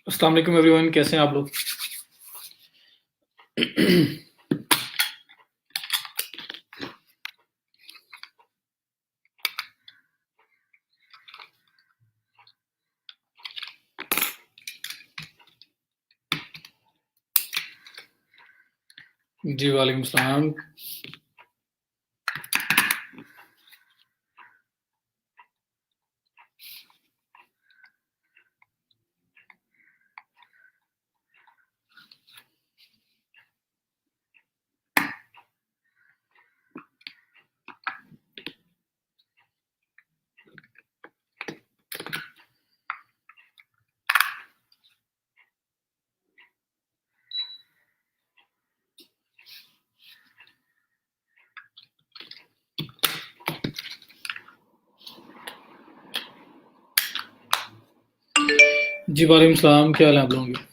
अस्सलाम वालेकुम एवरीवन, कैसे हैं आप लोग? जी वालेकुम सलाम। जी वालेकुम सलाम, क्या हाल है आप लोगों के?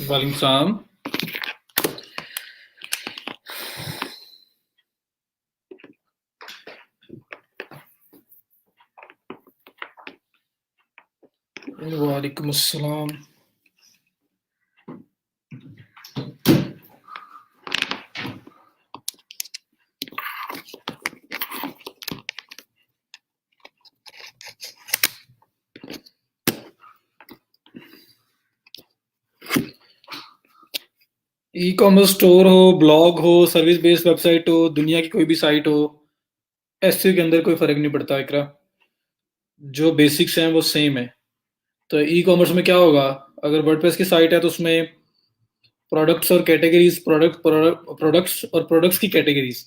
वालेकुम सलाम। वालेकुम अस्सलाम। ई कॉमर्स स्टोर हो, ब्लॉग हो, सर्विस बेस्ड वेबसाइट हो, दुनिया की कोई भी साइट हो, एसईओ के अंदर कोई फर्क नहीं पड़ता इकरा। जो बेसिक्स हैं वो सेम है। तो ई कॉमर्स में क्या होगा? अगर वर्डप्रेस की साइट है तो उसमें प्रोडक्ट्स और कैटेगरीज, प्रोडक्ट्स और प्रोडक्ट्स की कैटेगरीज,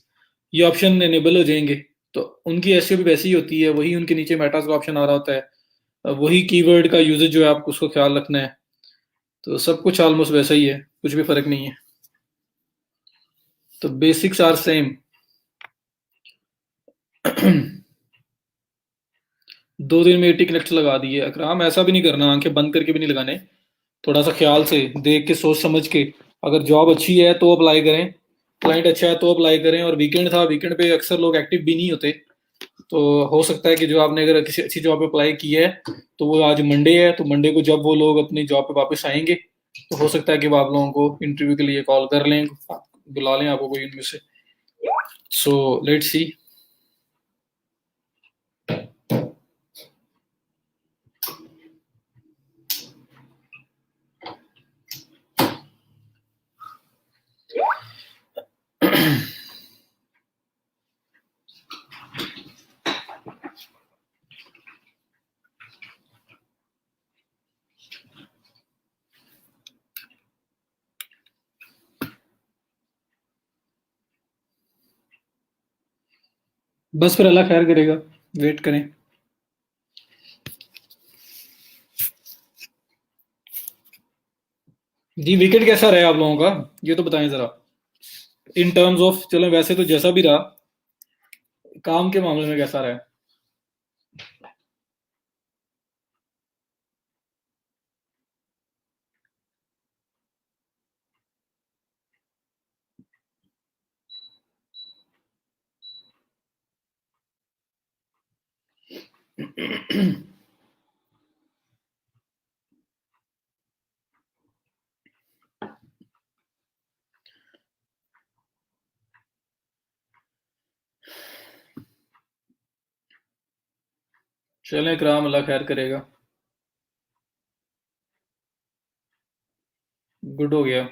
ये ऑप्शन एनेबल हो जाएंगे। तो उनकी एसईओ भी वैसी ही होती है, वही उनके नीचे मेटास का ऑप्शन आ रहा होता है, वही कीवर्ड का यूजेज जो है आपको उसको ख्याल रखना है। तो सब कुछ ऑलमोस्ट वैसा ही है, कुछ भी फर्क नहीं है। तो बेसिक्स आर सेम। 2 दिन में 80 कनेक्ट लगा दिए अकराम, ऐसा भी नहीं करना, आंखें बंद करके भी नहीं लगाने। थोड़ा सा ख्याल से देख के सोच समझ के। अगर जॉब अच्छी है तो अप्लाई करें, क्लाइंट अच्छा है तो अप्लाई करें। और वीकेंड था, वीकेंड पे अक्सर लोग एक्टिव भी नहीं होते। तो हो सकता है कि जो आपने अगर किसी अच्छी जॉब पे अप्लाई की है, तो वो आज मंडे है, तो मंडे को जब वो लोग अपनी जॉब पे वापस आएंगे, तो हो सकता है कि वो आप लोगों को इंटरव्यू के लिए कॉल कर लें, बुला लें आपको कोई उनमें से। So let's see. बस फिर अल्लाह खैर करेगा, वेट करें। जी वीकेंड कैसा रहा आप लोगों का, ये तो बताएं जरा। इन टर्म्स ऑफ, चलो वैसे तो जैसा भी रहा, काम के मामले में कैसा रहा? चलें कराम, अल्लाह खैर करेगा। गुड हो गया।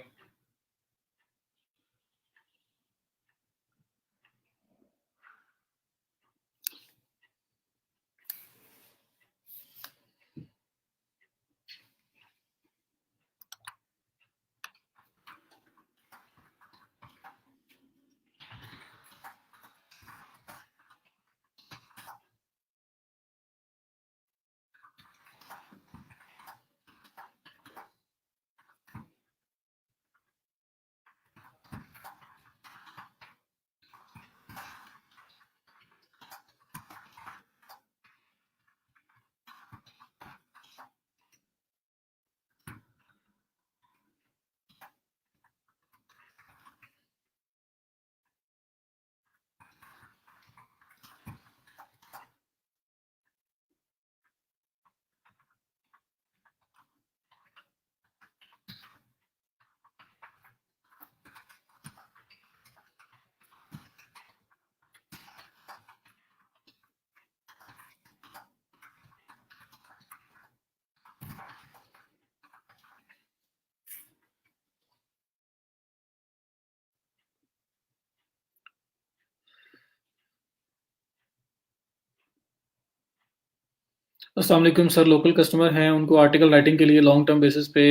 अस्सलाम वालेकुम सर, लोकल कस्टमर हैं, उनको आर्टिकल राइटिंग के लिए लॉन्ग टर्म बेसिस पे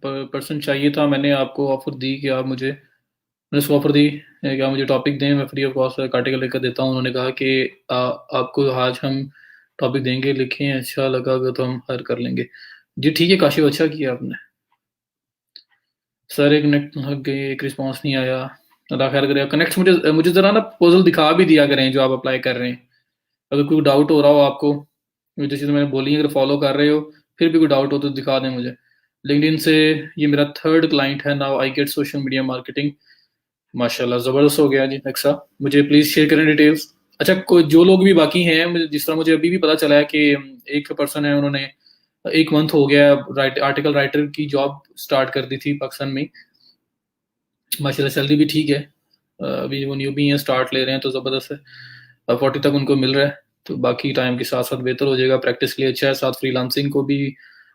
पर्सन चाहिए था। मैंने आपको ऑफ़र दी कि आप मुझे मैंने उसको ऑफ़र दी कि आप मुझे टॉपिक दें, मैं फ्री ऑफ कॉस्ट एक आर्टिकल लिख कर देता हूँ। उन्होंने कहा कि आपको आज हम टॉपिक देंगे, लिखें, अच्छा लगा अगर तो हम हायर कर लेंगे। जी ठीक है काशिफ़, अच्छा किया आपने। सर एक नेट लग गई, एक रिस्पॉन्स नहीं आया। अल्लाह खैर करे। कनेक्ट मुझे मुझे ज़रा ना प्रपोज़ल दिखा भी दिया करें जो आप अप्लाई कर रहे हैं। अगर कोई डाउट हो रहा हो आपको, जो चीज़ मैंने बोली है अगर फॉलो कर रहे हो, फिर भी कोई डाउट हो तो दिखा दें मुझे। लिंक्डइन से ये मेरा थर्ड क्लाइंट है now, I get social media marketing. माशाल्लाह ज़बरदस्त हो गया जी। एक्सा मुझे प्लीज़ शेयर करें डिटेल्स। अच्छा, कोई जो लोग भी बाकी हैं, जिस तरह मुझे अभी भी पता चला है कि एक पर्सन है, उन्होंने 1 मंथ हो गया आर्टिकल राइटर की जॉब स्टार्ट कर दी थी पाकिस्तान में। माशाल्लाह सैलरी भी ठीक है। अभी वो न्यू भी हैं, स्टार्ट ले रहे हैं तो ज़बरदस्त है। 40 तक उनको मिल रहा है, तो बाकी टाइम के साथ साथ बेहतर हो जाएगा। प्रैक्टिस के लिए अच्छा है। साथ फ्रीलांसिंग को भी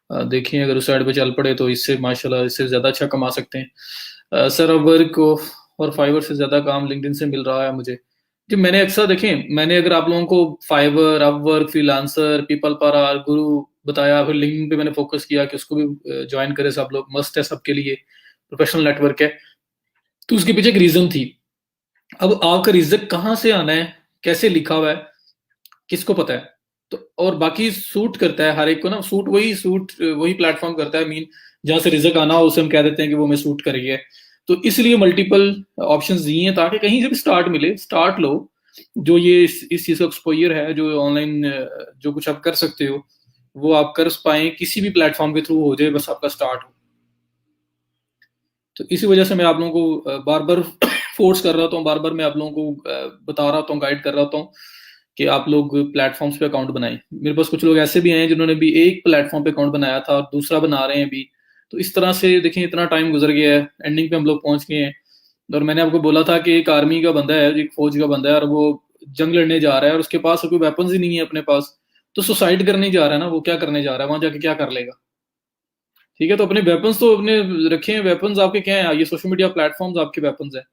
देखें, अगर उस साइड पे चल पड़े तो इससे माशाल्लाह इससे ज़्यादा अच्छा कमा सकते हैं। सर अपवर्क और फाइवर से ज़्यादा काम लिंक्डइन से मिल रहा है मुझे। जी मैंने अक्सर देखें, मैंने अगर आप लोगों को फाइवर, अपवर्क, फ्रीलांसर, पीपल पारा, गुरु बताया, फिर लिंक्डइन पे मैंने फोकस किया कि उसको भी ज्वाइन करें सब लोग, मस्ट है सबके लिए, प्रोफेशनल नेटवर्क है। तो उसके पीछे एक रीजन थी। अब आपका रिजल्ट कहाँ से आना है, कैसे लिखा हुआ है, किसको पता है। तो और बाकी सूट करता है हर एक को ना, सूट वही प्लेटफॉर्म करता है। मीन जहां से रिजल्ट आना हो उसे हम कह देते हैं कि वो हमें सूट करेगी है। तो इसलिए मल्टीपल ऑप्शंस दिए हैं ताकि कहीं से भी स्टार्ट मिले, स्टार्ट लो। जो ये इस चीज का एक्सपोजर है, जो ऑनलाइन जो कुछ आप कर सकते हो वो आप कर पाए, किसी भी प्लेटफॉर्म के थ्रू हो जाए, बस आपका स्टार्ट हो। तो इसी वजह से मैं आप लोगों को बार बार फोर्स कर रहा हूँ, बार बार मैं आप लोगों को बता रहा हूँ, गाइड कर रहा हूँ कि आप लोग प्लेटफॉर्म्स पे अकाउंट बनाएं। मेरे पास कुछ लोग ऐसे भी हैं जिन्होंने भी एक प्लेटफॉर्म पे अकाउंट बनाया था और दूसरा बना रहे हैं अभी। तो इस तरह से देखें, इतना टाइम गुजर गया है, एंडिंग पे हम लोग पहुंच गए हैं। और मैंने आपको बोला था कि एक आर्मी का बंदा है, एक फौज का बंदा है, और वो जंग लड़ने जा रहा है और उसके पास कोई वेपन्स ही नहीं है अपने पास। तो सुसाइड करने जा रहा है ना, वो क्या करने जा रहा है, वहां जाके क्या कर लेगा। ठीक है, तो अपने वेपन्स तो अपने रखे हैं। वेपन्स आपके क्या है, ये सोशल मीडिया प्लेटफॉर्म्स आपके वेपन्स है।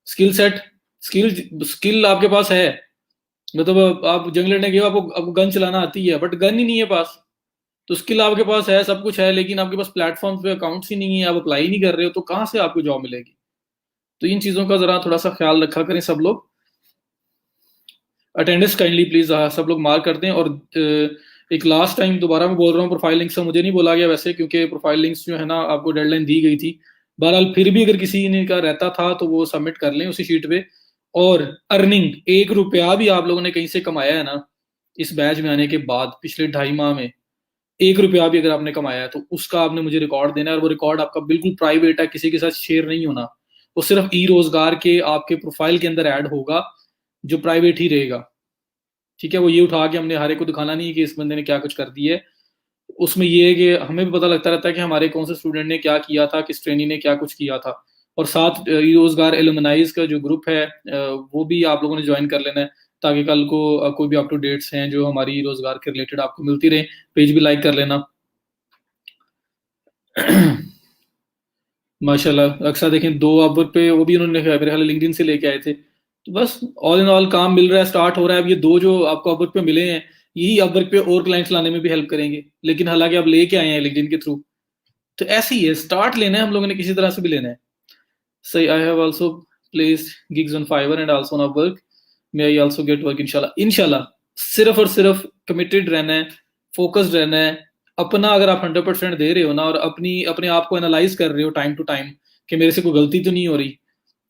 स्किल सेट, स्किल स्किल आपके पास है। मतलब आप जंग लड़ने गए हो, आपको गन चलाना आती है, बट गन ही नहीं है पास। तो स्किल आपके पास है, सब कुछ है, लेकिन आपके पास प्लेटफॉर्म पे अकाउंट्स ही नहीं है, आप अप्लाई नहीं कर रहे हो, तो कहाँ से आपको जॉब मिलेगी। तो इन चीजों का जरा थोड़ा सा ख्याल रखा करें सब लोग। अटेंडेंस काइंडली प्लीज सब लोग मार्क कर दें। और एक लास्ट टाइम दोबारा मैं बोल रहा हूँ, प्रोफाइल लिंक्स का मुझे नहीं बोला गया वैसे, क्योंकि प्रोफाइल लिंक्स जो है ना आपको डेडलाइन दी गई थी। बहरहाल फिर भी अगर किसी ने का रहता था तो वो सबमिट कर लें उसी शीट पे। और अर्निंग 1 रुपया भी आप लोगों ने कहीं से कमाया है ना इस बैच में आने के बाद, पिछले 2.5 माह में 1 रुपया भी अगर आपने कमाया है तो उसका आपने मुझे रिकॉर्ड देना है। और वो रिकॉर्ड आपका बिल्कुल प्राइवेट है, किसी के साथ शेयर नहीं होना। वो सिर्फ ई रोजगार के आपके प्रोफाइल के अंदर ऐड होगा, जो प्राइवेट ही रहेगा। ठीक है, वो ये उठा के हमने हर एक को दिखाना नहीं है कि इस बंदे ने क्या कुछ कर दिया है। उसमें ये है कि हमें भी पता लगता रहता है कि हमारे कौन से स्टूडेंट ने क्या किया था, किस ट्रेनी ने क्या कुछ किया था। और साथ रोजगार एलुमनाइज का जो ग्रुप है वो भी आप लोगों ने ज्वाइन कर लेना है, ताकि कल को कोई भी अप टू डेट्स हैं जो हमारी रोजगार के रिलेटेड आपको मिलती रहे। पेज भी लाइक कर लेना। माशाल्लाह अक्सर देखें 2 अवर पे वो भी उन्होंने मेरे ख्याल लिंक्डइन से लेके आए थे। तो बस ऑल इन ऑल काम मिल रहा है, स्टार्ट हो रहा है। अब ये 2 जो आपको अपवर्क पे मिले हैं, यही अपवर्क पे और क्लाइंट्स लाने में भी हेल्प करेंगे, लेकिन हालांकि आप लेके आए हैं लिंक्डइन के थ्रू। तो ऐसे ही है, स्टार्ट लेना है हम लोगों ने, किसी तरह से भी लेना है। सही, I have also placed gigs on Fiverr and also on Upwork. May I also get work इंशाल्लाह। इंशाल्लाह सिर्फ और सिर्फ कमिटेड रहना है, फोकस्ड रहना है। अपना अगर आप 100% दे रहे हो ना, और अपने आप को एनालाइज कर रहे हो टाइम टू टाइम कि मेरे से कोई गलती तो नहीं हो रही,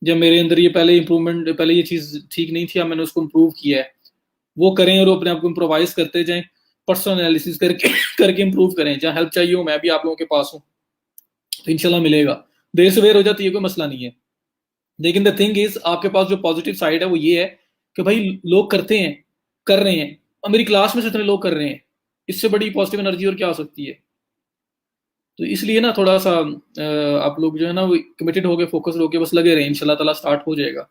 जब मेरे अंदर ये पहले इंप्रूवमेंट, पहले ये चीज ठीक नहीं थी, अब मैंने उसको इम्प्रूव किया है, वो करें और अपने आप को इम्प्रोवाइज करते जाएं। पर्सनल एनालिसिस करके करके इम्प्रूव करें। जहाँ हेल्प चाहिए हो मैं भी आप लोगों के पास हूँ, तो इंशाल्लाह मिलेगा। देर सवेर हो जाती है कोई मसला नहीं है, लेकिन द थिंग इज आपके पास जो पॉजिटिव साइड है वो ये है कि भाई लोग करते हैं, कर रहे हैं, और मेरी क्लास में से इतने लोग कर रहे हैं, इससे बड़ी पॉजिटिव एनर्जी और क्या हो सकती है। तो इसलिए ना थोड़ा सा आप लोग जो है ना वो कमिटेड होके, फोकस्ड होके बस लगे रहे, इंशाल्लाह ताला स्टार्ट हो जाएगा।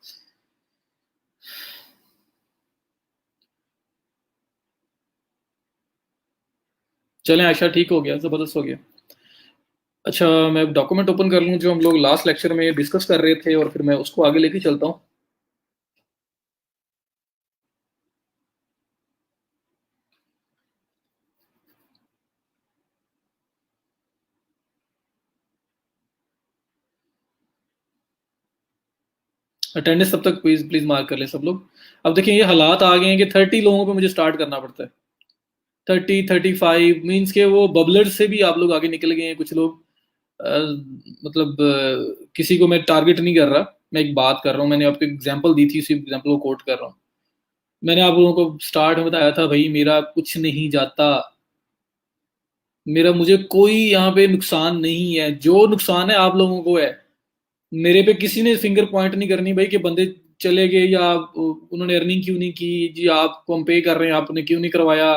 चलें आयशा, ठीक हो गया, जबरदस्त हो गया। अच्छा, मैं डॉक्यूमेंट ओपन कर लूँ जो हम लोग लास्ट लेक्चर में डिस्कस कर रहे थे, और फिर मैं उसको आगे लेके चलता हूँ। अटेंडेंस तब तक प्लीज प्लीज मार्क कर ले सब लोग। अब देखिए ये हालात आ गए हैं कि 30 लोगों पे मुझे स्टार्ट करना पड़ता है। 30-35 मीन्स के वो बबलर से भी आप लोग आगे निकल गए हैं कुछ लोग। मतलब किसी को मैं टारगेट नहीं कर रहा, मैं एक बात कर रहा हूँ, मैंने आपको एग्जांपल दी थी, उसी एग्जांपल को कोट कर रहा हूँ। मैंने आप लोगों को स्टार्ट में बताया था भाई मेरा कुछ नहीं जाता, मेरा मुझे कोई यहाँ पे नुकसान नहीं है, जो नुकसान है आप लोगों को है। मेरे पे किसी ने फिंगर पॉइंट नहीं करनी भाई कि बंदे चले गए या उन्होंने अर्निंग क्यों नहीं की जी, आपको हम पे कर रहे हैं आपने क्यों नहीं करवाया।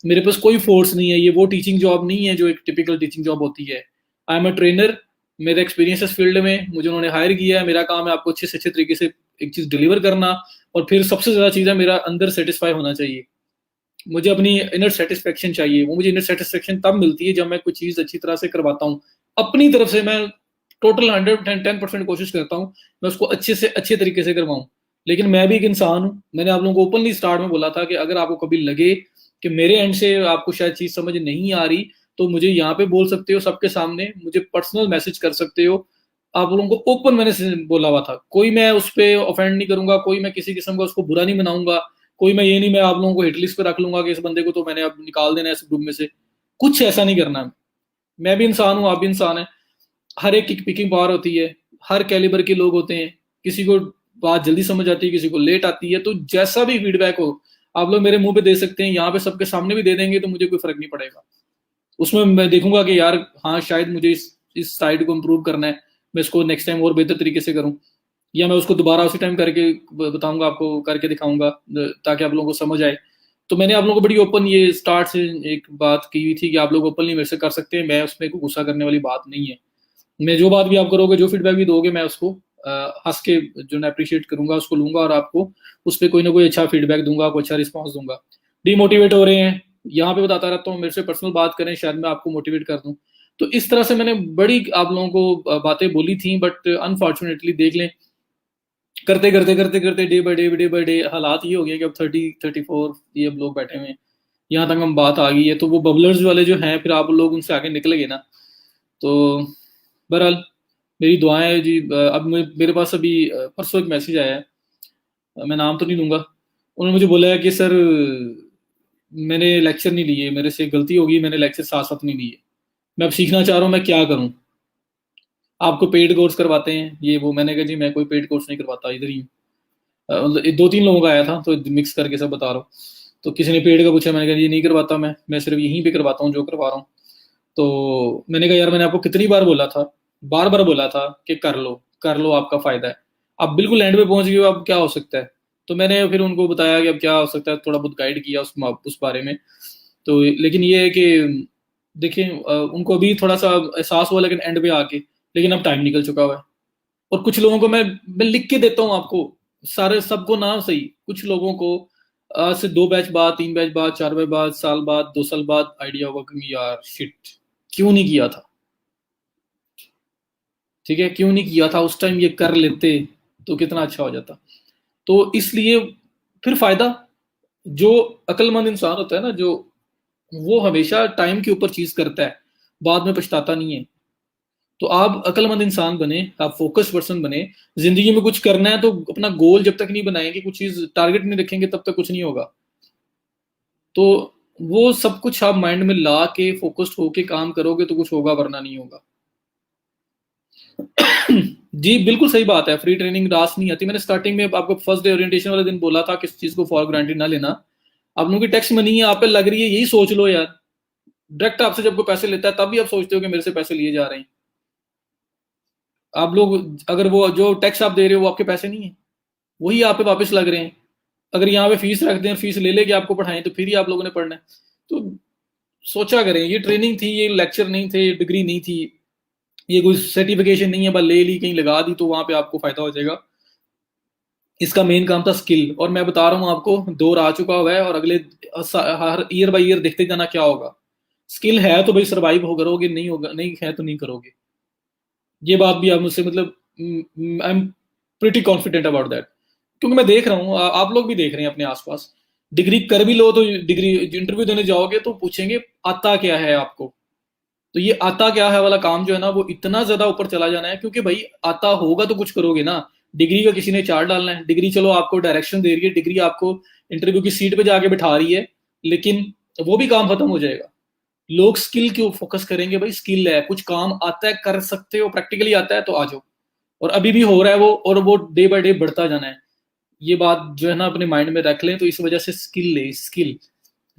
मेरे पास कोई फोर्स नहीं है, ये वो टीचिंग जॉब नहीं है जो एक टिपिकल टीचिंग जॉब होती है। आई एम अ ट्रेनर, मेरा एक्सपीरियंस इस फील्ड में, मुझे उन्होंने हायर किया है, मेरा काम है आपको अच्छे से अच्छे तरीके से एक चीज डिलीवर करना। और फिर सबसे ज्यादा चीज है मेरा अंदर सेटिस्फाई होना चाहिए, मुझे अपनी इनर सेटिस्फेक्शन चाहिए। वो मुझे इनर सेटिस्फेक्शन तब मिलती है जब मैं कोई चीज अच्छी तरह से करवाता हूँ अपनी तरफ से। मैं टोटल 110% कोशिश करता हूँ मैं उसको अच्छे से अच्छे तरीके से करवाऊँ। लेकिन मैं भी एक इंसान हूँ, मैंने आप लोगों को ओपनली स्टार्ट में बोला था कि अगर आपको कभी लगे कि मेरे एंड से आपको शायद चीज समझ नहीं आ रही, तो मुझे यहाँ पे बोल सकते हो सबके सामने, मुझे पर्सनल मैसेज कर सकते हो। आप लोगों को ओपन मैंने बोला हुआ था, कोई मैं उस पर ऑफेंड नहीं करूंगा, कोई मैं किसी किस्म का उसको बुरा नहीं बनाऊंगा, कोई मैं ये नहीं मैं आप लोगों को हिट लिस्ट पे रख लूंगा कि इस बंदे को तो मैंने अब निकाल देना है इस ग्रुप में से, कुछ ऐसा नहीं करना है। मैं भी इंसान हूँ, आप भी इंसान है, हर एक की पिकिंग पावर होती है, हर कैलिबर के लोग होते हैं, किसी को बात जल्दी समझ आती है, किसी को लेट आती है। तो जैसा भी फीडबैक हो आप लोग मेरे मुंह पे दे सकते हैं, यहाँ पे सबके सामने भी दे देंगे तो मुझे कोई फर्क नहीं पड़ेगा। उसमें मैं देखूंगा कि यार हाँ शायद मुझे इस साइड को इम्प्रूव करना है, मैं इसको नेक्स्ट टाइम और बेहतर तरीके से करूँ, या मैं उसको दोबारा उसी टाइम करके बताऊंगा आपको, करके दिखाऊंगा ताकि आप लोगों को समझ आए। तो मैंने आप लोगों को बड़ी ओपन ये स्टार्ट से एक बात की हुई थी कि आप लोग ओपनली मेरे से कर सकते हैं, मैं उसमें कोई गुस्सा करने वाली बात नहीं है। मैं जो बात भी आप करोगे, जो फीडबैक भी दोगे, मैं उसको हंस के जो है अप्रिशिएट करूंगा, उसको लूंगा और आपको उस पर कोई ना कोई अच्छा फीडबैक दूंगा, कोई अच्छा रिस्पॉन्स दूंगा। डिमोटिवेट हो रहे हैं यहाँ पे बताता रहता हूँ, मेरे से पर्सनल बात करें, शायद मैं आपको मोटिवेट कर दूं। तो इस तरह से मैंने बड़ी आप लोगों को बातें बोली थी, बट अनफॉर्चुनेटली देख लें करते करते करते करते डे बाय डे हालात ये हो गया कि अब 30-34 ये अब लोग बैठे हुए हैं, यहाँ तक हम बात आ गई है। तो वो बबलर्स वाले जो हैं फिर आप लोग उनसे आगे निकल गए ना। तो बहरहाल मेरी दुआएं जी। अब मेरे पास अभी परसों एक मैसेज आया है, मैं नाम तो नहीं लूंगा। उन्होंने मुझे बोला है कि सर मैंने लेक्चर नहीं लिए, मेरे से गलती होगी, मैंने लेक्चर साथ साथ नहीं लिए, मैं अब सीखना चाह रहा हूँ, मैं क्या करूँ, आपको पेड कोर्स करवाते हैं ये वो। मैंने कहा जी मैं कोई पेड कोर्स नहीं करवाता, इधर ही मतलब 2-3 लोगों का आया था तो मिक्स करके सब बता रहा हूँ। तो किसी ने पेड का पूछा, मैंने कहा ये नहीं करवाता, मैं सिर्फ यहीं पे करवाता हूँ जो करवा रहा हूँ। तो मैंने कहा यार मैंने आपको कितनी बार बोला था, बार बार बोला था कि कर लो आपका फायदा है। आप बिल्कुल एंड पे पहुंच गए हो, अब क्या हो सकता है। तो मैंने फिर उनको बताया कि अब क्या हो सकता है, थोड़ा बहुत गाइड किया उस बारे में। तो लेकिन ये है कि देखिए उनको अभी थोड़ा सा एहसास हुआ लेकिन एंड पे आके, लेकिन अब टाइम निकल चुका हुआ है। और कुछ लोगों को मैं लिख के देता हूँ आपको, सारे सबको ना सही, कुछ लोगों को आज से 2 बैच बाद, 3 बैच बाद, 4 बैच बाद, साल बाद, 2 साल बाद आइडिया होगा कि यार शिट क्यों नहीं किया था। ठीक है, क्यों नहीं किया था उस टाइम, ये कर लेते तो कितना अच्छा हो जाता। तो इसलिए फिर फायदा, जो अक्लमंद इंसान होता है ना, जो वो हमेशा टाइम के ऊपर चीज करता है, बाद में पछताता नहीं है। तो आप अक्लमंद इंसान बने, आप फोकस पर्सन बने। जिंदगी में कुछ करना है तो अपना गोल जब तक नहीं बनाएंगे, कुछ चीज टारगेट नहीं रखेंगे, तब तक कुछ नहीं होगा। तो वो सब कुछ आप माइंड में ला के फोकस्ड होके काम करोगे तो कुछ होगा, वरना नहीं होगा। जी बिल्कुल सही बात है, फ्री ट्रेनिंग रास नहीं आती। मैंने स्टार्टिंग में आपको फर्स्ट डे ओरिएंटेशन वाले दिन बोला था किस चीज को फॉर ग्रांटेड ना लेना। आप लोगों की टैक्स मनी है, आप पे लग रही है, यही सोच लो यार। डायरेक्ट आपसे जब कोई पैसे लेता है तब भी आप सोचते हो कि मेरे से पैसे लिए जा रहे हैं। आप लोग अगर वो जो टैक्स आप दे रहे हो वो आपके पैसे नहीं है, वही आप पे वापस लग रहे हैं। अगर यहाँ पे फीस रख दें, फीस ले लेके आपको पढ़ाएं तो फिर ही आप लोगों ने पढ़ना है। तो सोचा करें, ये ट्रेनिंग थी, ये लेक्चर नहीं थे, डिग्री नहीं थी, ये कोई सर्टिफिकेशन नहीं है, बस ले ली कहीं लगा दी तो वहां पे आपको फायदा हो जाएगा। इसका मेन काम था स्किल, और मैं बता रहा हूँ आपको दौर आ चुका हुआ है, और अगले हर ईयर बाय ईयर देखते जाना क्या होगा। स्किल है तो भाई सर्वाइव हो करोगे, नहीं होगा, नहीं है तो नहीं करोगे। ये बात भी आप मुझसे मतलब I am pretty confident about that. क्योंकि मैं देख रहा हूँ, आप लोग भी देख रहे हैं अपने आसपास, डिग्री कर भी लो तो डिग्री इंटरव्यू देने जाओगे तो पूछेंगे आता क्या है आपको। तो ये आता क्या है वाला काम जो है ना, वो इतना ज्यादा ऊपर चला जाना है, क्योंकि भाई आता होगा तो कुछ करोगे ना। डिग्री का किसी ने चार डालना है, डिग्री चलो आपको डायरेक्शन दे रही है, डिग्री आपको इंटरव्यू की सीट पे जाके बिठा रही है, लेकिन वो भी काम खत्म हो जाएगा। लोग स्किल क्यों फोकस करेंगे, भाई स्किल है, कुछ काम आता है, कर सकते हो, प्रैक्टिकली आता है तो आ जाओ। और अभी भी हो रहा है वो, और वो डे बाय डे बढ़ता जाना है। ये बात जो है ना अपने माइंड में रख लें। तो इस वजह से स्किल ले, स्किल,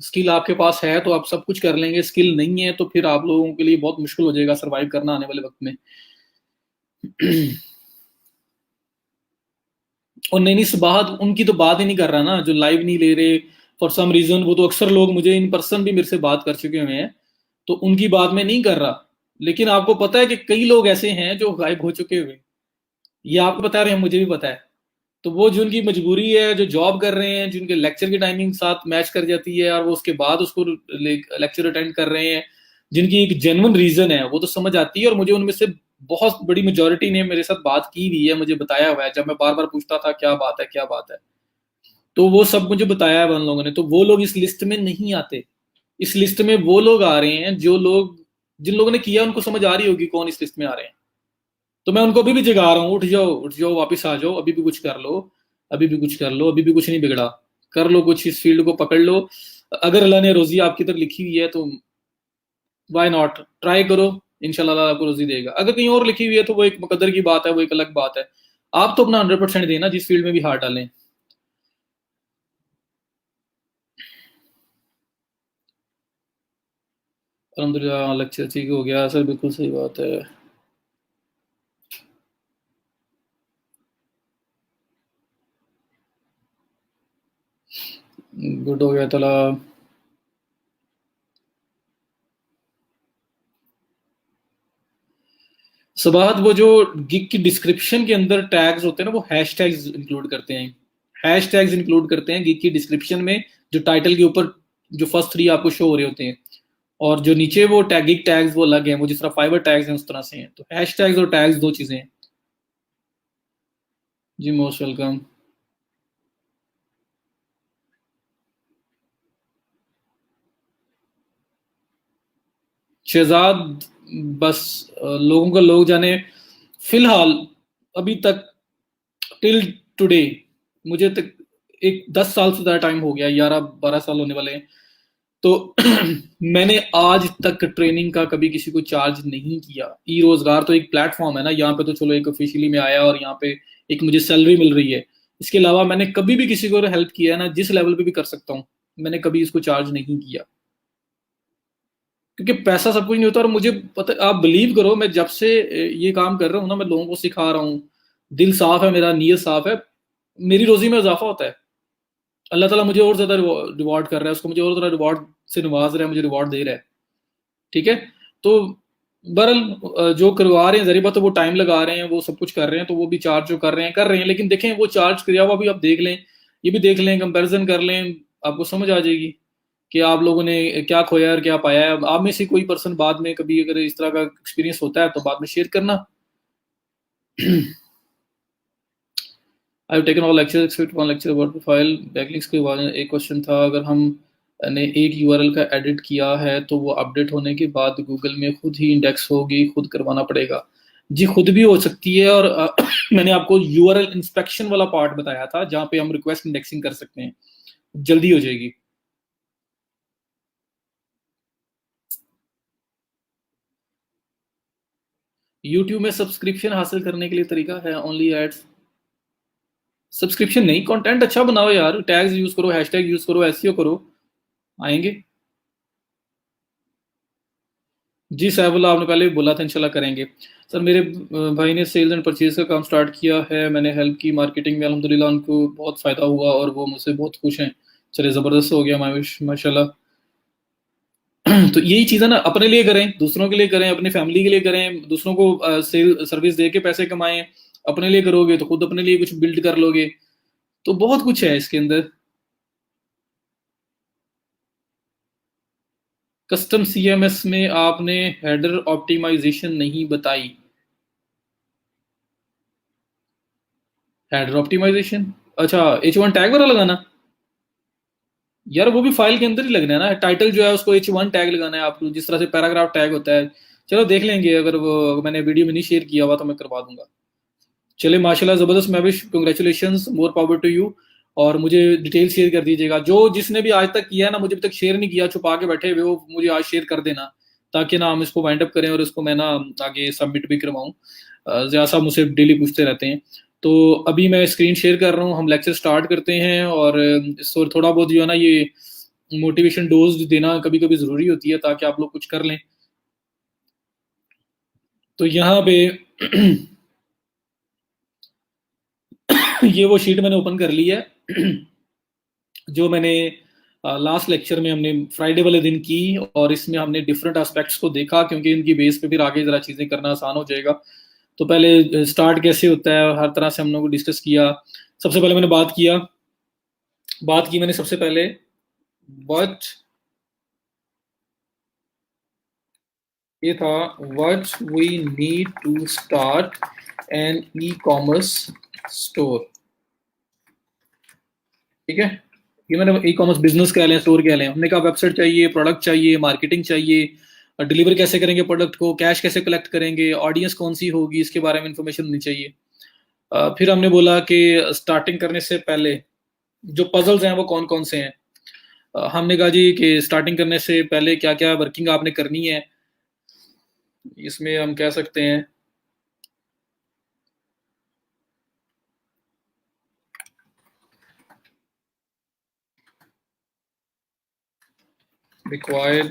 स्किल आपके पास है तो आप सब कुछ कर लेंगे, स्किल नहीं है तो फिर आप लोगों के लिए बहुत मुश्किल हो जाएगा सर्वाइव करना आने वाले वक्त में। और नहीं नहीं, सबाहत उनकी तो बात ही नहीं कर रहा ना, जो लाइव नहीं ले रहे फॉर सम रीजन। वो तो अक्सर लोग मुझे इन पर्सन भी मेरे से बात कर चुके हुए हैं, तो उनकी बात में नहीं कर रहा। लेकिन आपको पता है कि कई लोग ऐसे हैं जो गायब हो चुके हुए, ये आपको बता रहे हैं, मुझे भी पता है। तो वो जो उनकी मजबूरी है, जो जॉब कर रहे हैं, जिनके लेक्चर की टाइमिंग साथ मैच कर जाती है और वो उसके बाद उसको लेक्चर अटेंड कर रहे हैं, जिनकी एक जेन्युइन रीजन है, वो तो समझ आती है। और मुझे उनमें से बहुत बड़ी मेजोरिटी ने मेरे साथ बात की हुई है, मुझे बताया हुआ है, जब मैं बार बार पूछता था क्या बात है क्या बात है, तो वो सब मुझे बताया है उन लोगों ने। तो वो लोग इस लिस्ट में नहीं आते। इस लिस्ट में वो लोग आ रहे हैं जो लोग, जिन लोगों ने किया उनको समझ आ रही होगी कौन इस लिस्ट में आ रहे हैं। तो मैं उनको अभी भी जगा रहा हूँ, उठ जाओ उठ जाओ, वापस आ जाओ, अभी भी कुछ कर लो, अभी भी कुछ कर लो, अभी भी कुछ नहीं बिगड़ा, कर लो कुछ, इस फील्ड को पकड़ लो। अगर अल्लाह ने रोजी आपकी तरफ लिखी हुई है तो वाई नॉट, ट्राई करो, इंशाल्लाह अल्लाह आपको रोजी देगा। अगर कहीं और लिखी हुई है तो वो एक मुकद्दर की बात है, वो एक अलग बात है। आप तो अपना 100% देना, जिस फील्ड में भी हाथ डालें। अलहमदिल्ला लेक्चर ठीक हो गया सर, बिल्कुल सही बात है। गुड हो गया तला। सबाहत वो जो गिग की डिस्क्रिप्शन के अंदर टैग्स होते हैं ना, वो हैश टैग्स इंक्लूड करते हैं। हैश टैग्स इंक्लूड करते हैं गिग की डिस्क्रिप्शन में, जो टाइटल के ऊपर जो फर्स्ट थ्री आपको शो हो रहे होते हैं, और जो नीचे वो गिग टैग्स वो अलग हैं, वो जिस तरह फाइवर टैग्स हैं उस तरह से हैं। तो हैश टैग्स और टैग्स दो चीजें हैं। जी मोस्ट वेलकम। शहजाद, बस लोगों का लोग जाने। फिलहाल अभी तक, टिल टुडे, मुझे तक एक 10 साल से ज्यादा टाइम हो गया, 11-12 साल होने वाले हैं। तो मैंने आज तक ट्रेनिंग का कभी किसी को चार्ज नहीं किया। ई रोजगार तो एक प्लेटफॉर्म है ना, यहाँ पे तो चलो एक ऑफिशियली में आया और यहाँ पे एक मुझे सैलरी मिल रही है। इसके अलावा मैंने कभी भी किसी को हेल्प किया है ना, जिस लेवल पे भी कर सकता हूँ, मैंने कभी इसको चार्ज नहीं किया। क्योंकि पैसा सब कुछ नहीं होता। और मुझे पता, आप बिलीव करो, मैं जब से ये काम कर रहा हूँ ना, मैं लोगों को सिखा रहा हूँ, दिल साफ है मेरा, नीयत साफ है, मेरी रोजी में इजाफा होता है। अल्लाह ताला मुझे और ज्यादा रिवॉर्ड कर रहा है, उसको मुझे और ज्यादा रिवॉर्ड से नवाज रहा है, मुझे रिवॉर्ड दे रहा है। ठीक है। तो बहरल जो करवा रहे हैं, जरिए बात है, वो टाइम लगा रहे हैं, वो सब कुछ कर रहे हैं, तो वो भी चार्ज जो कर रहे हैं। लेकिन देखें, वो चार्ज किया हुआ भी आप देख लें, ये भी देख लें, कंपैरिजन कर लें, आपको समझ आ जाएगी कि आप लोगों ने क्या खोया और क्या पाया है। आप में से कोई पर्सन बाद में कभी अगर इस तरह का एक्सपीरियंस होता है तो बाद में शेयर करना। I have taken all lectures except one lecture about profile backlinks के बाद एक क्वेश्चन था, अगर हम ने एक यूआरएल का एडिट किया है तो वो अपडेट होने के बाद गूगल में खुद ही इंडेक्स होगी, खुद करवाना पड़ेगा? जी खुद भी हो सकती है। और मैंने आपको यूआरएल इंस्पेक्शन वाला पार्ट बताया था, जहां पे हम रिक्वेस्ट इंडेक्सिंग कर सकते हैं, जल्दी हो जाएगी। यूट्यूब में सब्सक्रिप्शन हासिल करने के लिए तरीका है, ओनली एड्स। सब्सक्रिप्शन नहीं, कंटेंट अच्छा बनाओ यार, टैग्स यूज करो, हैशटैग यूज करो, एसईओ करो, आएंगे। जी सैफुल्लाह, आपने पहले भी बोला था इंशाल्लाह करेंगे। सर मेरे भाई ने सेल्स एंड परचेज का काम स्टार्ट किया है, मैंने हेल्प की मार्केटिंग में, अल्हम्दुलिल्लाह उनको बहुत फ़ायदा हुआ और वो मुझसे बहुत खुश हैं। चलिए ज़बरदस्त हो गया, माशाल्लाह। तो यही चीज़ है ना, अपने लिए करें, दूसरों के लिए करें, अपनी फैमिली के लिए करें, दूसरों को सेल सर्विस दे के पैसे कमाएं। अपने लिए करोगे तो खुद अपने लिए कुछ बिल्ड कर लोगे। तो बहुत कुछ है इसके अंदर। कस्टम सीएमएस में आपने हेडर ऑप्टिमाइजेशन नहीं बताई। हेडर ऑप्टिमाइजेशन, अच्छा, H1 टैग वाला लगाना। यार वो भी फाइल के अंदर ही लगना है ना, टाइटल जो है उसको H1 टैग लगाना है आपको, जिस तरह से पैराग्राफ टैग होता है। चलो देख लेंगे, अगर वो मैंने वीडियो में नहीं शेयर किया हुआ तो मैं करवा दूंगा। चले माशाल्लाह ज़बरदस्त, मैं wish congratulations, more power to you. और मुझे डिटेल शेयर कर दीजिएगा, जो जिसने भी आज तक किया है ना, मुझे अभी तक शेयर नहीं किया, छुपा के बैठे हुए, वो मुझे आज शेयर कर देना, ताकि ना हम इसको वाइंड अप करें और इसको मैं ना आगे सबमिट भी करवाऊँ। ज़िया साहब मुझसे डेली पूछते रहते हैं। तो अभी मैं स्क्रीन शेयर कर रहा हूँ, हम लेक्चर स्टार्ट करते हैं। और इसको थोड़ा बहुत जो है ना, ये मोटिवेशन डोज देना कभी कभी ज़रूरी होती है, ताकि आप लोग कुछ कर लें। तो यहाँ पे ये वो शीट मैंने ओपन कर ली है जो मैंने लास्ट लेक्चर में हमने फ्राइडे वाले दिन की, और इसमें हमने डिफरेंट एस्पेक्ट्स को देखा, क्योंकि इनकी बेस पे फिर आगे जरा चीजें करना आसान हो जाएगा। तो पहले स्टार्ट कैसे होता है, हर तरह से हम लोगों को डिस्कस किया। सबसे पहले मैंने बात की मैंने सबसे पहले व्हाट, ये था what we need to start an e commerce store. ठीक है, ये मैंने ई कॉमर्स बिजनेस कह लें, स्टोर कह लें। हमने कहा वेबसाइट चाहिए, प्रोडक्ट चाहिए, मार्केटिंग चाहिए, डिलीवर कैसे करेंगे प्रोडक्ट को, कैश कैसे कलेक्ट करेंगे, ऑडियंस कौन सी होगी, इसके बारे में इंफॉर्मेशन होनी चाहिए। फिर हमने बोला कि स्टार्टिंग करने से पहले जो पजल्स हैं वो कौन कौन से हैं। हमने कहा जी कि स्टार्टिंग करने से पहले क्या क्या वर्किंग आपने करनी है। इसमें हम कह सकते हैं required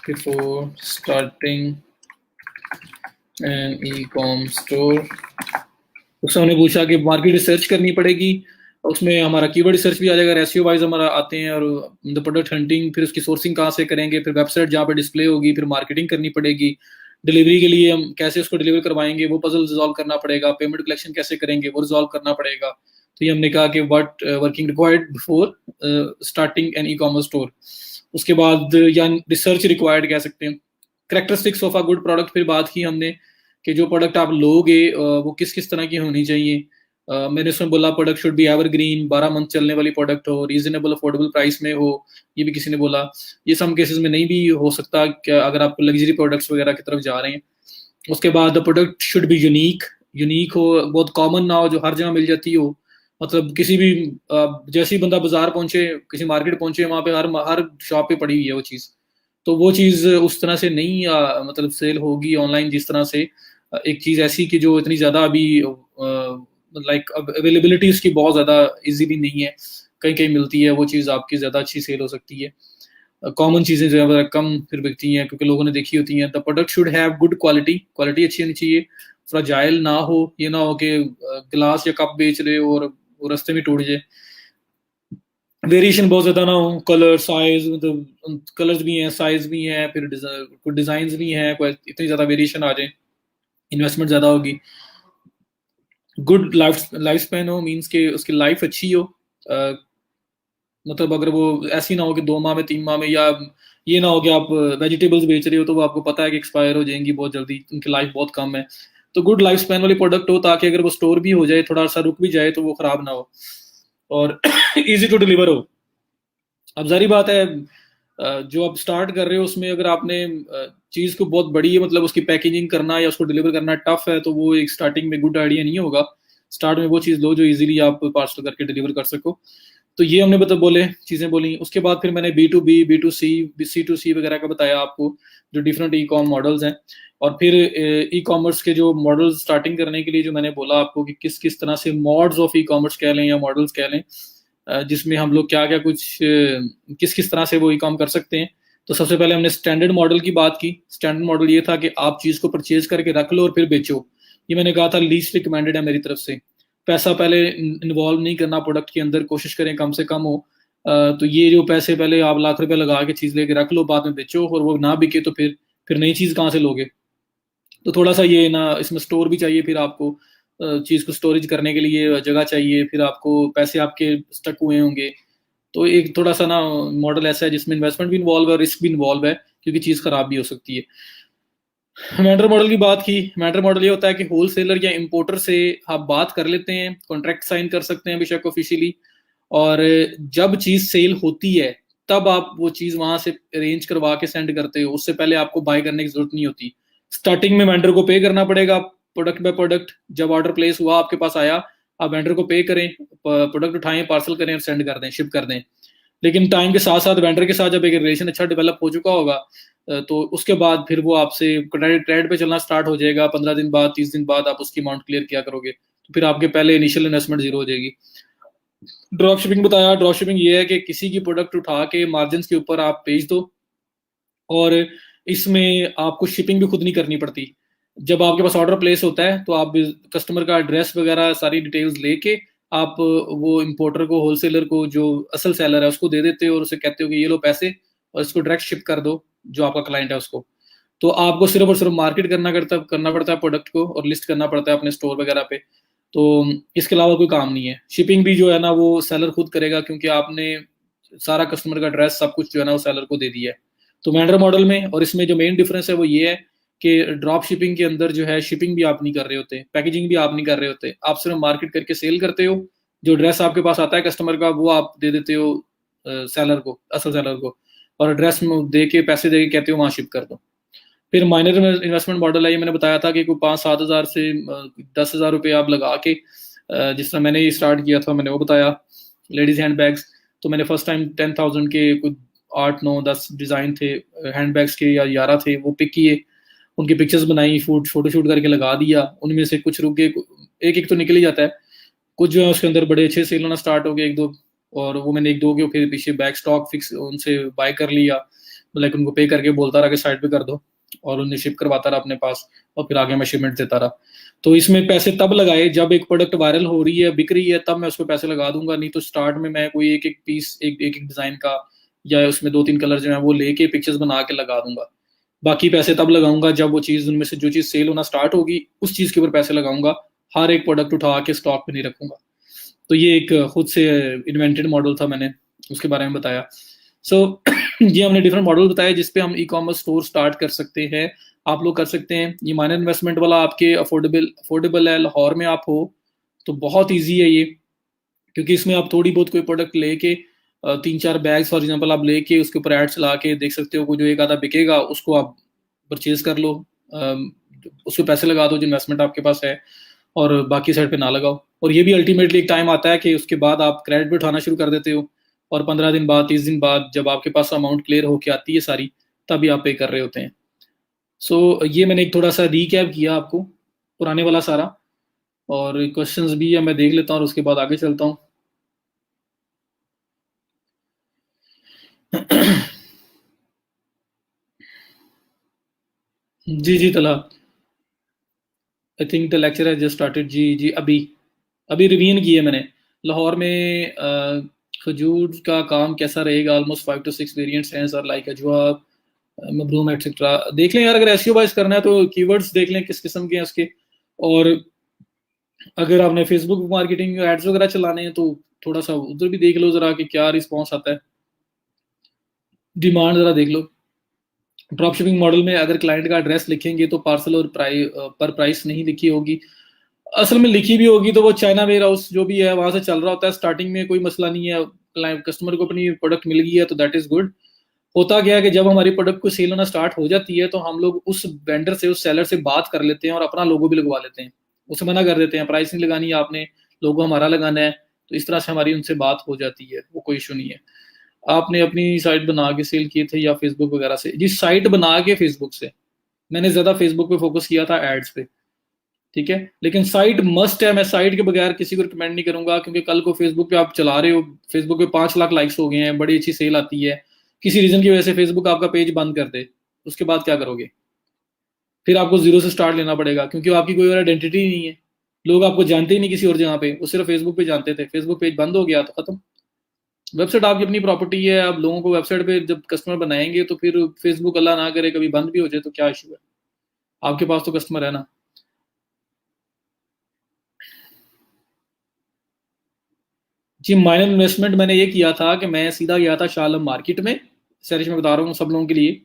before starting an e-com store। उससे हमने पूछा कि मार्केट रिसर्च करनी पड़ेगी, उसमें हमारा कीवर्ड रिसर्च भी आ जाएगा, रेशियो वाइज हमारा आते हैं, और द प्रोडक्ट हंटिंग, फिर उसकी सोर्सिंग कहाँ से करेंगे, फिर वेबसाइट जहाँ पे डिस्प्ले होगी, फिर मार्केटिंग करनी पड़ेगी, डिलीवरी के लिए हम कैसे उसको डिलीवर करवाएंगे वो पजल रिजॉल्व करना पड़ेगा, पेमेंट कलेक्शन कैसे करेंगे वो रिजॉल्व करना पड़ेगा। तो ये हमने कहा कि what working required before starting an e commerce store. उसके बाद या रिसर्च रिक्वायर्ड कह सकते हैं। Characteristics of a good product, फिर बात की हमने कि जो प्रोडक्ट आप लोगे वो किस किस तरह की होनी चाहिए। मैंने उसमें बोला product should be evergreen, 12 month चलने वाली प्रोडक्ट हो, रीजनेबल अफोर्डेबल प्राइस में हो। ये भी किसी ने बोला। ये सम केसेस में नहीं भी हो सकता, क्या अगर आप लग्जरी प्रोडक्ट्स वगैरह की तरफ जा रहे हैं। उसके बाद the product should be unique, unique हो, बहुत कॉमन ना हो, जो हर जगह मिल जाती हो। मतलब किसी भी जैसे ही बंदा बाजार पहुंचे, किसी मार्केट पहुंचे, वहां पे हर हर शॉप पे पड़ी हुई है वो चीज़। तो वो चीज़ उस तरह से नहीं मतलब सेल होगी ऑनलाइन, जिस तरह से एक चीज़ ऐसी कि जो इतनी ज़्यादा अभी लाइक अवेलेबिलिटी उसकी बहुत ज़्यादा इजीली नहीं है, कहीं कहीं मिलती है, वो चीज़ आपकी ज़्यादा अच्छी सेल हो सकती है। कॉमन चीज़ें जो है कम फिर बिकती हैं, क्योंकि लोगों ने देखी होती हैं। The product should have good quality, quality अच्छी होनी चाहिए, फ्रजाइल ना हो, ये ना हो कि गिलास या कप बेच रहे हो और वो रास्ते में टूट जाए। वेरिएशन बहुत ज़्यादा ना हो, कलर साइज, मतलब कलर्स भी हैं, साइज भी हैं, फिर कुछ डिज़ाइन भी हैं, कोई इतनी ज़्यादा वेरिएशन आ जाए, इन्वेस्टमेंट ज़्यादा होगी। गुड लाइफ स्पैन हो, मीन्स के उसकी लाइफ अच्छी हो। मतलब अगर वो ऐसी ना हो कि 2 माह में, 3 माह में, या ये ना हो कि आप वेजिटेबल्स बेच रहे हो तो वो आपको पता है कि एक्सपायर हो जाएंगी बहुत जल्दी, उनकी लाइफ बहुत कम है। तो गुड लाइफ स्पैन वाली प्रोडक्ट हो, ताकि अगर वो स्टोर भी हो जाए, थोड़ा सा रुक भी जाए, तो वो खराब ना हो और इजी टू डिलीवर हो। अब जारी बात है, जो आप स्टार्ट कर रहे हो उसमें अगर आपने चीज़ को बहुत बड़ी है, मतलब उसकी पैकेजिंग करना या उसको डिलीवर करना टफ है, तो वो एक स्टार्टिंग में गुड आइडिया नहीं होगा। स्टार्ट में वो चीज़ लो जो इजीली आप पार्सल करके डिलीवर कर सको। तो ये हमने बता बोले चीज़ें बोली। उसके बाद फिर मैंने B2B, B2C, C2C वगैरह का बताया आपको, जो डिफरेंट ई कॉम मॉडल्स हैं। और फिर ई कॉमर्स के जो मॉडल्स स्टार्टिंग करने के लिए जो मैंने बोला आपको कि किस किस तरह से मॉड्स ऑफ ई कॉमर्स कह लें या मॉडल्स कह लें, जिसमें हम लोग क्या क्या कुछ किस किस तरह से वो ई कॉम कर सकते हैं। तो सबसे पहले हमने स्टैंडर्ड मॉडल की बात की। स्टैंडर्ड मॉडल ये था कि आप चीज़ को परचेज करके रख लो और फिर बेचो। ये मैंने कहा था लीस्ट रिकमेंडेड है मेरी तरफ से। पैसा पहले इन्वॉल्व नहीं करना प्रोडक्ट के अंदर, कोशिश करें कम से कम हो। तो ये जो पैसे पहले आप लाख रुपए लगा के चीज़ लेके रख लो, बाद में बेचो, और वो ना बिके तो फिर नई चीज़ कहाँ से लोगे। तो थोड़ा सा ये ना, इसमें स्टोर भी चाहिए, फिर आपको चीज़ को स्टोरेज करने के लिए जगह चाहिए, फिर आपको पैसे आपके स्टक हुए होंगे। तो एक थोड़ा सा ना मॉडल ऐसा है जिसमें इन्वेस्टमेंट भी इन्वॉल्व है, रिस्क भी इन्वॉल्व है, क्योंकि चीज़ खराब भी हो सकती है। मेंटर मॉडल की बात की। मेंटर मॉडल ये होता है कि होलसेलर या इंपोर्टर से आप बात कर लेते हैं, कॉन्ट्रैक्ट साइन कर सकते हैं बेशक ऑफिशियली, और जब चीज़ सेल होती है तब आप वो चीज़ वहां से अरेंज करवा के सेंड करते हो। उससे पहले आपको बाय करने की जरूरत नहीं होती। स्टार्टिंग में वेंडर को पे करना पड़ेगा, प्रोडक्ट बाय प्रोडक्ट, जब ऑर्डर प्लेस हुआ आपके पास आया, आप वेंडर को पे करें, प्रोडक्ट उठाएं, पार्सल करें और सेंड कर दें, शिप कर दें। लेकिन टाइम के साथ साथ वेंडर के साथ जब एक रिलेशन अच्छा डेवलप हो चुका होगा, तो उसके बाद फिर वो आपसे क्रेडिट पे चलना स्टार्ट हो जाएगा। 15 दिन बाद, 30 दिन बाद आप उसकी अमाउंट क्लियर किया करोगे, तो फिर आपके पहले इनिशियल इन्वेस्टमेंट जीरो हो जाएगी। ड्रॉप शिपिंग बताया, ड्रॉप शिपिंग ये है कि किसी की प्रोडक्ट उठा के मार्जिन के ऊपर आप बेच दो, और इसमें आपको शिपिंग भी खुद नहीं करनी पड़ती। जब आपके पास ऑर्डर प्लेस होता है तो आप कस्टमर का एड्रेस वगैरह सारी डिटेल्स लेके आप वो इंपोर्टर को, होलसेलर को, जो असल सेलर है उसको दे देते हो और उसे कहते हो कि ये लो पैसे और इसको डायरेक्ट शिप कर दो जो आपका क्लाइंट है उसको। तो आपको सिर्फ और सिर्फ मार्केट करना पड़ता है प्रोडक्ट को, और लिस्ट करना पड़ता है अपने स्टोर वगैरह पे। तो इसके अलावा कोई काम नहीं है। शिपिंग भी जो है ना वो सेलर खुद करेगा, क्योंकि आपने सारा कस्टमर का एड्रेस सब कुछ जो है ना वो सेलर को दे दिया है। तो वेंडर मॉडल में और इसमें जो मेन डिफरेंस है वो ये है कि ड्रॉप शिपिंग के अंदर जो है शिपिंग भी आप नहीं कर रहे होते, पैकेजिंग भी आप नहीं कर रहे होते, आप सिर्फ मार्केट करके सेल करते हो। जो एड्रेस आपके पास आता है कस्टमर का वो आप दे देते हो सेलर को, असल सेलर को, और एड्रेस में दे के पैसे दे के कहते हो वहाँ शिप कर दो। फिर माइनर इन्वेस्टमेंट मॉडल है, ये मैंने बताया था कि कोई 5-7 हज़ार से 10 हज़ार रुपये आप लगा के, जिस तरह मैंने ये स्टार्ट किया था मैंने वो बताया। लेडीज हैंड बैग्स, तो मैंने फर्स्ट टाइम 10,000 के कुछ 8-9-10 डिज़ाइन थे हैंड बैग्स के, या 11 थे, वो पिक किए, उनकी पिक्चर्स बनाई, फोटो शूट करके लगा दिया। उनमें से कुछ रुक गए, एक एक तो निकल ही जाता है, कुछ जो है उसके अंदर बड़े अच्छे सेल होना स्टार्ट हो गए, एक दो, और वो मैंने एक दो के फिर पीछे बैक स्टॉक फिक्स उनसे बाय कर लिया, लाइक उनको पे करके बोलता रहा कि साइड पे कर दो, और उन्हें शिप करवाता रहा अपने पास, और फिर आगे मैं शिपमेंट देता रहा। तो इसमें पैसे तब लगाए जब एक प्रोडक्ट वायरल हो रही है, बिक रही है, तब मैं उस पर पैसे लगा दूंगा। नहीं तो स्टार्ट में मैं कोई एक एक पीस, एक एक डिज़ाइन का, या उसमें 2-3 कलर जो है वो लेके पिक्चर्स बना के लगा दूंगा। बाकी पैसे तब लगाऊंगा जब वो चीज़, उनमें से जो चीज़ सेल होना स्टार्ट होगी उस चीज़ के ऊपर पैसे लगाऊंगा। हर एक प्रोडक्ट उठा के स्टॉक पे नहीं रखूंगा। तो ये एक खुद से इन्वेंटेड मॉडल था, मैंने उसके बारे में बताया। सो ये हमने डिफरेंट मॉडल बताए जिसपे हम ई कॉमर्स स्टोर स्टार्ट कर सकते हैं, आप लोग कर सकते हैं। ये माइनर इन्वेस्टमेंट वाला आपके अफोर्डेबल है, लाहौर में आप हो तो बहुत ईजी है ये, क्योंकि इसमें आप थोड़ी बहुत कोई प्रोडक्ट लेके 3-4 बैग्स फॉर एग्जांपल आप लेके उसके ऊपर एड चला के देख सकते हो, जो एक आधा बिकेगा उसको आप परचेज कर लो, उस पर पैसे लगा दो जो इन्वेस्टमेंट आपके पास है, और बाकी साइड पे ना लगाओ। और ये भी अल्टीमेटली एक टाइम आता है कि उसके बाद आप क्रेडिट भी उठाना शुरू कर देते हो, और 15 दिन बाद, 30 दिन बाद जब आपके पास अमाउंट क्लियर होके आती है सारी, तभी आप पे कर रहे होते हैं। सो ये मैंने एक थोड़ा सा रीकैप किया आपको पुराने वाला सारा, और क्वेश्चंस भी है मैं देख लेता हूँ और उसके बाद आगे चलता हूँ। जी जी तला, I think the lecture has just started. जी जी, अभी अभी रिवीजन की है मैंने। लाहौर में खजूर का काम कैसा रहेगा? ऑलमोस्ट 5 to 6 वेरिएंट्स हैं सर, लाइक अजवा, मबरूम एटसेट्रा। देख लें यार, अगर एसईओ वाइज करना है तो कीवर्ड्स देख लें किस किस्म के हैं उसके। और अगर आपने फेसबुक मार्केटिंग एड्स वगैरह चलाने हैं तो थोड़ा सा उधर भी देख लो जरा कि क्या रिस्पॉन्स आता है, डिमांड जरा देख लो। ड्रॉप शिपिंग मॉडल में अगर क्लाइंट का एड्रेस लिखेंगे तो पार्सल और पर प्राइस नहीं लिखी होगी। असल में लिखी भी होगी तो वो चाइना वेयर हाउस जो भी है वहां से चल रहा होता है, स्टार्टिंग में कोई मसला नहीं है, क्लाइंट कस्टमर को अपनी प्रोडक्ट मिल गई है तो दैट इज गुड। होता क्या है कि जब हमारी प्रोडक्ट को सेल होना स्टार्ट हो जाती है तो हम लोग उस वेंडर से, उस सेलर से बात कर लेते हैं और अपना लोगो भी लगवा लेते हैं, उसे मना कर देते हैं प्राइस नहीं लगानी है आपने, लोगो हमारा लगाना है। तो इस तरह से हमारी उनसे बात हो जाती है, वो कोई इशू नहीं है। आपने अपनी साइट बना के सेल किए थे या फेसबुक वगैरह से? जी साइट बना के फेसबुक से, मैंने ज्यादा फेसबुक पे फोकस किया था एड्स पे, ठीक है। लेकिन साइट मस्ट है, मैं साइट के बगैर किसी को रिकमेंड नहीं करूंगा, क्योंकि कल को फेसबुक पे आप चला रहे हो, फेसबुक पे 5 लाख लाइक्स हो गए हैं, बड़ी अच्छी सेल आती है, किसी रीजन की वजह से फेसबुक आपका पेज बंद कर दे, उसके बाद क्या करोगे? फिर आपको जीरो से स्टार्ट लेना पड़ेगा, क्योंकि आपकी कोई और आइडेंटिटी नहीं है, लोग आपको जानते ही नहीं किसी और जगह पे, वो सिर्फ फेसबुक पे जानते थे, फेसबुक पेज बंद हो गया तो खत्म। वेबसाइट आपकी अपनी प्रॉपर्टी है, आप लोगों को वेबसाइट पे जब कस्टमर बनाएंगे तो फिर फेसबुक अल्लाह ना करे कभी बंद भी हो जाए तो क्या इशू है, आपके पास तो कस्टमर है ना। जी माइनर इन्वेस्टमेंट मैंने ये किया था कि मैं सीधा गया था शालम मार्केट में, सरिश में बता रहा हूँ सब लोगों के लिए।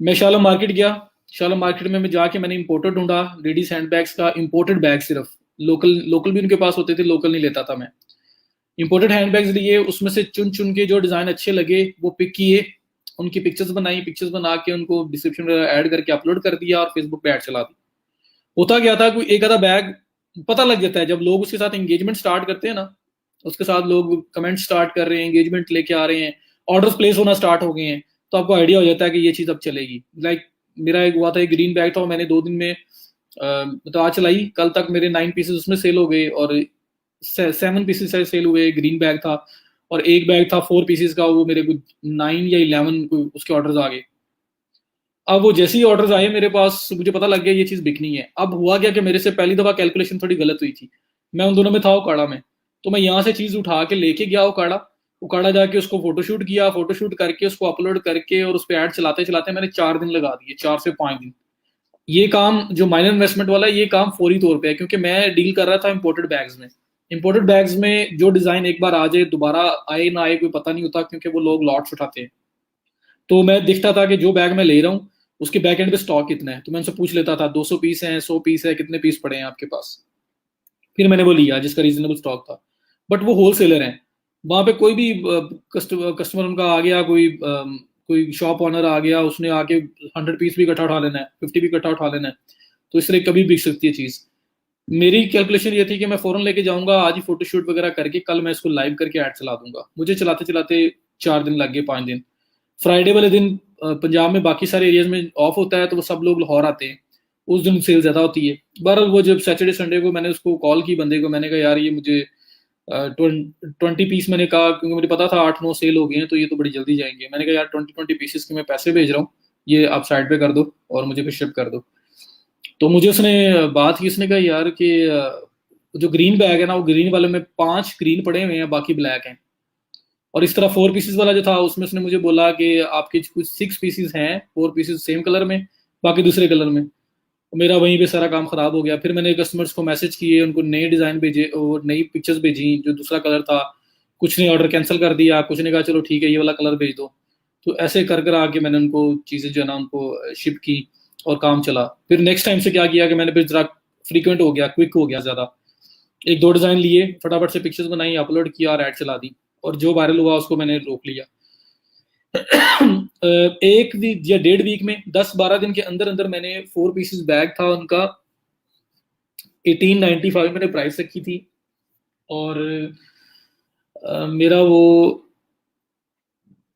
मैं शालम मार्केट गया, शालम मार्केट में मैं जाके मैंने इंपोर्टर ढूंढा, लेडीज हैंड बैग्स का इंपोर्टेड बैग, सिर्फ लोकल लोकल भी उनके पास होते थे, लोकल नहीं लेता था मैं। इंपोर्टेड हैंड बैग्स लिए, उसमें से चुन चुन के जो डिजाइन अच्छे लगे वो पिक किए, उनकी पिक्चर्स बनाई, पिक्चर्स बना के उनको डिस्क्रिप्शन में ऐड करके अपलोड कर दिया और फेसबुक पे ऐड चला दी। होता क्या था, कोई एक आधा बैग पता लग जाता है जब लोग उसके साथ एंगेजमेंट स्टार्ट करते हैं ना, उसके साथ लोग कमेंट स्टार्ट कर रहे हैं, एंगेजमेंट लेके आ रहे हैं, ऑर्डर्स प्लेस होना स्टार्ट हो गए हैं, तो आपको आइडिया हो जाता है कि ये चीज अब चलेगी। लाइक मेरा एक हुआ था, एक ग्रीन बैग था, मैंने 2 दिन में तो आज चलाई, कल तक मेरे 9 पीसेस उसमें सेल हो गए, और 7 पीसेस सेल हुए, ग्रीन बैग था। और एक बैग था 4 पीसेस का, वो मेरे को 9 या 11 उसके ऑर्डर्स आ गए। अब वो जैसे ही ऑर्डर्स आए मेरे पास, मुझे पता लग गया ये चीज बिकनी है। अब हुआ क्या कि मेरे से पहली दफा कैलकुलेशन थोड़ी गलत हुई थी, मैं उन दोनों में था उकाड़ा में। तो मैं यहाँ से चीज उठा के लेके गया उकाड़ा, उकाड़ा जाके उसको फोटोशूट किया, फोटोशूट करके उसको अपलोड करके और उस पर ऐड चलाते चलाते मैंने 4 दिन लगा दिए, 4 से 5 दिन। ये काम जो माइनर इन्वेस्टमेंट वाला है, ये काम फौरी तौर पे है, क्योंकि मैं डील कर रहा था इंपोर्टेड बैग्स में। इंपोर्टेड बैग्स में जो डिजाइन एक बार आ जाए, दोबारा आए ना आए कोई पता नहीं होता, क्योंकि वो लोग लॉट्स उठाते हैं। तो मैं देखता था कि जो बैग मैं ले रहा हूँ उसके बैक एंड पे स्टॉक कितना है, तो मैं उनसे पूछ लेता था 200 पीस है, 100 पीस है, कितने पीस पड़े हैं आपके पास। फिर मैंने वो लिया जिसका रीजनेबल स्टॉक था। बट वो होलसेलर है, वहां पे कोई भी कस्टमर उनका आ गया, कोई शॉप ऑनर आ गया, उसने आके 100 पीस भी इकट्ठा उठा लेना है, 50 भी इकट्ठा उठा लेना है, तो इस तरह कभी बिक सकती है चीज। मेरी कैलकुलेशन ये थी कि मैं फौरन लेके जाऊंगा, आज ही फोटोशूट वगैरह करके कल मैं इसको लाइव करके ऐड चला दूंगा। मुझे चलाते चलाते 4 दिन लग गए, 5 दिन। फ्राइडे वाले दिन पंजाब में बाकी सारे एरियाज में ऑफ होता है, तो वो सब लोग लाहौर आते हैं, उस दिन सेल ज्यादा होती है। बहरहाल वो जब सैटरडे संडे को मैंने उसको कॉल की बंदे को, मैंने कहा यार ये मुझे 20 पीस, मैंने कहा क्योंकि मुझे पता था 8-9 सेल हो गए हैं, तो ये तो बड़ी जल्दी जाएंगे। मैंने कहा यार 20 पीसेस के मैं पैसे भेज रहा हूँ, ये आप साइड पे कर दो और मुझे फिर शिप कर दो। तो मुझे उसने बात की, उसने कहा यार कि जो ग्रीन बैग है ना, वो ग्रीन वाले में 5 ग्रीन पड़े हुए हैं, बाकी ब्लैक हैं। और इस तरह 4 पीसेस वाला जो था उसमें उसने मुझे बोला कि आपके कुछ 6 पीसेस हैं, 4 पीसेस सेम कलर में, बाकी दूसरे कलर में। मेरा वहीं पे सारा काम खराब हो गया। फिर मैंने कस्टमर्स को मैसेज किए, उनको नए डिजाइन भेजे और नई पिक्चर्स भेजी जो दूसरा कलर था। कुछ ने ऑर्डर कैंसिल कर दिया, कुछ ने कहा चलो ठीक है ये वाला कलर भेज दो। तो ऐसे कर कर आके मैंने उनको चीजें जो है ना उनको शिप की, और काम चला। फिर नेक्स्ट टाइम से क्या किया कि मैंने फिर जरा फ्रीक्वेंट हो गया, क्विक हो गया ज्यादा। एक दो डिजाइन लिए, फटाफट से पिक्चर्स बनाई, अपलोड किया और ऐड चला दी, और जो वायरल हुआ उसको मैंने रोक लिया। एक वीक या 1.5 वीक में, 10-12 दिन के अंदर अंदर मैंने 4 पीसेस बैग था उनका, 1895 मैंने प्राइस रखी थी। और मेरा वो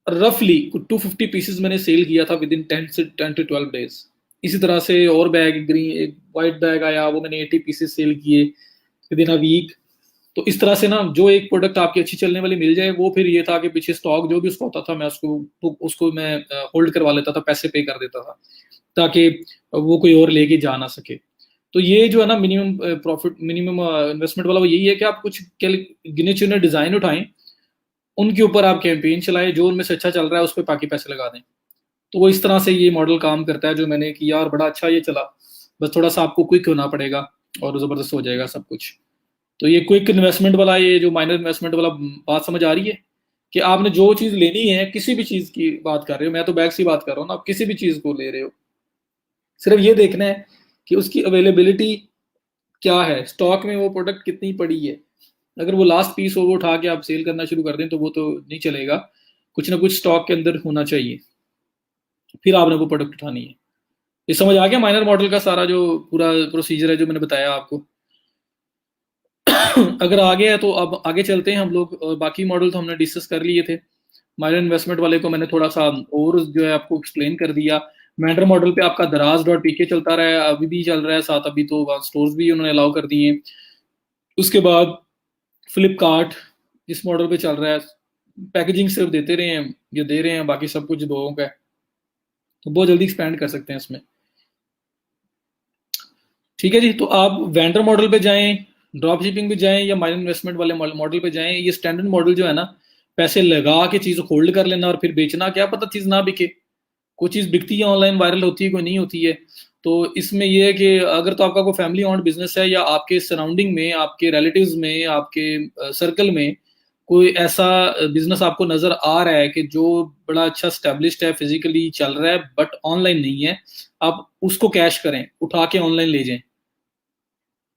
रफली 250 पीसेस मैंने सेल किया था विद इन 10 to 12 डेज। इसी तरह से और बैग, ग्रीन एक वाइट बैग आया, वो मैंने 80 पीसेस सेल किए विद इन अ वीक। तो इस तरह से ना, जो एक प्रोडक्ट आपकी अच्छी चलने वाली मिल जाए, वो फिर ये था कि पीछे स्टॉक जो भी उसका होता था, मैं उसको मैं होल्ड करवा लेता था, पैसे पे कर देता था, ताकि वो कोई और लेके जा ना सके। तो ये जो है ना मिनिमम प्रॉफिट, मिनिमम इन्वेस्टमेंट वाला, वो यही है कि आप कुछ गिने चुने डिजाइन उठाएं, उनके ऊपर आप कैंपेन चलाएं, जो उनमें से अच्छा चल रहा है उस पर बाकी पैसे लगा दें। तो वो इस तरह से ये मॉडल काम करता है जो मैंने किया, और बड़ा अच्छा ये चला। बस थोड़ा सा आपको क्विक होना पड़ेगा और जबरदस्त हो जाएगा सब कुछ। तो ये क्विक इन्वेस्टमेंट वाला, ये जो माइनर इन्वेस्टमेंट वाला, बात समझ आ रही है कि आपने जो चीज लेनी है, किसी भी चीज की बात कर रहे हो, मैं तो बैग्स की बात कर रहा हूँ ना, आप किसी भी चीज को ले रहे हो, सिर्फ ये देखना है कि उसकी अवेलेबिलिटी क्या है, स्टॉक में वो प्रोडक्ट कितनी पड़ी है। अगर वो लास्ट पीस हो, वो उठा के आप सेल करना शुरू कर दें, तो वो तो नहीं चलेगा। कुछ ना कुछ स्टॉक के अंदर होना चाहिए, फिर आपने वो प्रोडक्ट उठानी है। ये समझ आ गया माइनर मॉडल का सारा जो पूरा प्रोसीजर है जो मैंने बताया आपको? अगर आगे है तो अब आगे चलते हैं हम लोग। और बाकी मॉडल तो हमने डिस्कस कर लिए थे, माइनर इन्वेस्टमेंट वाले को मैंने थोड़ा सा और जो है आपको एक्सप्लेन कर दिया। मैंटर मॉडल पे आपका दराज.pk चलता रहा है, अभी भी चल रहा है साथ, अभी तो स्टोर्स भी उन्होंने अलाउ कर दिए हैं। उसके बाद फ्लिपकार्ट इस मॉडल पे चल रहा है, पैकेजिंग सिर्फ देते रहे हैं, ये दे रहे हैं, बाकी सब कुछ लोगों का है। तो बहुत जल्दी एक्सपैंड कर सकते हैं इसमें। ठीक है जी, तो आप वेंडर मॉडल पे जाएं, ड्रॉप शिपिंग पे जाएं, या माइनर इन्वेस्टमेंट वाले मॉडल पे जाएं। ये स्टैंडर्ड मॉडल जो है ना, पैसे लगा के चीज होल्ड कर लेना और फिर बेचना, क्या पता चीज ना बिके। कोई चीज बिकती है ऑनलाइन, वायरल होती है, कोई नहीं होती है। तो इसमें यह है कि अगर तो आपका कोई फैमिली ओन्ड बिजनेस है, या आपके सराउंडिंग में, आपके रिलेटिव्स में, आपके सर्कल में कोई ऐसा बिजनेस आपको नजर आ रहा है कि जो बड़ा अच्छा स्टेब्लिश्ड है, फिजिकली चल रहा है, बट ऑनलाइन नहीं है, आप उसको कैश करें, उठा के ऑनलाइन ले जाएं।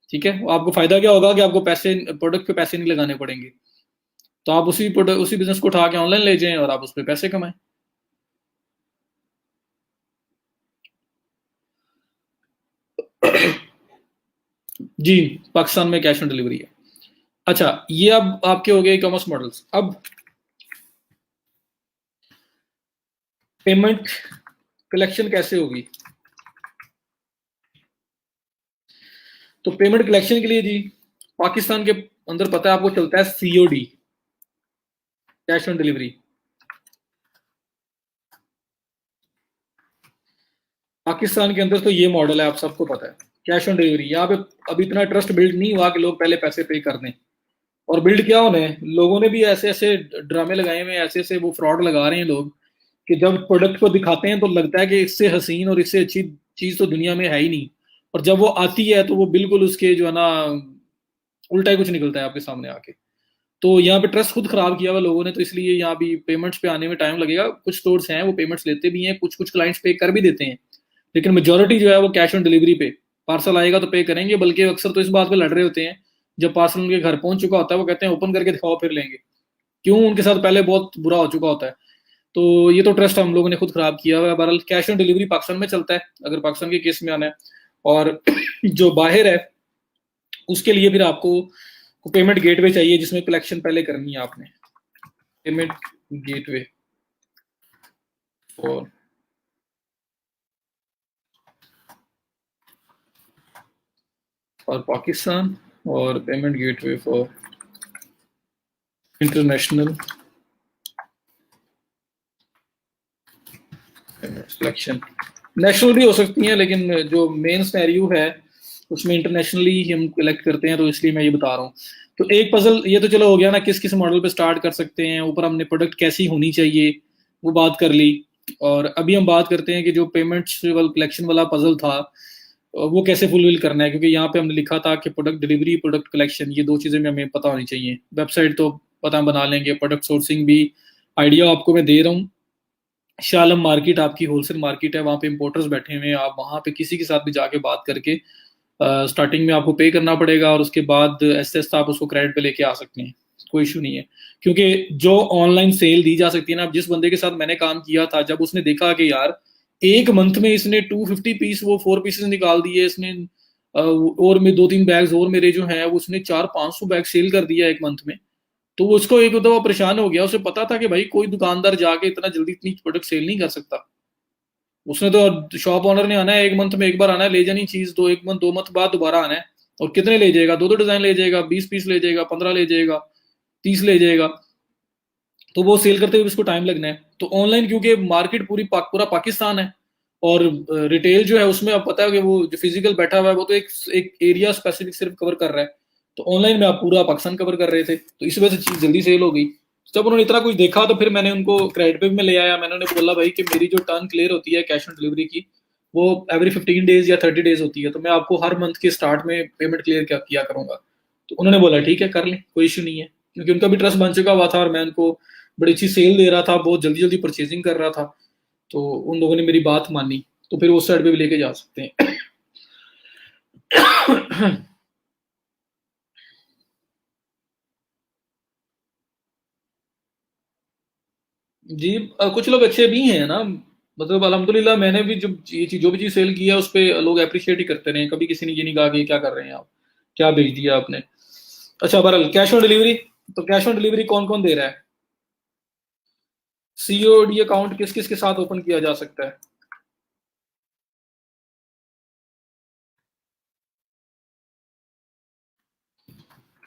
ठीक है, आपको फायदा क्या होगा कि आपको पैसे, प्रोडक्ट पे पैसे नहीं लगाने पड़ेंगे। तो आप उसी प्रोडक्ट, उसी बिजनेस को उठा के ऑनलाइन ले जाएं और आप उस पर पैसे कमाएं। जी, पाकिस्तान में कैश ऑन डिलीवरी है। अच्छा, ये अब आपके हो गए ई-कॉमर्स मॉडल्स। अब पेमेंट कलेक्शन कैसे होगी? तो पेमेंट कलेक्शन के लिए जी, पाकिस्तान के अंदर पता है आपको चलता है COD, cash on delivery. Pakistan के अंदर तो ये मॉडल है, आप सबको पता है, कैश ऑन डिलीवरी। यहाँ पे अभी इतना ट्रस्ट बिल्ड नहीं हुआ कि लोग पहले पैसे पे कर दें। और बिल्ड क्या होने, लोगों ने भी ऐसे ऐसे ड्रामे लगाए हुए, ऐसे ऐसे वो फ्रॉड लगा रहे हैं लोग, कि जब प्रोडक्ट को दिखाते हैं तो लगता है कि इससे हसीन और इससे अच्छी चीज तो दुनिया में है ही नहीं। और जब वो आती है तो वो बिल्कुल उसके जो है ना, उल्टा ही कुछ निकलता है आपके सामने आके। तो यहाँ पे ट्रस्ट खुद खराब किया हुआ लोगों ने, तो इसलिए यहाँ भी पेमेंट्स पे आने में टाइम लगेगा। कुछ स्टोर्स हैं वो पेमेंट्स लेते भी हैं, कुछ कुछ क्लाइंट्स पे कर भी देते हैं, लेकिन मेजोरिटी जो है वो कैश ऑन डिलीवरी पे। पार्सल आएगा तो पे करेंगे, बल्कि अक्सर तो इस बात पे लड़ रहे होते हैं, जब पार्सल उनके घर पहुंच चुका होता है वो कहते हैं ओपन करके दिखाओ फिर लेंगे। क्यों? उनके साथ पहले बहुत बुरा हो चुका होता है। तो ये तो ट्रस्ट हम लोगों ने खुद खराब किया हुआ है। बहरहाल कैश ऑन डिलीवरी पाकिस्तान में चलता है, अगर पाकिस्तान के केस में आना है। और जो बाहर है उसके लिए फिर आपको पेमेंट गेटवे चाहिए, जिसमें कलेक्शन पहले करनी है आपने। पेमेंट गेटवे और पाकिस्तान, और payment gateway for international selection. National भी हो सकती हैं, लेकिन जो मेन स्नैरियो है उसमें इंटरनेशनली ही हम कलेक्ट करते हैं, तो इसलिए मैं ये बता रहा हूँ। तो एक पजल ये तो चलो हो गया ना, किस किस मॉडल पे स्टार्ट कर सकते हैं, ऊपर हमने प्रोडक्ट कैसी होनी चाहिए वो बात कर ली। और अभी हम बात करते हैं कि जो पेमेंट्स कलेक्शन वाला पजल था वो कैसे फुलफिल करना है, क्योंकि यहाँ पे हमने लिखा था कि प्रोडक्ट डिलीवरी, प्रोडक्ट कलेक्शन, ये दो चीज़ें हमें पता होनी चाहिए। वेबसाइट तो पता बना लेंगे, प्रोडक्ट सोर्सिंग भी आइडिया आपको मैं दे रहा हूँ। शालम मार्केट आपकी होलसेल मार्केट है, वहाँ पे इंपोर्टर्स बैठे हुए हैं, आप वहाँ पे किसी के साथ भी जाके बात करके स्टार्टिंग में आपको पे करना पड़ेगा, और उसके बाद ऐसे ऐसे आप उसको क्रेडिट पे लेके आ सकते हैं, कोई इशू नहीं है। क्योंकि जो ऑनलाइन सेल दी जा सकती है ना, अब जिस बंदे के साथ मैंने काम किया था, जब उसने देखा कि यार एक मंथ में इसने 250 पीस, वो 4 पीसेस निकाल दिए इसने, और में 2-3 बैग्स और मेरे जो हैं वो उसने 400-500 बैग सेल कर दिया एक मंथ में। तो वो उसको एक दफा परेशान हो गया, उसे पता था कि भाई कोई दुकानदार जाके इतना जल्दी इतनी प्रोडक्ट सेल नहीं कर सकता। उसने तो, शॉप ओनर ने आना है एक मंथ में एक बार आना है, ले जानी चीज, तो एक मंथ 2 मंथ बाद दोबारा आना है। और कितने ले जाएगा? दो दो डिजाइन ले जाएगा, 20 पीस ले जाएगा, 15 ले जाएगा, 30 ले जाएगा। तो वो सेल करते हुए उसको टाइम लगना है। तो ऑनलाइन क्योंकि मार्केट पूरा पाकिस्तान है, और रिटेल जो है उसमें आप पता है कि वो जो फिजिकल बैठा हुआ है वो तो एक एरिया स्पेसिफिक सिर्फ कवर कर रहा है। तो ऑनलाइन में आप पूरा पाकिस्तान कवर कर रहे थे, तो इस वजह से चीज जल्दी सेल हो गई। जब उन्होंने इतना कुछ देखा तो फिर मैंने उनको क्रेडिट पे में ले आया। मैंने उन्हें बोला भाई कि मेरी जो टर्न क्लियर होती है कैश ऑन डिलीवरी की, वो एवरी 15 डेज या 30 डेज होती है, तो मैं आपको हर मंथ के स्टार्ट में पेमेंट क्लियर किया करूंगा। तो उन्होंने बोला ठीक है कर लें, कोई इशू नहीं है, क्योंकि उनका भी ट्रस्ट बन चुका हुआ था और मैं उनको बड़ी अच्छी सेल दे रहा था, बहुत जल्दी जल्दी परचेजिंग कर रहा था। तो उन लोगों ने मेरी बात मानी, तो फिर उस साइड पे भी लेके जा सकते हैं। जी, कुछ लोग अच्छे भी हैं ना, मतलब अल्हम्दुलिल्लाह मैंने भी जो भी चीज सेल की है उस पे लोग अप्रिशिएट ही करते रहे, कभी किसी ने ये नहीं कहा कि ये क्या कर रहे हैं आप, क्या भेज दिया आपने। अच्छा बहरहाल कैश ऑन डिलीवरी, तो कैश ऑन डिलीवरी कौन कौन दे रहा है? सीओडी अकाउंट किस किस के साथ ओपन किया जा सकता है?